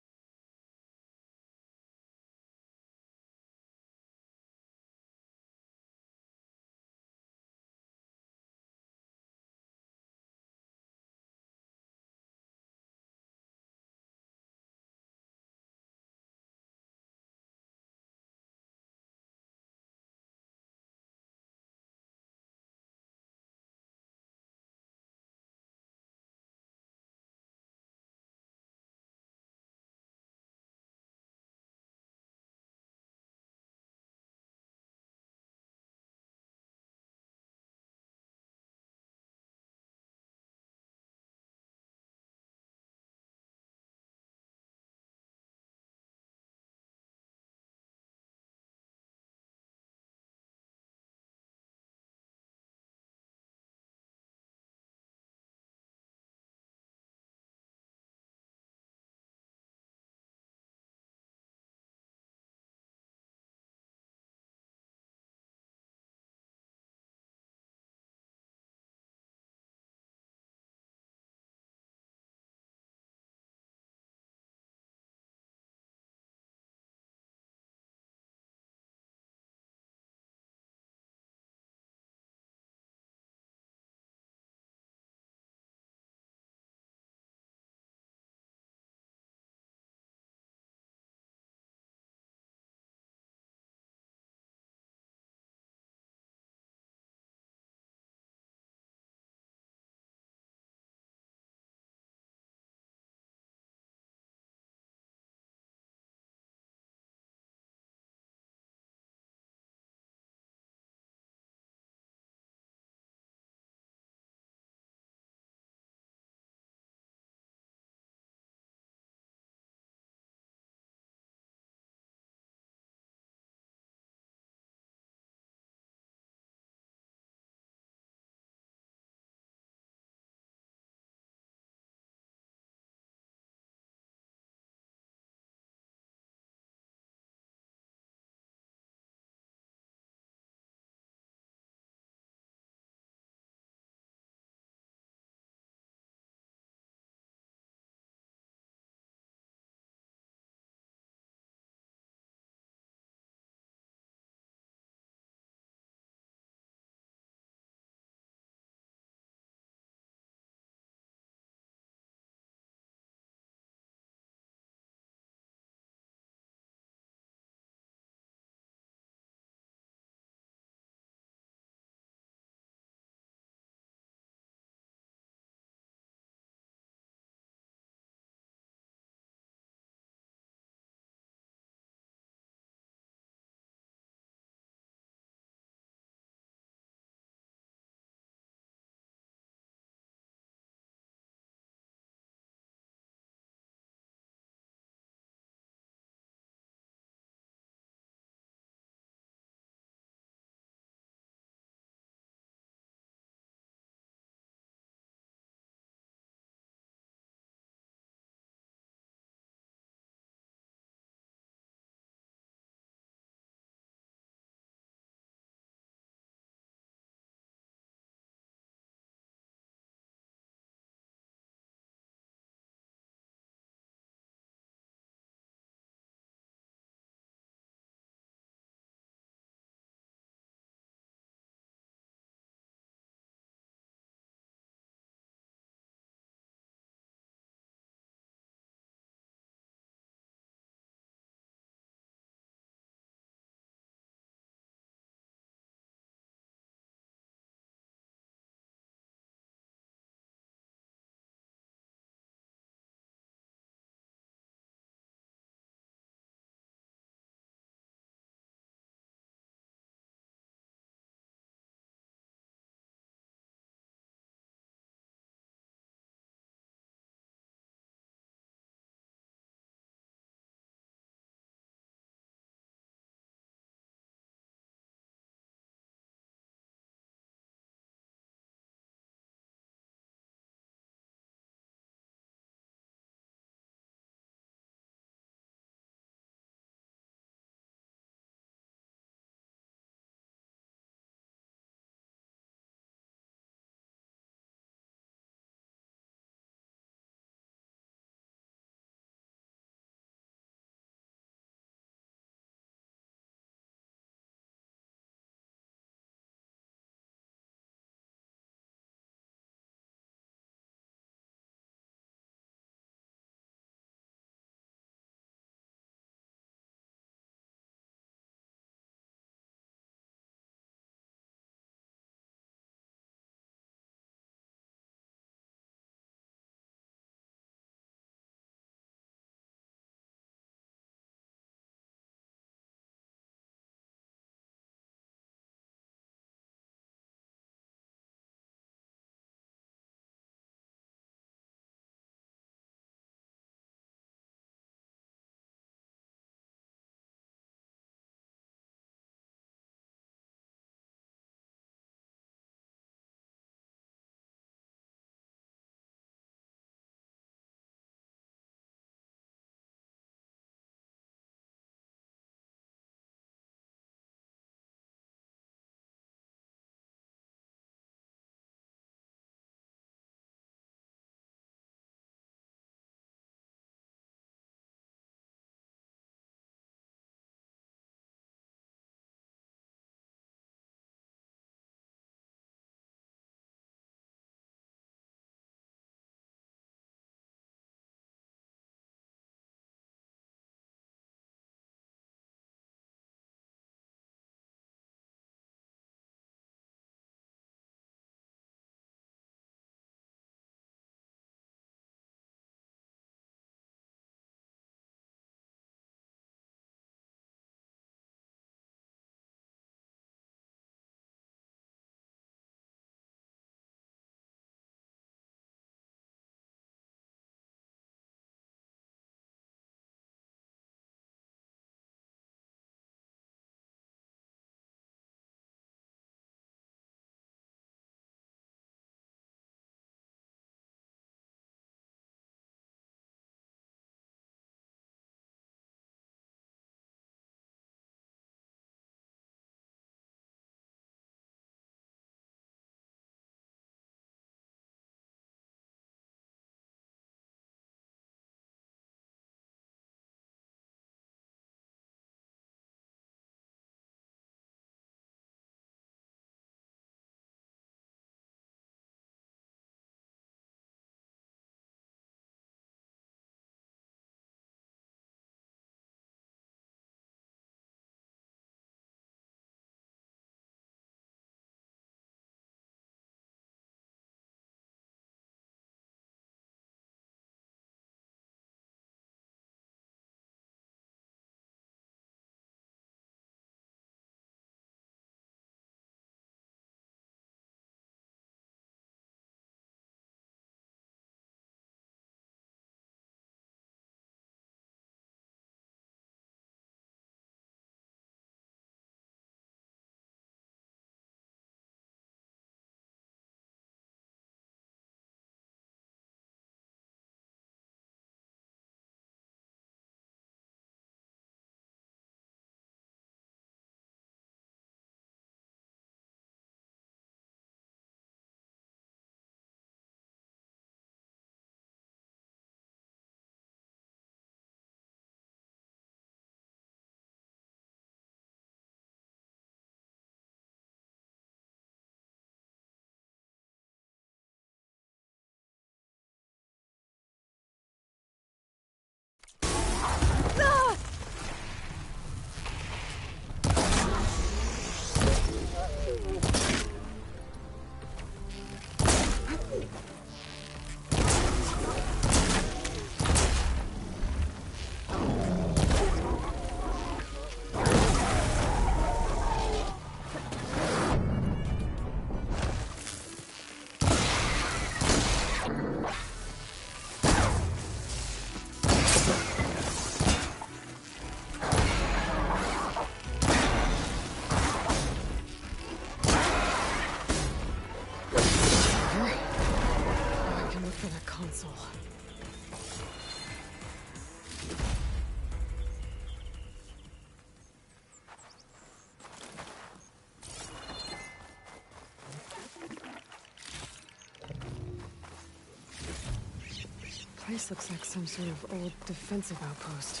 Speaker 1: place looks like some sort of old defensive outpost.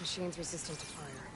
Speaker 1: Machines resistant to fire.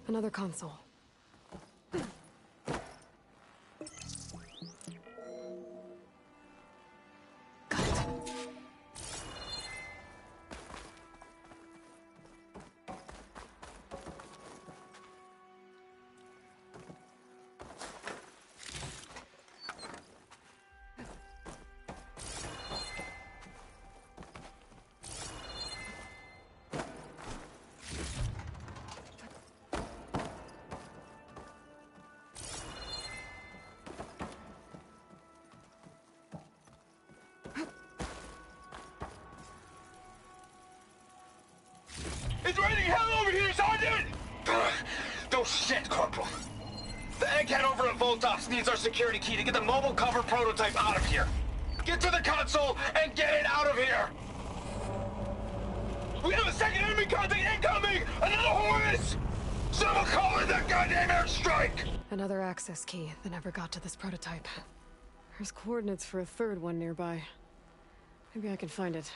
Speaker 1: Another console.
Speaker 13: It's raining hell over here, Sergeant! No shit, Corporal. The egghead over at Voltox needs our security key to get the mobile cover prototype out of here. Get to the console and get it out of here! We have a second enemy contact incoming! Another Horus! Someone call in that goddamn airstrike!
Speaker 1: Another access key that never got to this prototype. There's coordinates for a third one nearby. Maybe I can find it.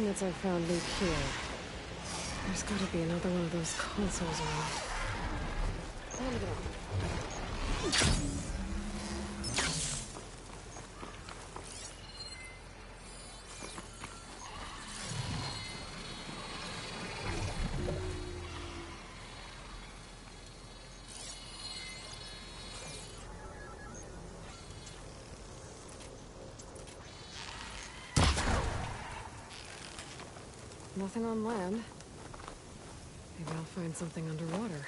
Speaker 1: coordinates I found lead here. There's gotta be another one of those consoles around. Nothing on land. Maybe I'll find something underwater.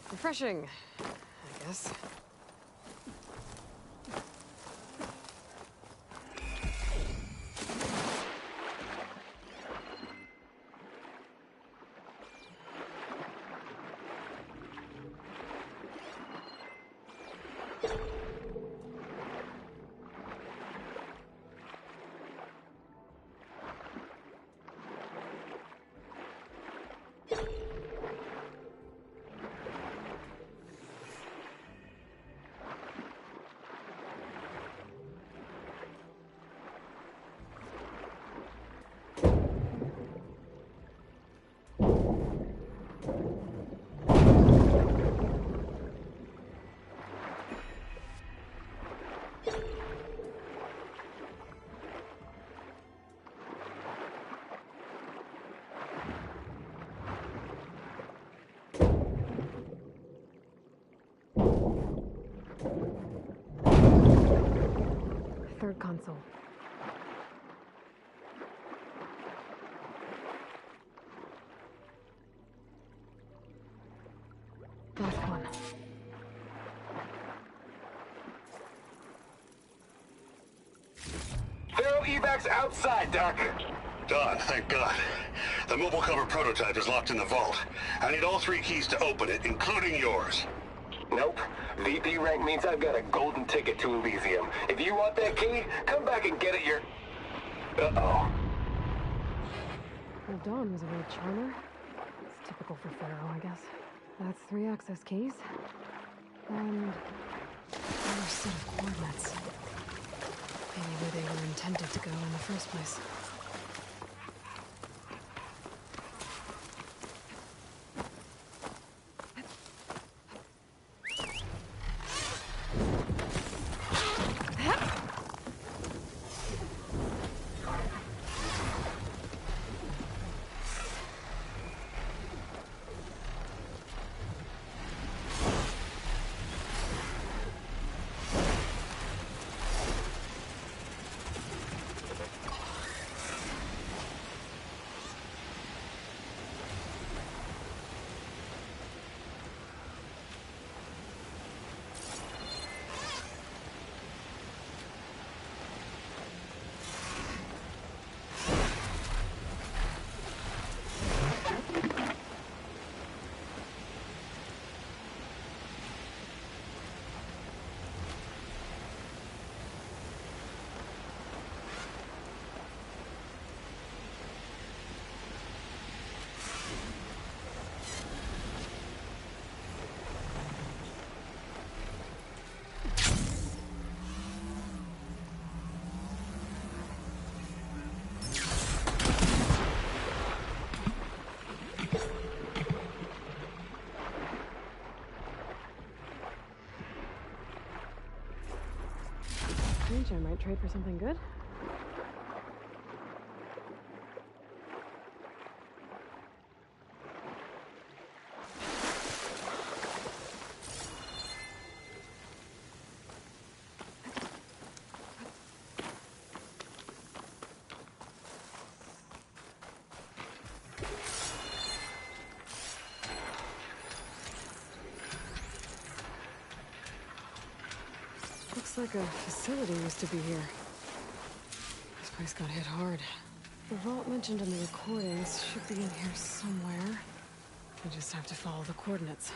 Speaker 1: Refreshing, I guess. Third console. Last one.
Speaker 13: Thorough evacs outside, Doc. Done, thank God. The mobile cover prototype is locked in the vault. I need all 3 keys to open it, including yours. Nope. VP rank means I've got a golden ticket to Elysium. If you want that key, come back and get it your... Uh-oh.
Speaker 1: Well, Dawn was a real charmer. It's typical for Pharaoh, I guess. That's 3 access keys. And another set of coordinates. Maybe where they were intended to go in the first place. I might trade for something good. Looks like a facility used to be here. This place got hit hard. The vault mentioned in the recordings should be in here somewhere. I just have to follow the coordinates.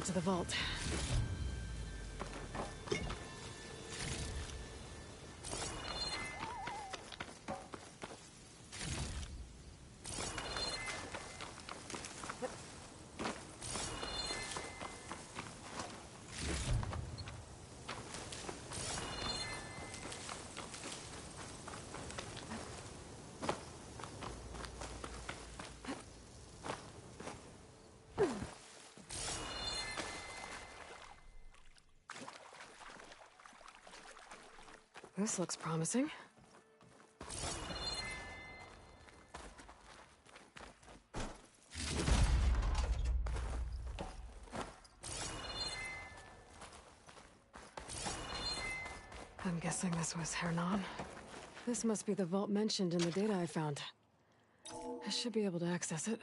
Speaker 1: it to the vault. This looks promising. I'm guessing this was Hernon. This must be the vault mentioned in the data I found. I should be able to access it.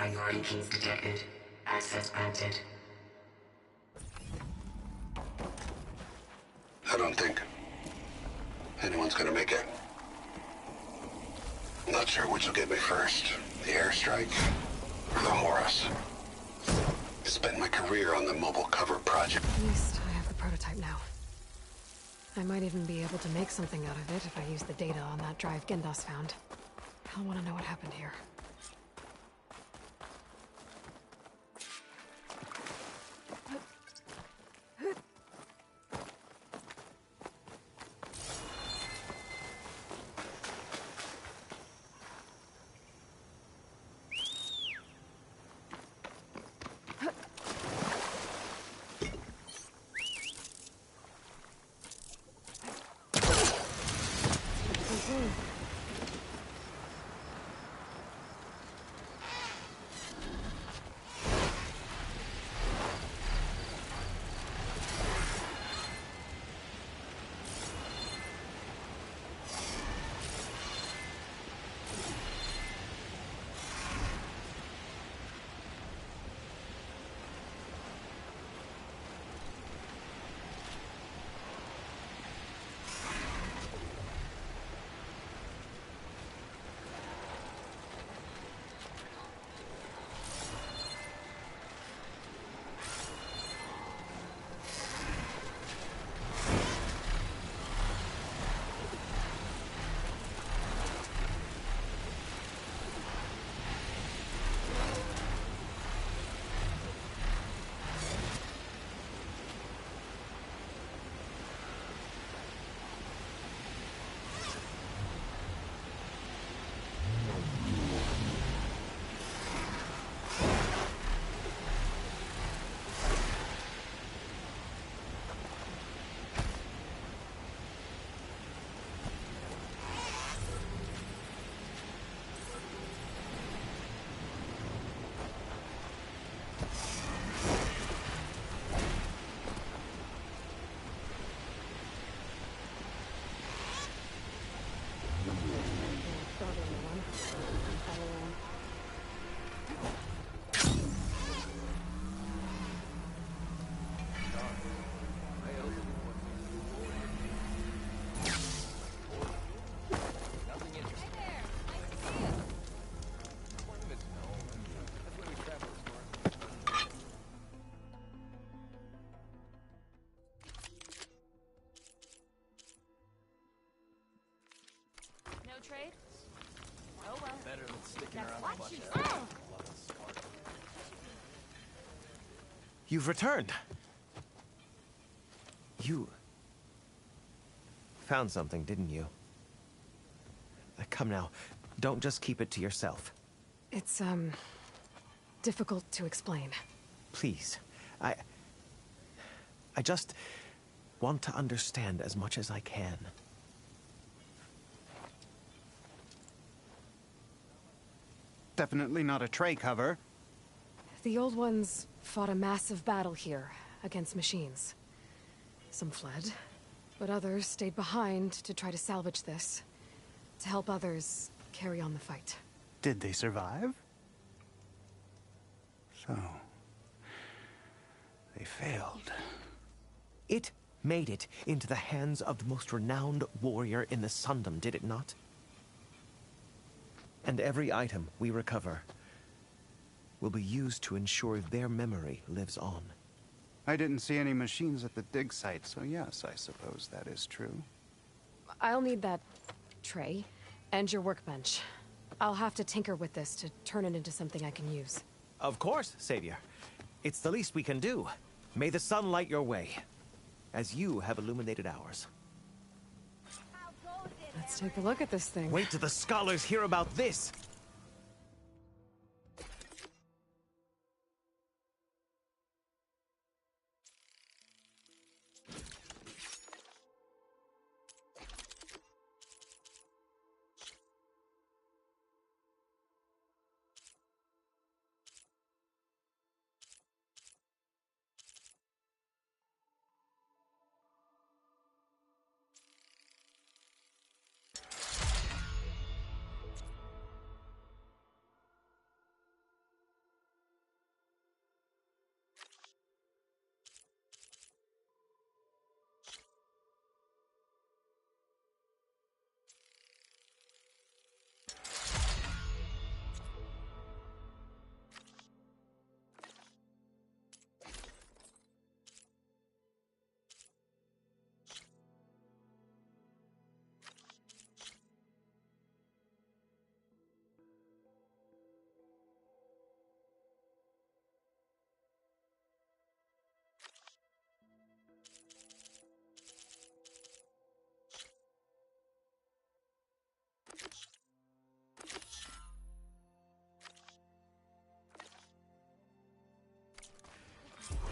Speaker 2: Priority keys detected. Access granted.
Speaker 16: I don't think anyone's gonna make it. I'm not sure which will get me first. The airstrike or the Horus. I spent my career on the mobile cover project.
Speaker 1: At least I have the prototype now. I might even be able to make something out of it if I use the data on that drive Gendas found. I'll want to know what happened here.
Speaker 27: Trade? Oh well.
Speaker 21: Better than sticking
Speaker 27: That's
Speaker 21: around
Speaker 27: what
Speaker 21: a bunch
Speaker 27: she
Speaker 21: of
Speaker 27: said.
Speaker 14: You've returned. You found something, didn't you? Come now, don't just keep it to yourself.
Speaker 1: It's, difficult to explain.
Speaker 14: Please, I just want to understand as much as I can.
Speaker 15: Definitely not a tray cover.
Speaker 1: The old ones fought a massive battle here against machines. Some fled, but others stayed behind to try to salvage this, to help others carry on the fight.
Speaker 15: Did they survive? So,
Speaker 9: They failed.
Speaker 14: It made it into the hands of the most renowned warrior in the Sundom, did it not? And every item we recover will be used to ensure their memory lives on.
Speaker 15: I didn't see any machines at the dig site, so yes, I suppose that is true.
Speaker 1: I'll need that tray and your workbench. I'll have to tinker with this to turn it into something I can use.
Speaker 14: Of course, Savior. It's the least we can do. May the sun light your way, as you have illuminated ours.
Speaker 1: Let's take a look at this thing.
Speaker 14: Wait till the scholars hear about this!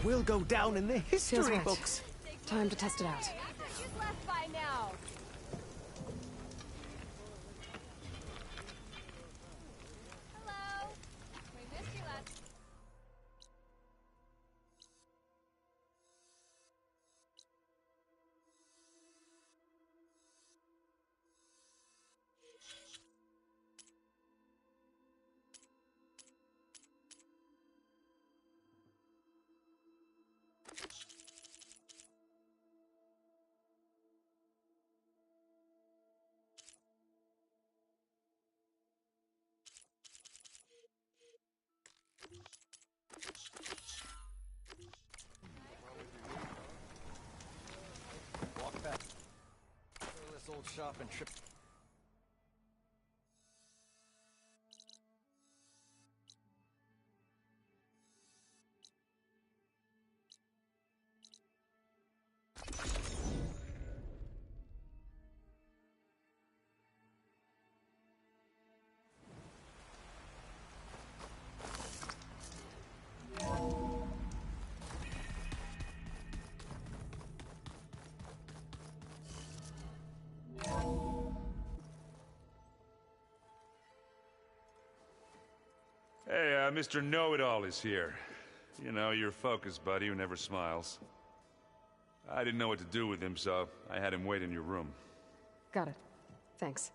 Speaker 14: We'll go down in the history
Speaker 1: right.
Speaker 14: books.
Speaker 1: Time to test it out.
Speaker 27: Just left by now. Hello. We missed you last.
Speaker 4: Walk back. Go to this old shop and trip.
Speaker 21: Hey, Mr. Know-It-All is here. You know, your focus buddy who never smiles. I didn't know what to do with him, so I had him wait in your room.
Speaker 1: Got it. Thanks.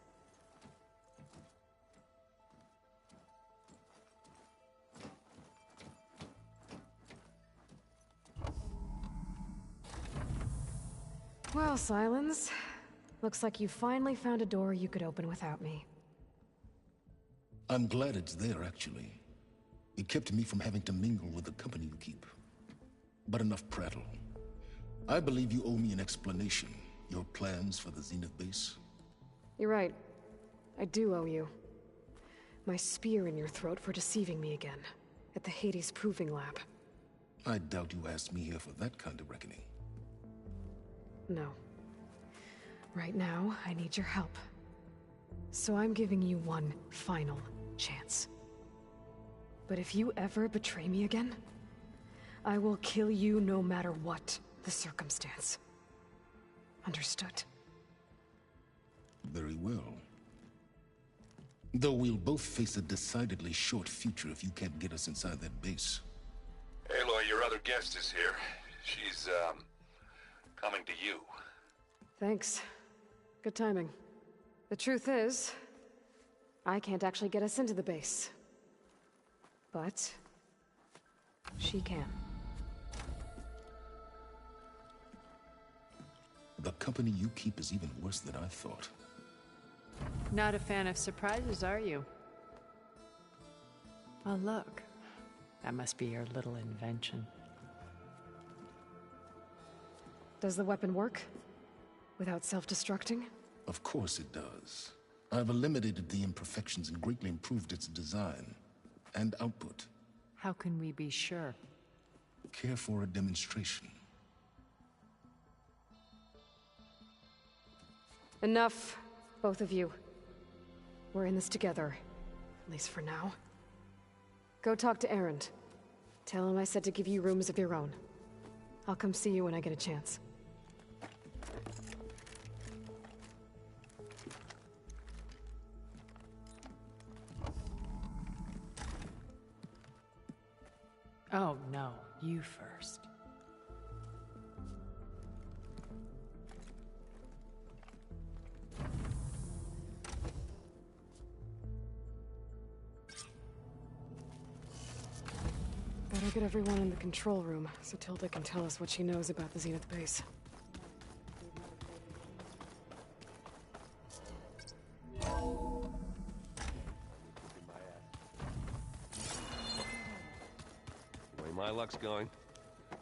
Speaker 1: Well, Silence. Looks like you finally found a door you could open without me.
Speaker 17: I'm glad it's there, actually. It kept me from having to mingle with the company you keep. But enough prattle. I believe you owe me an explanation. Your plans for the Zenith base?
Speaker 1: You're right. I do owe you. My spear in your throat for deceiving me again. At the Hades Proving Lab.
Speaker 17: I doubt you asked me here for that kind of reckoning.
Speaker 1: No. Right now, I need your help. So I'm giving you one final chance. But if you ever betray me again, I will kill you no matter what the circumstance. Understood?
Speaker 17: Very well. Though we'll both face a decidedly short future if you can't get us inside that base.
Speaker 13: Aloy, your other guest is here. She's, coming to you.
Speaker 1: Thanks. Good timing. The truth is, I can't actually get us into the base. But she can.
Speaker 17: The company you keep is even worse than I thought.
Speaker 5: Not a fan of surprises, are you? Oh, look. That must be your little invention.
Speaker 1: Does the weapon work? Without self-destructing?
Speaker 17: Of course it does. I've eliminated the imperfections and greatly improved its design and output.
Speaker 5: How can we be sure?
Speaker 17: Care for a demonstration?
Speaker 1: Enough, both of you. We're in this together, at least for now. Go talk to Erend. Tell him I said to give you rooms of your own. I'll come see you when I get a chance.
Speaker 5: Oh, no. You first.
Speaker 1: Better get everyone in the control room, so Tilda can tell us what she knows about the Zenith base.
Speaker 21: The way my luck's going,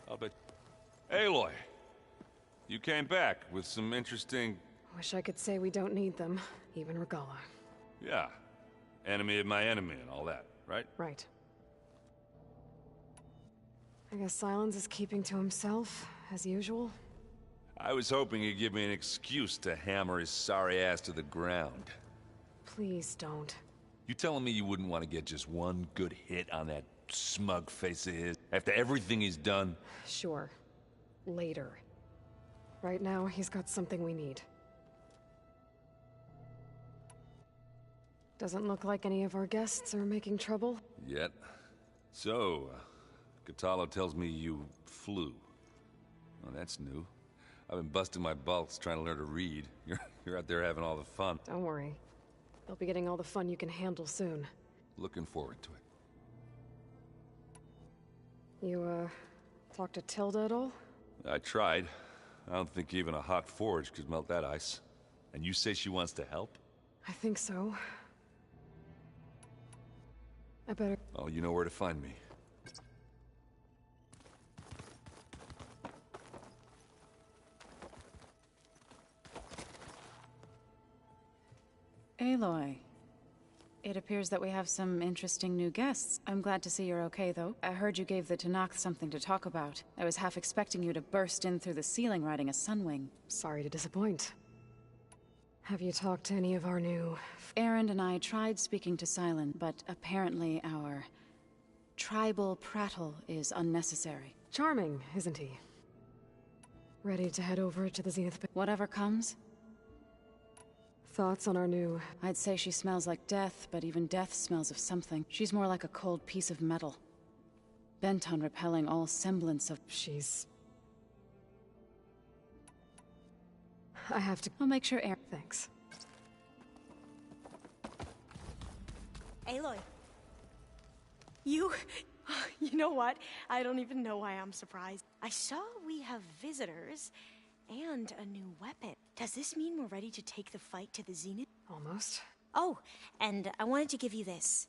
Speaker 21: I'll bet... Aloy! You came back with some interesting...
Speaker 1: Wish I could say we don't need them, even Regala.
Speaker 21: Yeah. Enemy of my enemy and all that, right?
Speaker 1: Right. I guess Silence is keeping to himself, as usual.
Speaker 21: I was hoping he'd give me an excuse to hammer his sorry ass to the ground.
Speaker 1: Please don't.
Speaker 21: You telling me you wouldn't want to get just one good hit on that smug face of his, after everything he's done?
Speaker 1: Sure. Later. Right now, he's got something we need. Doesn't look like any of our guests are making trouble.
Speaker 21: Yet. So, Katalo tells me you flew. Well, that's new. I've been busting my balls trying to learn to read. You're out there having all the fun.
Speaker 1: Don't worry. You'll be getting all the fun you can handle soon.
Speaker 21: Looking forward to it.
Speaker 1: You, talked to Tilda at all?
Speaker 21: I tried. I don't think even a hot forge could melt that ice. And you say she wants to help?
Speaker 1: I think so. I better...
Speaker 21: Oh, you know where to find me.
Speaker 19: Aloy. It appears that we have some interesting new guests. I'm glad to see you're okay, though. I heard you gave the Tenakth something to talk about. I was half expecting you to burst in through the ceiling riding a sunwing.
Speaker 1: Sorry to disappoint. Have you talked to any of our new...
Speaker 19: Erend and I tried speaking to Silent, but apparently our... tribal prattle is unnecessary.
Speaker 1: Charming, isn't he? Ready to head over to the Zenith...
Speaker 19: Whatever comes?
Speaker 1: Thoughts on our new...
Speaker 19: I'd say she smells like death, but even death smells of something. She's more like a cold piece of metal. Bent on repelling all semblance of...
Speaker 1: She's... I have to...
Speaker 19: I'll make sure Erend...
Speaker 1: Thanks.
Speaker 7: Aloy. You know what? I don't even know why I'm surprised. I saw we have visitors and a new weapon. Does this mean we're ready to take the fight to the Zenith?
Speaker 1: Almost.
Speaker 7: Oh, and I wanted to give you this.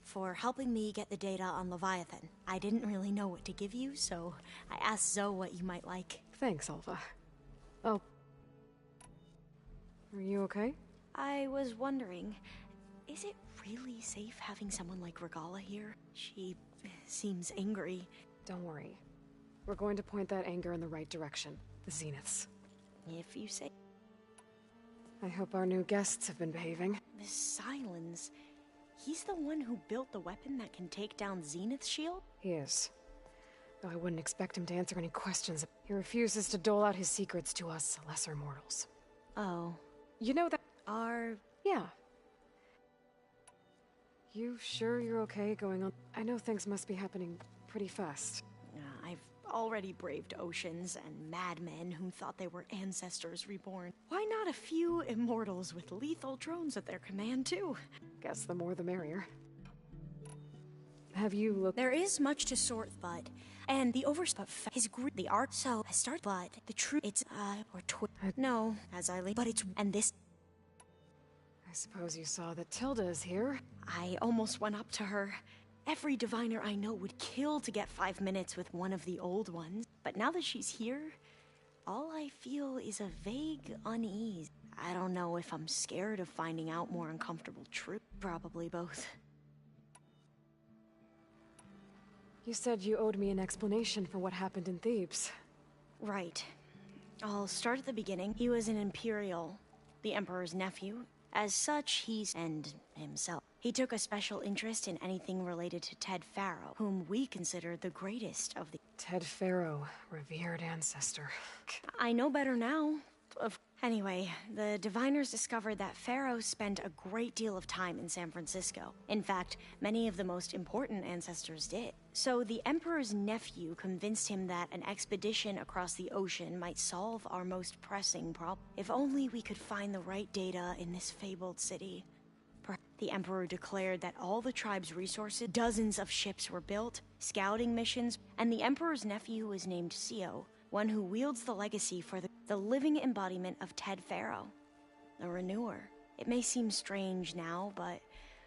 Speaker 7: For helping me get the data on Leviathan. I didn't really know what to give you, so I asked Zoe what you might like.
Speaker 1: Thanks, Alva. Oh. Are you okay?
Speaker 7: I was wondering, is it really safe having someone like Regala here? She seems angry.
Speaker 1: Don't worry. We're going to point that anger in the right direction. The Zeniths.
Speaker 7: If you say.
Speaker 1: I hope our new guests have been behaving.
Speaker 7: This Silence. He's the one who built the weapon that can take down Zenith's shield?
Speaker 1: He is. Though I wouldn't expect him to answer any questions. He refuses to dole out his secrets to us lesser mortals.
Speaker 7: Oh.
Speaker 1: You know that...
Speaker 7: Are...
Speaker 1: Yeah. You sure you're okay going on? I know things must be happening pretty fast.
Speaker 7: I've already braved oceans and madmen who thought they were ancestors reborn. Why not a few immortals with lethal drones at their command, too?
Speaker 1: Guess the more the merrier. Have you looked?
Speaker 7: There is much to sort, but... And the his the art so has started, but the truth it's no, as I leave, but it's and this.
Speaker 1: I suppose you saw that Tilda is here.
Speaker 7: I almost went up to her. Every diviner I know would kill to get 5 minutes with one of the old ones, but now that she's here, all I feel is a vague unease. I don't know if I'm scared of finding out more uncomfortable truth. Probably both.
Speaker 1: You said you owed me an explanation for what happened in Thebes.
Speaker 7: Right. I'll start at the beginning. He was an Imperial, the Emperor's nephew. As such, and himself. He took a special interest in anything related to Ted Faro, whom we consider the greatest of the...
Speaker 1: Ted Faro, revered ancestor.
Speaker 7: I know better now. Anyway, the diviners discovered that Faro spent a great deal of time in San Francisco. In fact, many of the most important ancestors did. So the Emperor's nephew convinced him that an expedition across the ocean might solve our most pressing problem. If only we could find the right data in this fabled city. The Emperor declared that all the tribe's resources, dozens of ships were built, scouting missions, and the Emperor's nephew was named Sio, one who wields the legacy for the living embodiment of Ted Faro, the Renewer. It may seem strange now, but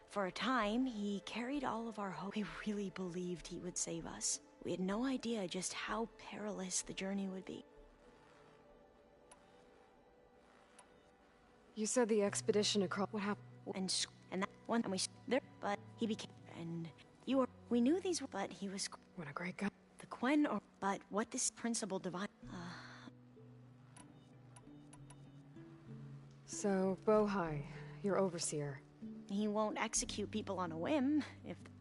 Speaker 7: for a time, he carried all of our hope. We really believed he would save us. We had no idea just how perilous the journey would be.
Speaker 1: You said the expedition across... What happened?
Speaker 7: And that one, and we there, but he became... And you were... We knew these, but he was...
Speaker 1: What a great guy.
Speaker 7: The Quen, or... But what this principal divine...
Speaker 1: So, Bohai, your overseer.
Speaker 7: He won't execute people on a whim,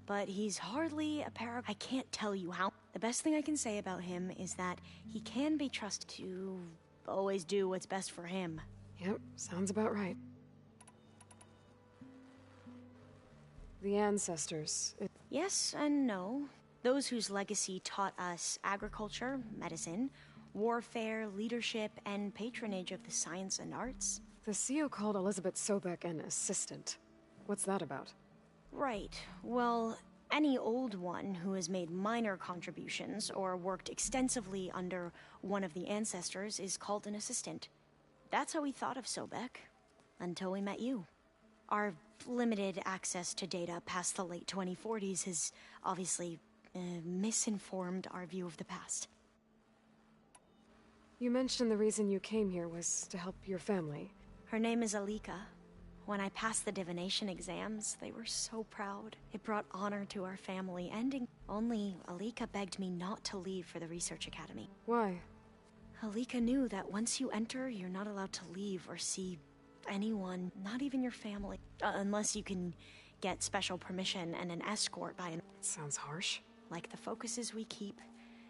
Speaker 7: but he's hardly a I can't tell you how. The best thing I can say about him is that he can be trusted to always do what's best for him.
Speaker 1: Yep, sounds about right. The ancestors.
Speaker 7: Yes and no. Those whose legacy taught us agriculture, medicine, warfare, leadership, and patronage of the science and arts.
Speaker 1: The CEO called Elizabeth Sobek an assistant. What's that about?
Speaker 7: Right. Well, any old one who has made minor contributions or worked extensively under one of the ancestors is called an assistant. That's how we thought of Sobek, until we met you. Our limited access to data past the late 2040s has obviously misinformed our view of the past.
Speaker 1: You mentioned the reason you came here was to help your family.
Speaker 7: Her name is Alika. When I passed the divination exams, they were so proud. It brought honor to our family, and only Alika begged me not to leave for the research academy.
Speaker 1: Why?
Speaker 7: Alika knew that once you enter, you're not allowed to leave or see anyone, not even your family, unless you can get special permission and an escort by an...
Speaker 1: Sounds harsh.
Speaker 7: Like the focuses we keep,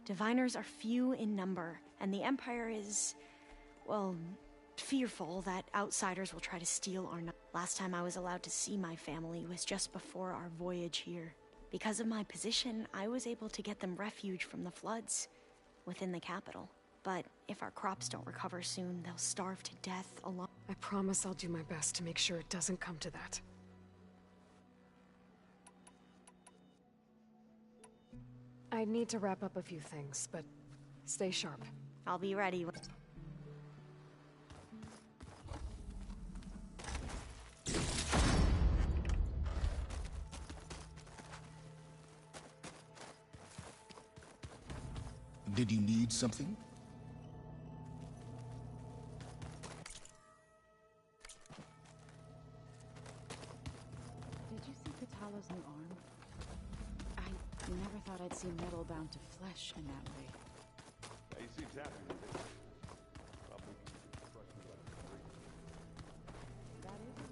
Speaker 7: diviners are few in number, and the Empire is, well, fearful that outsiders will try to steal our... Last time I was allowed to see my family was just before our voyage here. Because of my position, I was able to get them refuge from the floods within the capital. But if our crops don't recover soon, they'll starve to death alone.
Speaker 1: I promise I'll do my best to make sure it doesn't come to that. I need to wrap up a few things, but stay sharp.
Speaker 7: I'll be ready.
Speaker 17: Did you need something?
Speaker 19: Did you see Katala's new arm? I never thought I'd see metal bound to flesh in that way.
Speaker 21: Yeah, he seems happy with it. Probably crushing about
Speaker 19: That is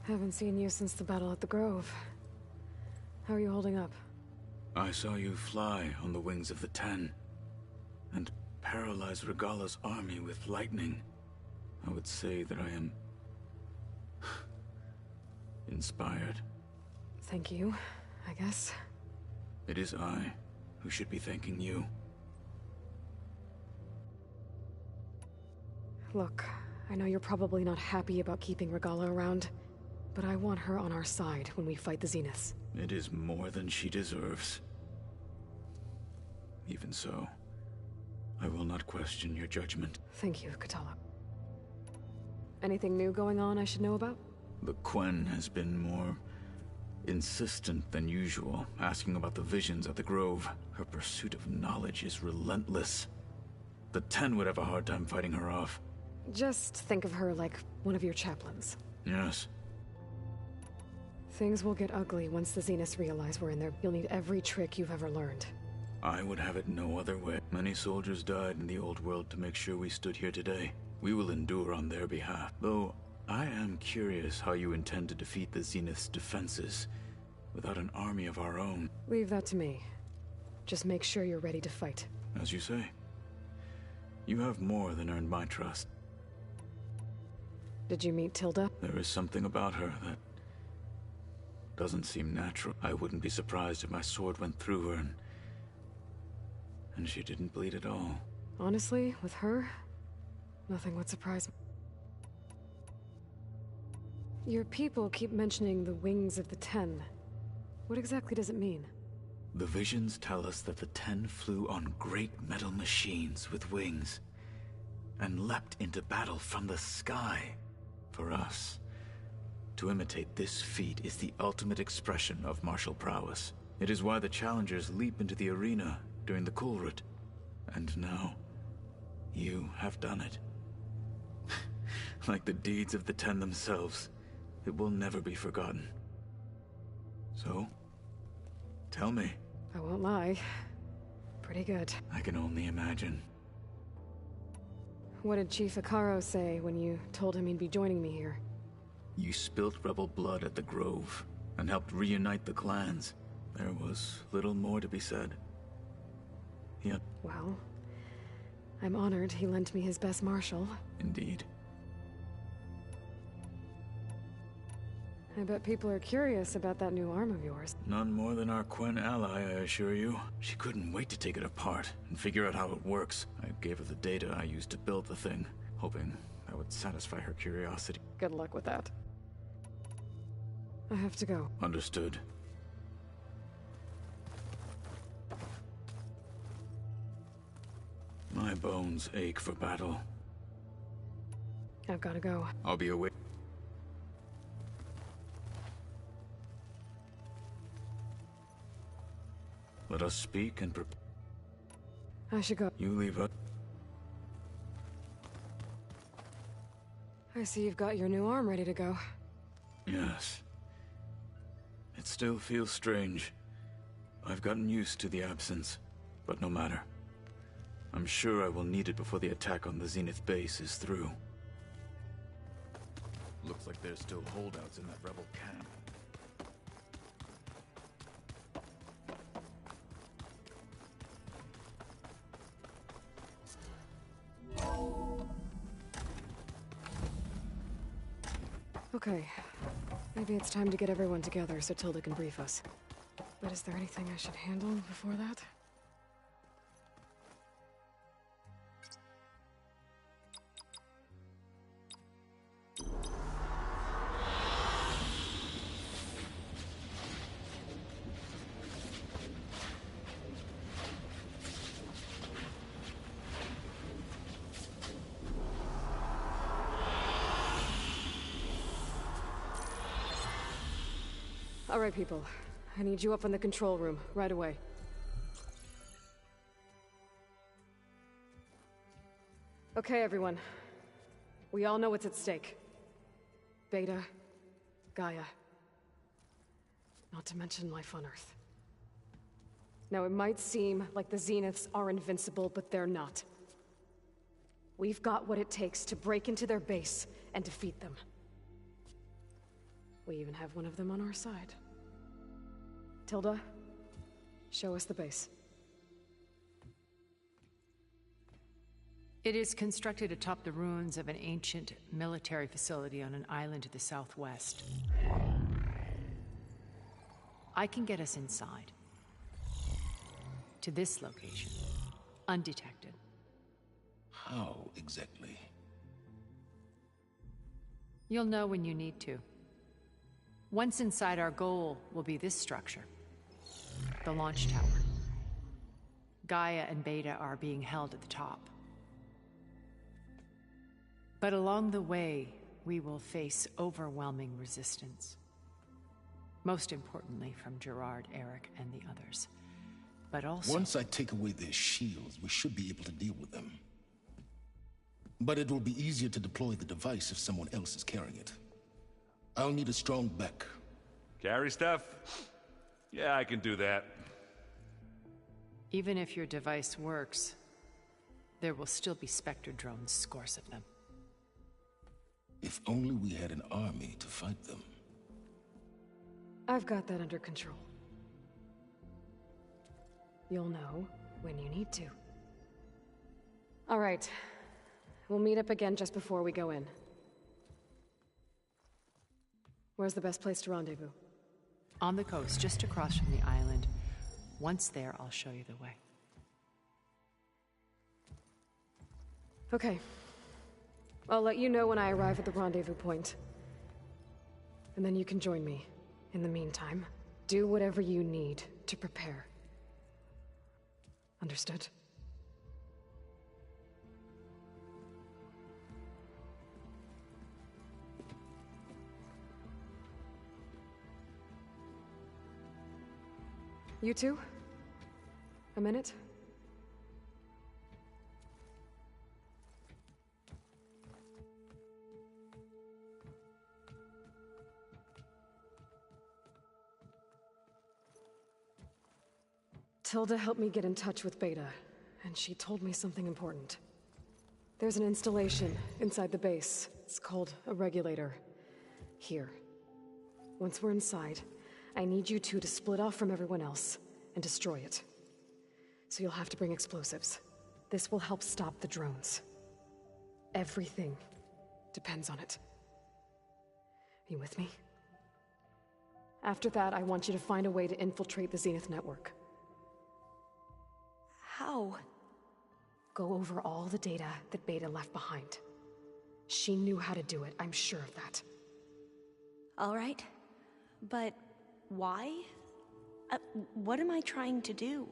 Speaker 1: Haven't seen you since the battle at the Grove. How are you holding up?
Speaker 8: I saw you fly on the wings of the Ten, and paralyze Regala's army with lightning. I would say that I am... inspired.
Speaker 1: Thank you, I guess.
Speaker 8: It is I who should be thanking you.
Speaker 1: Look, I know you're probably not happy about keeping Regala around, but I want her on our side when we fight the Zeniths.
Speaker 8: It is more than she deserves. Even so, I will not question your judgment.
Speaker 1: Thank you, Katala. Anything new going on I should know about?
Speaker 8: The Quen has been more insistent than usual, asking about the visions at the Grove. Her pursuit of knowledge is relentless. The Ten would have a hard time fighting her off.
Speaker 1: Just think of her like one of your chaplains.
Speaker 8: Yes.
Speaker 1: Things will get ugly once the Zeniths realize we're in there. You'll need every trick you've ever learned.
Speaker 8: I would have it no other way. Many soldiers died in the old world to make sure we stood here today. We will endure on their behalf. Though, I am curious how you intend to defeat the Zenith's defenses without an army of our own.
Speaker 1: Leave that to me. Just make sure you're ready to fight.
Speaker 8: As you say. You have more than earned my trust.
Speaker 1: Did you meet Tilda?
Speaker 8: There is something about her that doesn't seem natural. I wouldn't be surprised if my sword went through her and she didn't bleed at all.
Speaker 1: Honestly, with her, nothing would surprise me. Your people keep mentioning the wings of the Ten. What exactly does it mean?
Speaker 8: The visions tell us that the Ten flew on great metal machines with wings and leapt into battle from the sky. For us, to imitate this feat is the ultimate expression of martial prowess. It is why the challengers leap into the arena during the Kulrut. And now, you have done it. Like the deeds of the Ten themselves, it will never be forgotten. So, tell me.
Speaker 1: I won't lie. Pretty good.
Speaker 8: I can only imagine.
Speaker 1: What did Chief Ikaro say when you told him he'd be joining me here?
Speaker 8: You spilt rebel blood at the Grove and helped reunite the clans. There was little more to be said. Yet...
Speaker 1: Well, I'm honored he lent me his best martial.
Speaker 8: Indeed.
Speaker 1: I bet people are curious about that new arm of yours.
Speaker 8: None more than our Quen ally, I assure you. She couldn't wait to take it apart and figure out how it works. I gave her the data I used to build the thing, hoping that would satisfy her curiosity.
Speaker 1: Good luck with that. I have to go.
Speaker 8: Understood. My bones ache for battle.
Speaker 1: I've got to go.
Speaker 8: I'll be away. Let us speak and prepare.
Speaker 1: I should go.
Speaker 8: You leave us.
Speaker 1: I see you've got your new arm ready to go.
Speaker 8: Yes. It still feels strange. I've gotten used to the absence, but no matter. I'm sure I will need it before the attack on the Zenith base is through. Looks like there's still holdouts in that rebel camp.
Speaker 1: Okay. Maybe it's time to get everyone together so Tilda can brief us. But is there anything I should handle before that? All right, people. I need you up in the control room, right away. Okay, everyone. We all know what's at stake. Beta, Gaia. Not to mention life on Earth. Now, it might seem like the Zeniths are invincible, but they're not. We've got what it takes to break into their base and defeat them. We even have one of them on our side. Tilda, show us the base.
Speaker 5: It is constructed atop the ruins of an ancient military facility on an island to the southwest. I can get us inside. To this location. Undetected.
Speaker 17: How exactly?
Speaker 5: You'll know when you need to. Once inside, our goal will be this structure. The launch tower. Gaia and Beta are being held at the top. But along the way, we will face overwhelming resistance. Most importantly from Gerard, Eric, and the others. But also...
Speaker 17: Once I take away their shields, we should be able to deal with them. But it will be easier to deploy the device if someone else is carrying it. I'll need a strong back.
Speaker 21: Carry stuff? Yeah, I can do that.
Speaker 5: Even if your device works, there will still be Spectre drones, scores of them.
Speaker 17: If only we had an army to fight them.
Speaker 1: I've got that under control. You'll know when you need to. All right. We'll meet up again just before we go in. Where's the best place to rendezvous?
Speaker 5: On the coast, just across from the island. Once there, I'll show you the way.
Speaker 1: Okay. I'll let you know when I arrive at the rendezvous point. And then you can join me. In the meantime, do whatever you need to prepare. Understood? You two? A minute? Tilda helped me get in touch with Beta, and she told me something important. There's an installation inside the base. It's called a regulator. Here. Once we're inside, I need you two to split off from everyone else and destroy it. So you'll have to bring explosives. This will help stop the drones. Everything depends on it. Are you with me? After that, I want you to find a way to infiltrate the Zenith network.
Speaker 7: How?
Speaker 1: Go over all the data that Beta left behind. She knew how to do it, I'm sure of that.
Speaker 7: All right. But why? What am I trying to do?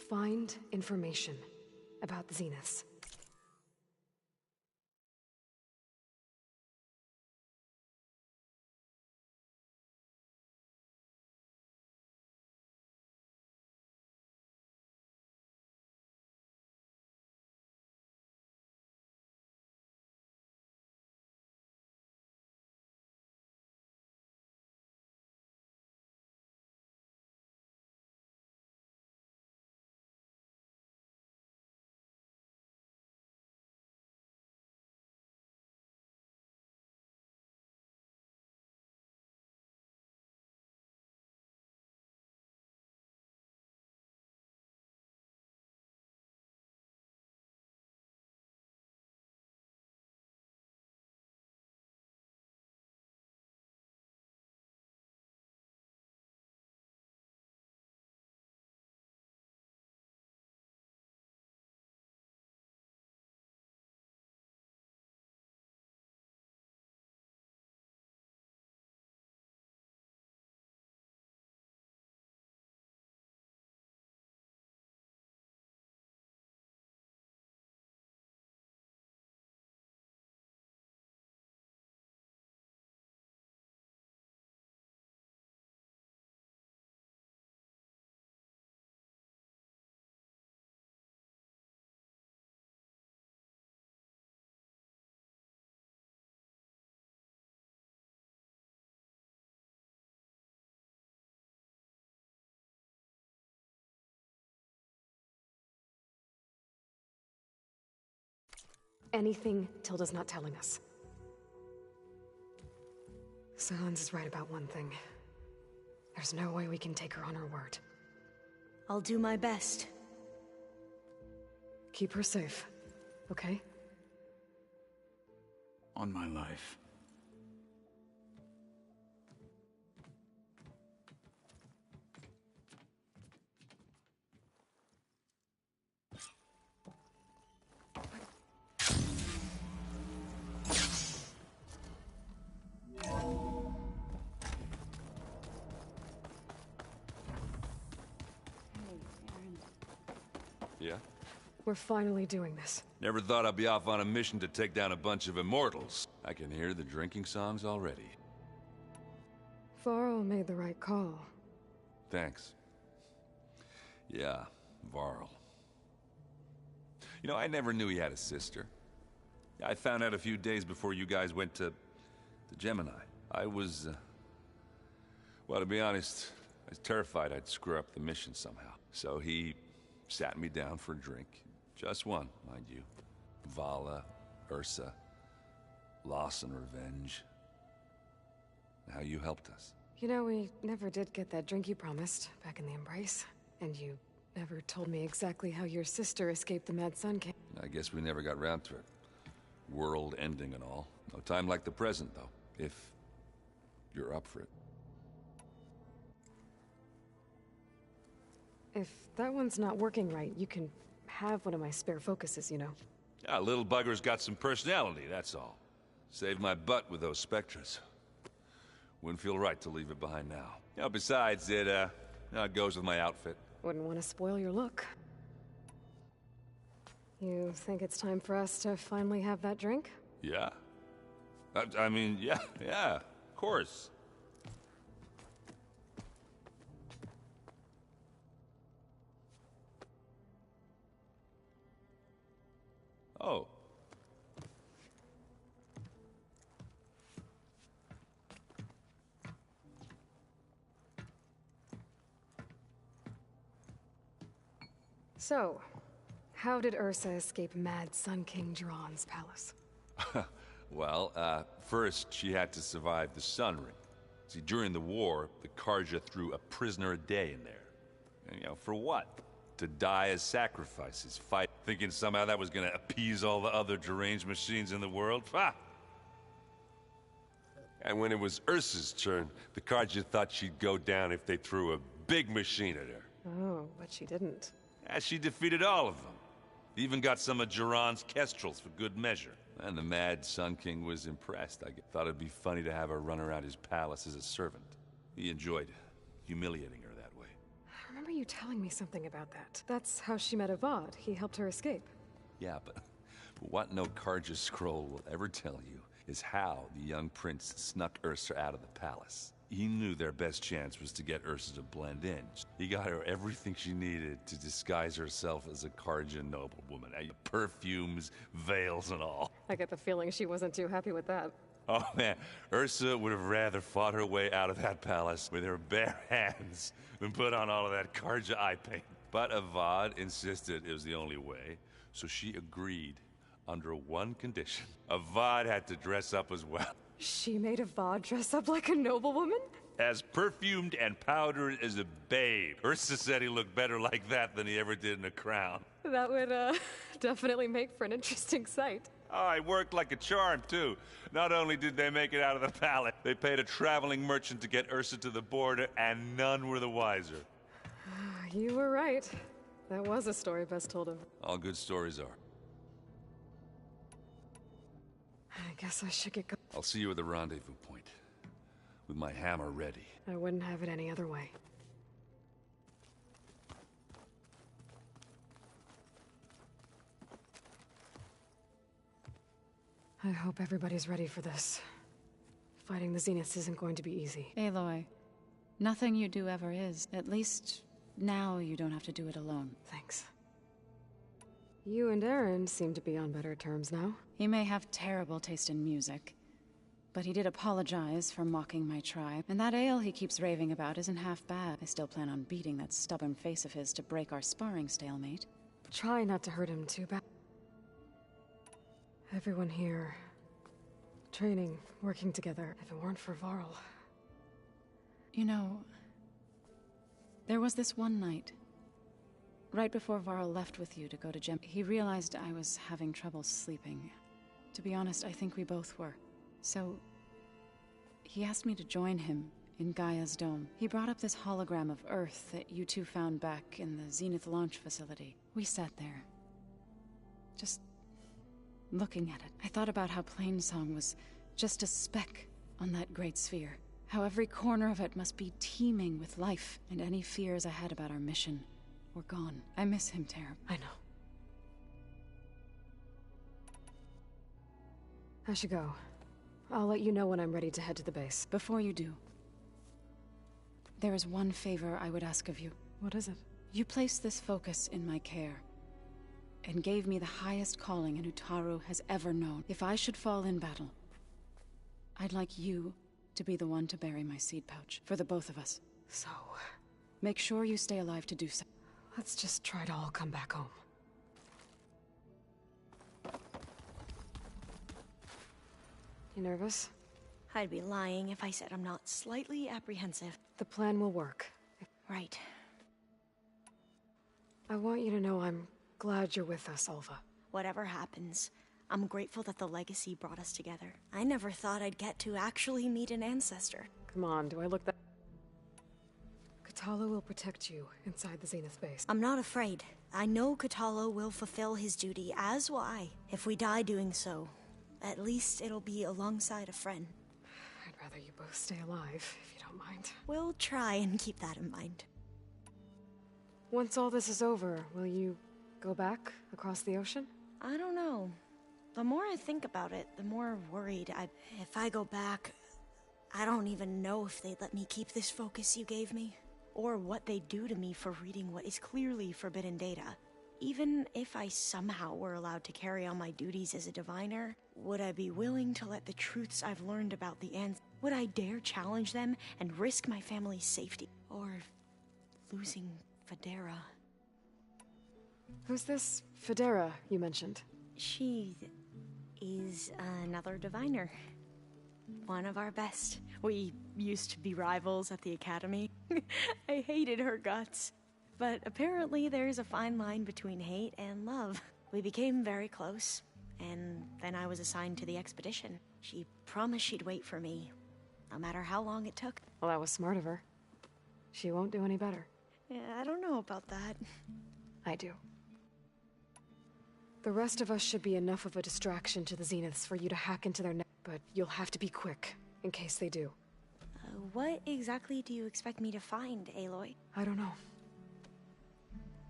Speaker 1: Find information about the Zeniths. Anything Tilda's not telling us. Sans is right about one thing. There's no way we can take her on her word.
Speaker 7: I'll do my best.
Speaker 1: Keep her safe, okay?
Speaker 8: On my life.
Speaker 21: Yeah?
Speaker 1: We're finally doing this.
Speaker 21: Never thought I'd be off on a mission to take down a bunch of immortals. I can hear the drinking songs already.
Speaker 1: Varl made the right call.
Speaker 21: Thanks. Yeah, Varl. You know, I never knew he had a sister. I found out a few days before you guys went to Gemini. I was, well, to be honest, I was terrified I'd screw up the mission somehow. So he sat me down for a drink. Just one, mind you. Vala, Ursa, loss and revenge. How you helped us.
Speaker 1: You know, we never did get that drink you promised back in the Embrace. And you never told me exactly how your sister escaped the Mad Sun King.
Speaker 21: I guess we never got round to it. World ending and all. No time like the present, though, if you're up for it.
Speaker 1: If that one's not working right, you can have one of my spare focuses, you know.
Speaker 21: Yeah, little bugger's got some personality, that's all. Saved my butt with those Spectres. Wouldn't feel right to leave it behind now. You know, besides, it goes with my outfit.
Speaker 1: Wouldn't want to spoil your look. You think it's time for us to finally have that drink?
Speaker 21: Yeah? I mean, yeah, of course. Oh.
Speaker 1: So, how did Ursa escape Mad Sun King Jiran's palace?
Speaker 21: Well, first she had to survive the Sun Ring. See, during the war, the Karja threw a prisoner a day in there. And, you know, for what? To die as sacrifices, fight, thinking somehow that was gonna appease all the other deranged machines in the world? Ha! And when it was Ursa's turn, the Karja thought she'd go down if they threw a big machine at her.
Speaker 1: Oh, but she didn't.
Speaker 21: And she defeated all of them. Even got some of Jiran's kestrels for good measure. And the Mad Sun King was impressed. I thought it'd be funny to have her run around his palace as a servant. He enjoyed humiliating her that way.
Speaker 1: I remember you telling me something about that. That's how she met Avad. He helped her escape.
Speaker 21: Yeah, but what no Karja scroll will ever tell you is how the young prince snuck Ursa out of the palace. He knew their best chance was to get Ursa to blend in. He got her everything she needed to disguise herself as a Karja noblewoman. Perfumes, veils, and all.
Speaker 1: I get the feeling she wasn't too happy with that.
Speaker 21: Oh man, Ursa would have rather fought her way out of that palace with her bare hands than put on all of that Karja eye paint. But Avad insisted it was the only way, so she agreed under one condition. Avad had to dress up as well.
Speaker 1: She made Avad dress up like a noblewoman?
Speaker 21: As perfumed and powdered as a babe. Ursa said he looked better like that than he ever did in a crown.
Speaker 1: That would, definitely make for an interesting sight.
Speaker 21: Oh, it worked like a charm, too. Not only did they make it out of the palace, they paid a traveling merchant to get Ursa to the border, and none were the wiser.
Speaker 1: You were right. That was a story best told of.
Speaker 21: All good stories are.
Speaker 1: I guess I should get going.
Speaker 21: I'll see you at the rendezvous point, with my hammer ready.
Speaker 1: I wouldn't have it any other way. I hope everybody's ready for this. Fighting the Zeniths isn't going to be easy.
Speaker 19: Aloy, nothing you do ever is. At least, now you don't have to do it alone.
Speaker 1: Thanks. You and Aaron seem to be on better terms now.
Speaker 19: He may have terrible taste in music, but he did apologize for mocking my tribe. And that ale he keeps raving about isn't half bad. I still plan on beating that stubborn face of his to break our sparring stalemate.
Speaker 1: Try not to hurt him too bad. Everyone here, training, working together. If it weren't for Varl.
Speaker 19: You know, there was this one night, right before Varl left with you to go to Gem, he realized I was having trouble sleeping. To be honest, I think we both were. So, he asked me to join him in Gaia's dome. He brought up this hologram of Earth that you two found back in the Zenith launch facility. We sat there, just looking at it. I thought about how Plainsong was just a speck on that great sphere. How every corner of it must be teeming with life, and any fears I had about our mission were gone. I miss him terribly.
Speaker 1: I know. I should go. I'll let you know when I'm ready to head to the base.
Speaker 19: Before you do, there is one favor I would ask of you.
Speaker 1: What is it?
Speaker 19: You placed this focus in my care, and gave me the highest calling an Utaru has ever known. If I should fall in battle, I'd like you to be the one to bury my seed pouch, for the both of us.
Speaker 1: So...
Speaker 19: make sure you stay alive to do so.
Speaker 1: let's just try to all come back home. You nervous?
Speaker 7: I'd be lying if I said I'm not slightly apprehensive.
Speaker 1: The plan will work.
Speaker 7: Right.
Speaker 1: I want you to know I'm glad you're with us, Alva.
Speaker 7: Whatever happens, I'm grateful that the legacy brought us together. I never thought I'd get to actually meet an ancestor.
Speaker 1: Come on, do I look that... Katalo will protect you inside the Zenith base.
Speaker 7: I'm not afraid. I know Katalo will fulfill his duty, as will I. If we die doing so, at least it'll be alongside a friend.
Speaker 1: I'd rather you both stay alive, if you don't mind.
Speaker 7: We'll try and keep that in mind.
Speaker 1: Once all this is over, will you go back across the ocean?
Speaker 7: I don't know. The more I think about it, the more worried If I go back, I don't even know if they'd let me keep this focus you gave me, or what they'd do to me for reading what is clearly forbidden data. Even if I somehow were allowed to carry on my duties as a diviner, would I be willing to let the truths I've learned about the Ants... would I dare challenge them and risk my family's safety? Or losing Federa?
Speaker 1: Who's this Federa you mentioned?
Speaker 7: She is another diviner. One of our best. We used to be rivals at the academy. I hated her guts. But apparently there's a fine line between hate and love. We became very close, and then I was assigned to the expedition. She promised she'd wait for me, no matter how long it took.
Speaker 1: Well, that was smart of her. She won't do any better.
Speaker 7: Yeah, I don't know about that.
Speaker 1: I do. The rest of us should be enough of a distraction to the Zeniths for you to hack into their net, but you'll have to be quick, in case they do.
Speaker 7: What exactly do you expect me to find, Aloy?
Speaker 1: I don't know.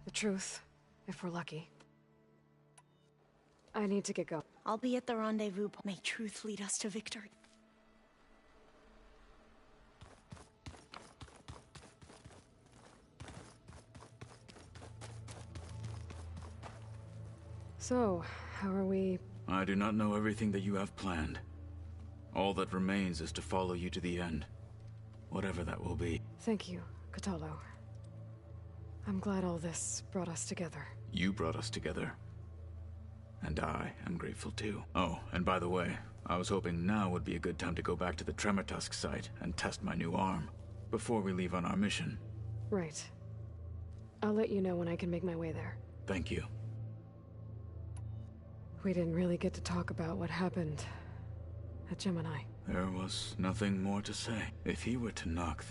Speaker 1: The truth, if we're lucky. I need to get going.
Speaker 7: I'll be at the rendezvous. May truth lead us to victory.
Speaker 1: So, how are we...
Speaker 8: I do not know everything that you have planned. All that remains is to follow you to the end. Whatever that will be.
Speaker 1: Thank you, Katalo. I'm glad all this brought us together.
Speaker 8: You brought us together. And I am grateful too. Oh, and by the way, I was hoping now would be a good time to go back to the Tremortusk site and test my new arm, before we leave on our mission.
Speaker 1: Right. I'll let you know when I can make my way there.
Speaker 8: Thank you.
Speaker 1: We didn't really get to talk about what happened at Gemini.
Speaker 8: There was nothing more to say. If he were to Noct,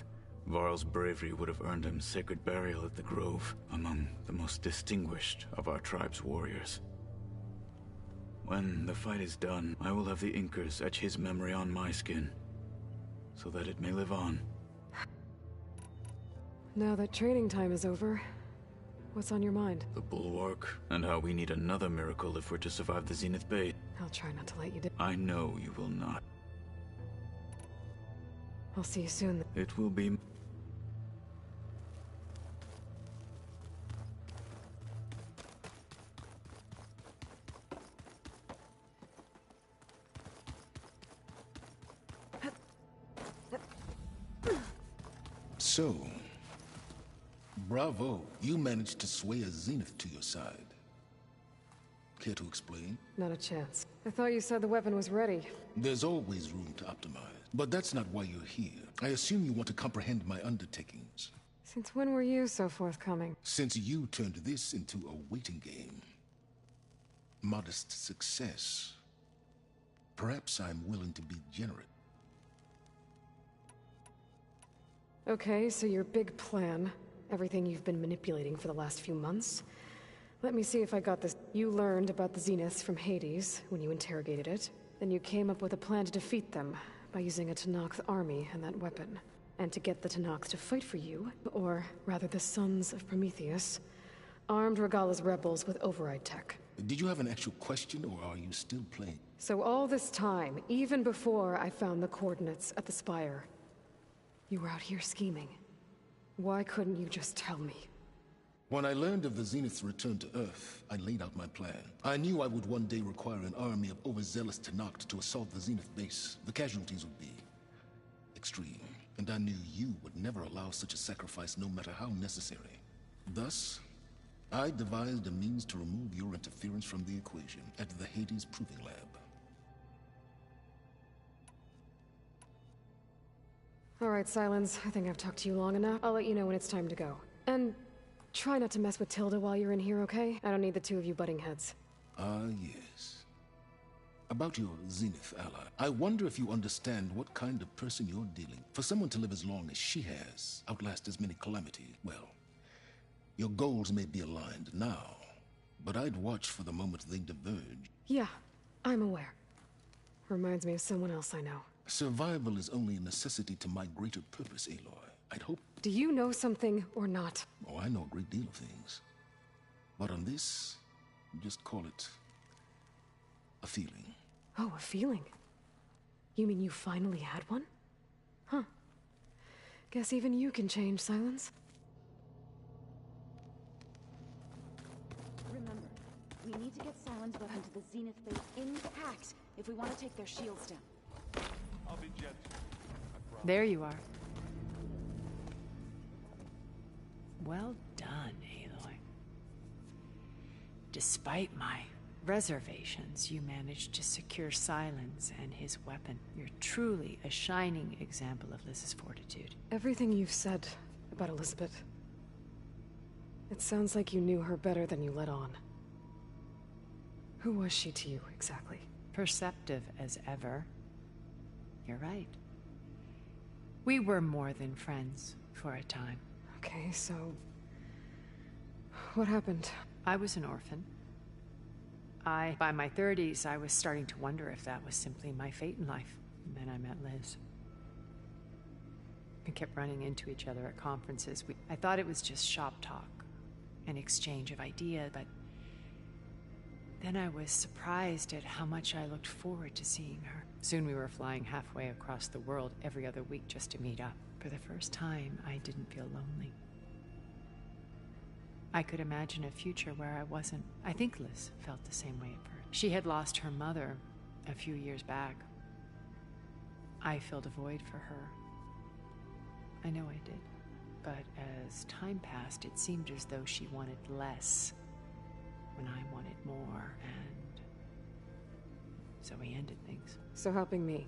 Speaker 8: Varl's bravery would have earned him sacred burial at the Grove, among the most distinguished of our tribe's warriors. When the fight is done, I will have the Inkers etch his memory on my skin, so that it may live on.
Speaker 1: Now that training time is over, what's on your mind?
Speaker 8: The Bulwark, and how we need another miracle if we're to survive the Zenith Bait.
Speaker 1: I'll try not to let you down.
Speaker 8: I know you will not.
Speaker 1: I'll see you soon.
Speaker 8: It will be...
Speaker 17: So, bravo, you managed to sway a Zenith to your side. Care to explain?
Speaker 1: Not a chance. I thought you said the weapon was ready.
Speaker 17: There's always room to optimize, but that's not why you're here. I assume you want to comprehend my undertakings.
Speaker 1: Since when were you so forthcoming?
Speaker 17: Since you turned this into a waiting game. Modest success. Perhaps I'm willing to be generous.
Speaker 1: Okay, so your big plan, everything you've been manipulating for the last few months. Let me see if I got this. You learned about the Zeniths from Hades when you interrogated it. Then you came up with a plan to defeat them by using a Tenakth army and that weapon. And to get the Tenakth to fight for you, or rather the Sons of Prometheus, Armed Regala's rebels with override tech.
Speaker 17: Did you have an actual question, or are you still playing?
Speaker 1: So all this time, even before I found the coordinates at the Spire, you were out here scheming. Why couldn't you just tell me?
Speaker 17: When I learned of the Zenith's return to Earth, I laid out my plan. I knew I would one day require an army of overzealous Tenakth to assault the Zenith base. The casualties would be extreme, and I knew you would never allow such a sacrifice, no matter how necessary. Thus, I devised a means to remove your interference from the equation at the Hades Proving Lab.
Speaker 1: All right, Silence. I think I've talked to you long enough. I'll let you know when it's time to go. And try not to mess with Tilda while you're in here, okay? I don't need the two of you butting heads.
Speaker 17: Ah, yes. About your Zenith ally, I wonder if you understand what kind of person you're dealing. For someone to live as long as she has, outlast as many calamities, well, your goals may be aligned now, but I'd watch for the moment they diverge.
Speaker 1: Yeah, I'm aware. Reminds me of someone else I know.
Speaker 17: Survival is only a necessity to my greater purpose, Aloy. I'd hope...
Speaker 1: Do you know something or not?
Speaker 17: Oh, I know a great deal of things. But on this, just call it a feeling.
Speaker 1: Oh, a feeling? You mean you finally had one? Huh. Guess even you can change, Silence.
Speaker 6: Remember, we need to get Silence weapon to the Zenith base intact if we want to take their shields down.
Speaker 21: I'll be gentle.
Speaker 5: There you are. Well done, Aloy. Despite my reservations, you managed to secure Silence and his weapon. You're truly a shining example of Liz's fortitude.
Speaker 1: Everything you've said about Elizabeth, it sounds like you knew her better than you let on. Who was she to you, exactly?
Speaker 5: Perceptive as ever. You're right. We were more than friends for a time.
Speaker 1: Okay, so... what happened?
Speaker 5: I was an orphan. By my 30s, I was starting to wonder if that was simply my fate in life. And then I met Liz. We kept running into each other at conferences. I thought it was just shop talk, an exchange of ideas, but then I was surprised at how much I looked forward to seeing her. Soon we were flying halfway across the world every other week just to meet up. For the first time, I didn't feel lonely. I could imagine a future where I wasn't. I think Liz felt the same way at first. She had lost her mother a few years back. I filled a void for her. I know I did. But as time passed, it seemed as though she wanted less when I wanted more, and so we ended things.
Speaker 1: So helping me,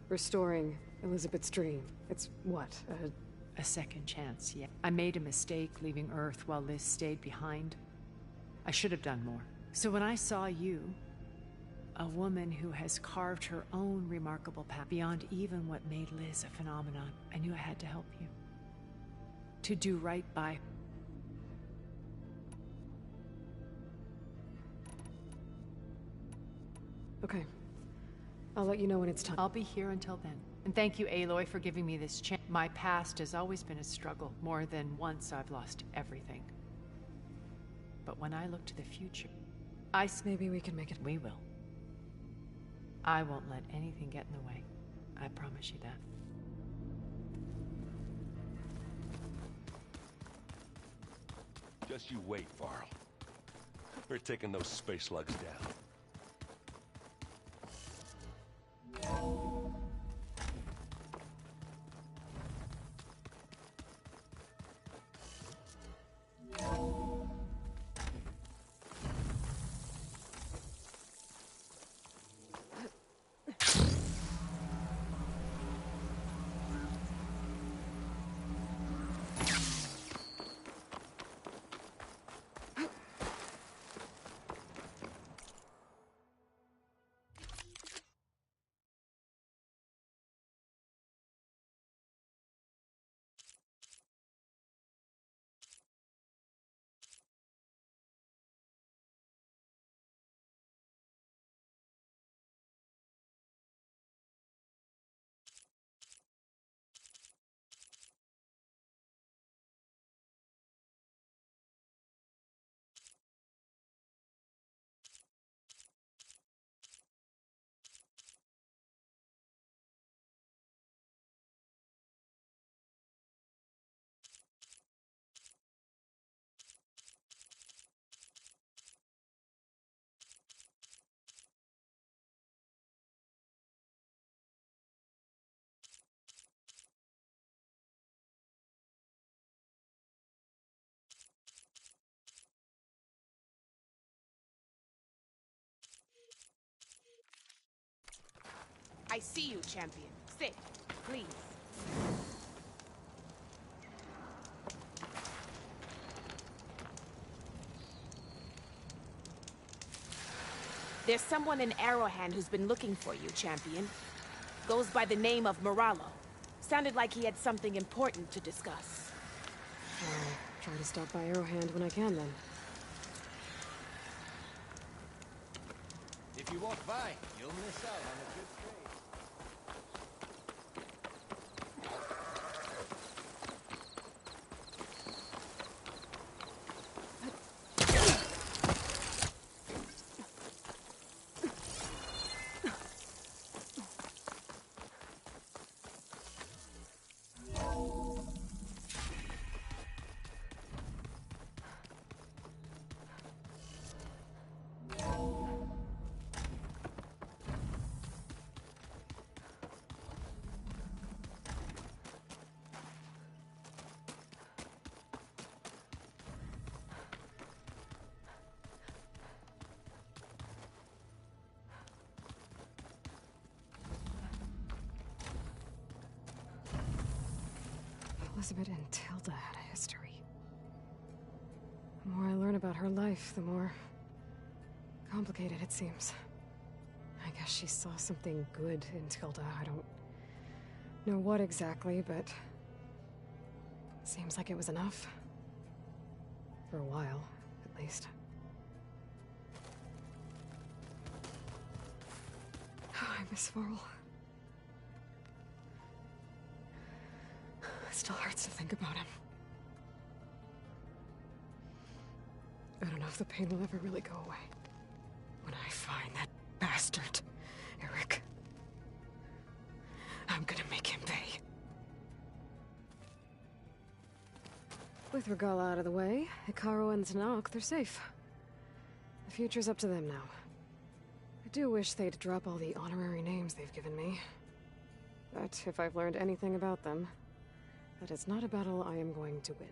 Speaker 1: restoring Elizabeth's dream, it's what,
Speaker 5: a second chance, yeah. I made a mistake leaving Earth while Liz stayed behind. I should have done more. So when I saw you, a woman who has carved her own remarkable path beyond even what made Liz a phenomenon, I knew I had to help you. To do right by...
Speaker 1: Okay. I'll let you know when it's time.
Speaker 5: I'll be here until then. And thank you, Aloy, for giving me this chance. My past has always been a struggle. More than once, I've lost everything. But when I look to the future,
Speaker 1: maybe we can make it.
Speaker 5: We will. I won't let anything get in the way. I promise you that.
Speaker 21: Just you wait, Varl. We're taking those space slugs down.
Speaker 11: I see you, champion. Sit, please. There's someone in Arrowhand who's been looking for you, champion. Goes by the name of Moralo. Sounded like he had something important to discuss.
Speaker 1: I'll try to stop by Arrowhand when I can, then.
Speaker 18: If you walk by, you'll miss out on a good trade.
Speaker 1: Elizabeth and Tilda had a history. The more I learn about her life, the more complicated it seems. I guess she saw something good in Tilda. I don't know what exactly, but it seems like it was enough. For a while, at least. I miss Varl. It still hurts to think about him. I don't know if the pain will ever really go away. When I find that bastard, Eric, I'm gonna make him pay. With Regala out of the way, Hikaru and Tanakh, they're safe. The future's up to them now. I do wish they'd drop all the honorary names they've given me. But if I've learned anything about them, that is not a battle I am going to win.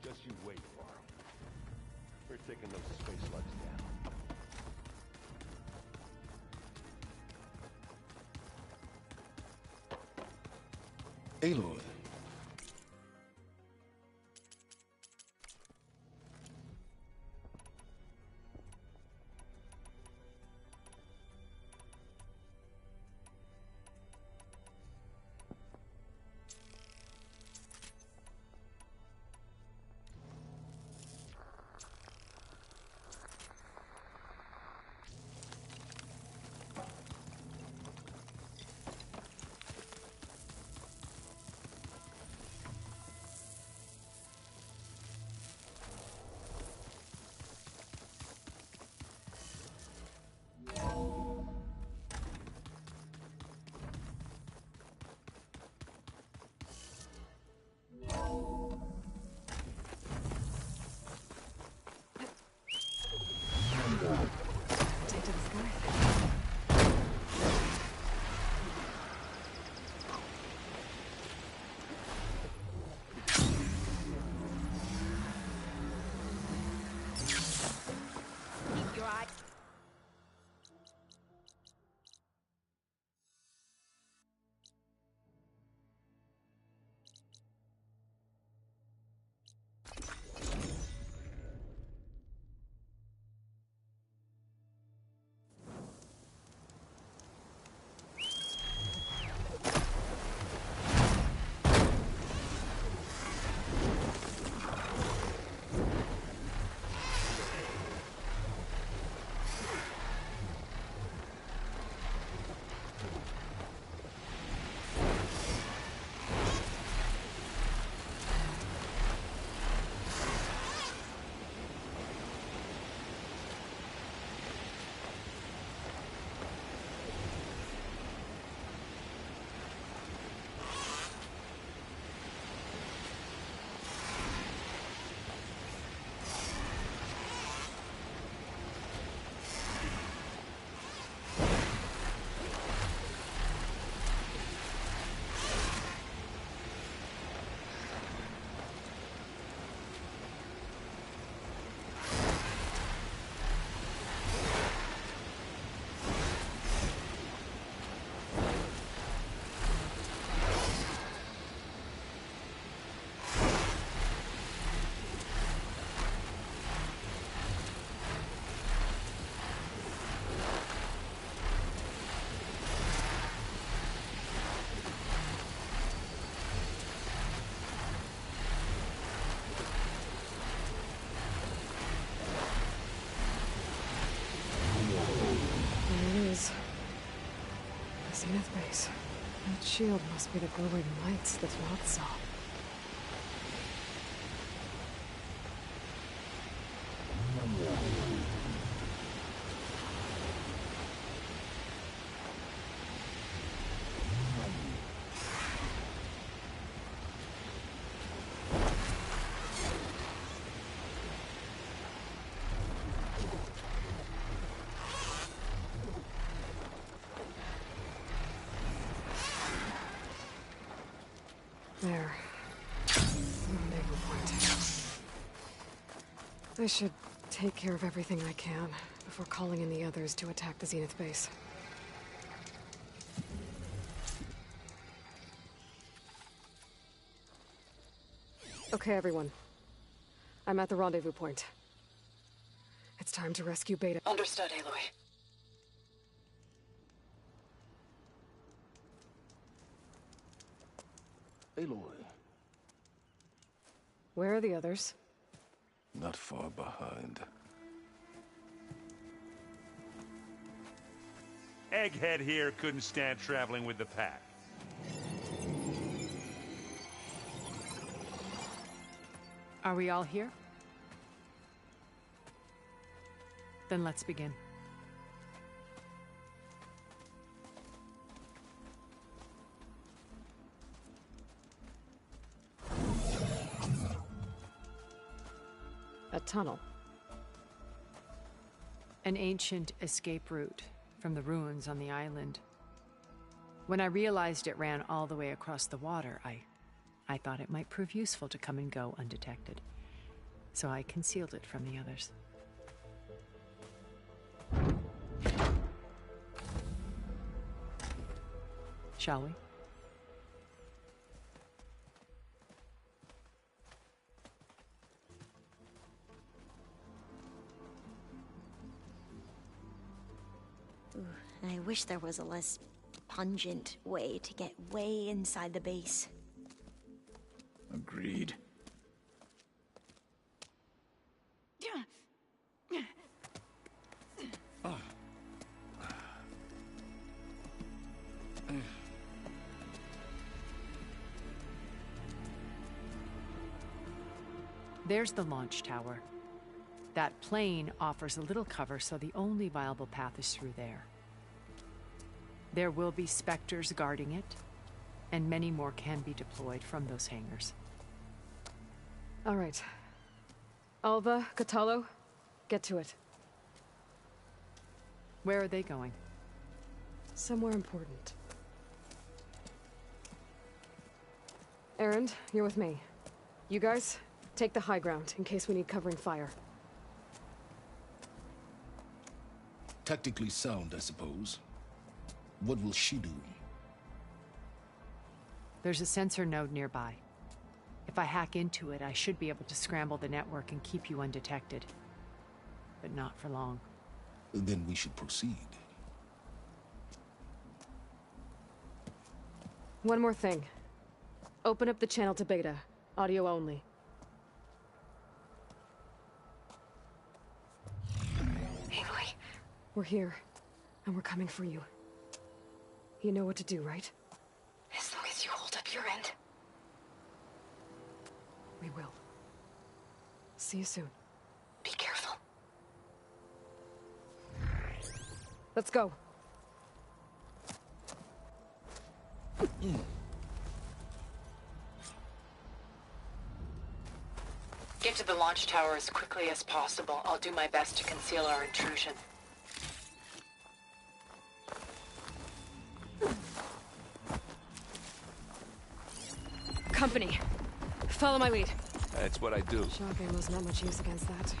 Speaker 18: Just you wait, Varl. We're taking those space slugs down.
Speaker 17: Aloy.
Speaker 1: shield must be the glowing lights that Rod saw. There. Rendezvous point. I should take care of everything I can before calling in the others to attack the Zenith base. Okay, everyone. I'm at the rendezvous point. It's time to rescue Beta.
Speaker 3: Understood, Aloy.
Speaker 17: Aloy,
Speaker 1: Where are the others?
Speaker 17: not far behind.
Speaker 20: Egghead here couldn't stand traveling with the pack.
Speaker 5: Are we all here? Then let's begin.
Speaker 1: A tunnel.
Speaker 5: An ancient escape route from the ruins on the island. When I realized it ran all the way across the water, I thought it might prove useful to come and go undetected. So I concealed it from the others. Shall we?
Speaker 22: Ooh, I wish there was a less pungent way to get way inside the base.
Speaker 8: Agreed.
Speaker 5: There's the launch tower. That plane offers a little cover, so the only viable path is through there. There will be Spectres guarding it, and many more can be deployed from those hangars.
Speaker 1: All right. Alva, Catalo, get to it.
Speaker 5: Where are they going?
Speaker 1: Somewhere important. Erend, you're with me. You guys, take the high ground in case we need covering fire.
Speaker 17: Tactically sound, I suppose. What will she do?
Speaker 5: There's a sensor node nearby. If I hack into it, I should be able to scramble the network and keep you undetected. But not for long.
Speaker 17: Then we should proceed.
Speaker 1: One more thing. Open up the channel to Beta. Audio only.
Speaker 7: Aloy.
Speaker 1: We're here, and we're coming for you. You know what to do, right?
Speaker 7: As long as you hold up your end.
Speaker 1: We will. See you soon.
Speaker 7: Be careful.
Speaker 1: Let's go.
Speaker 3: Get to the launch tower as quickly as possible. I'll do my best to conceal our intrusion.
Speaker 1: Company. Follow my lead.
Speaker 21: That's what I do.
Speaker 1: Shock ammo's not much use against that.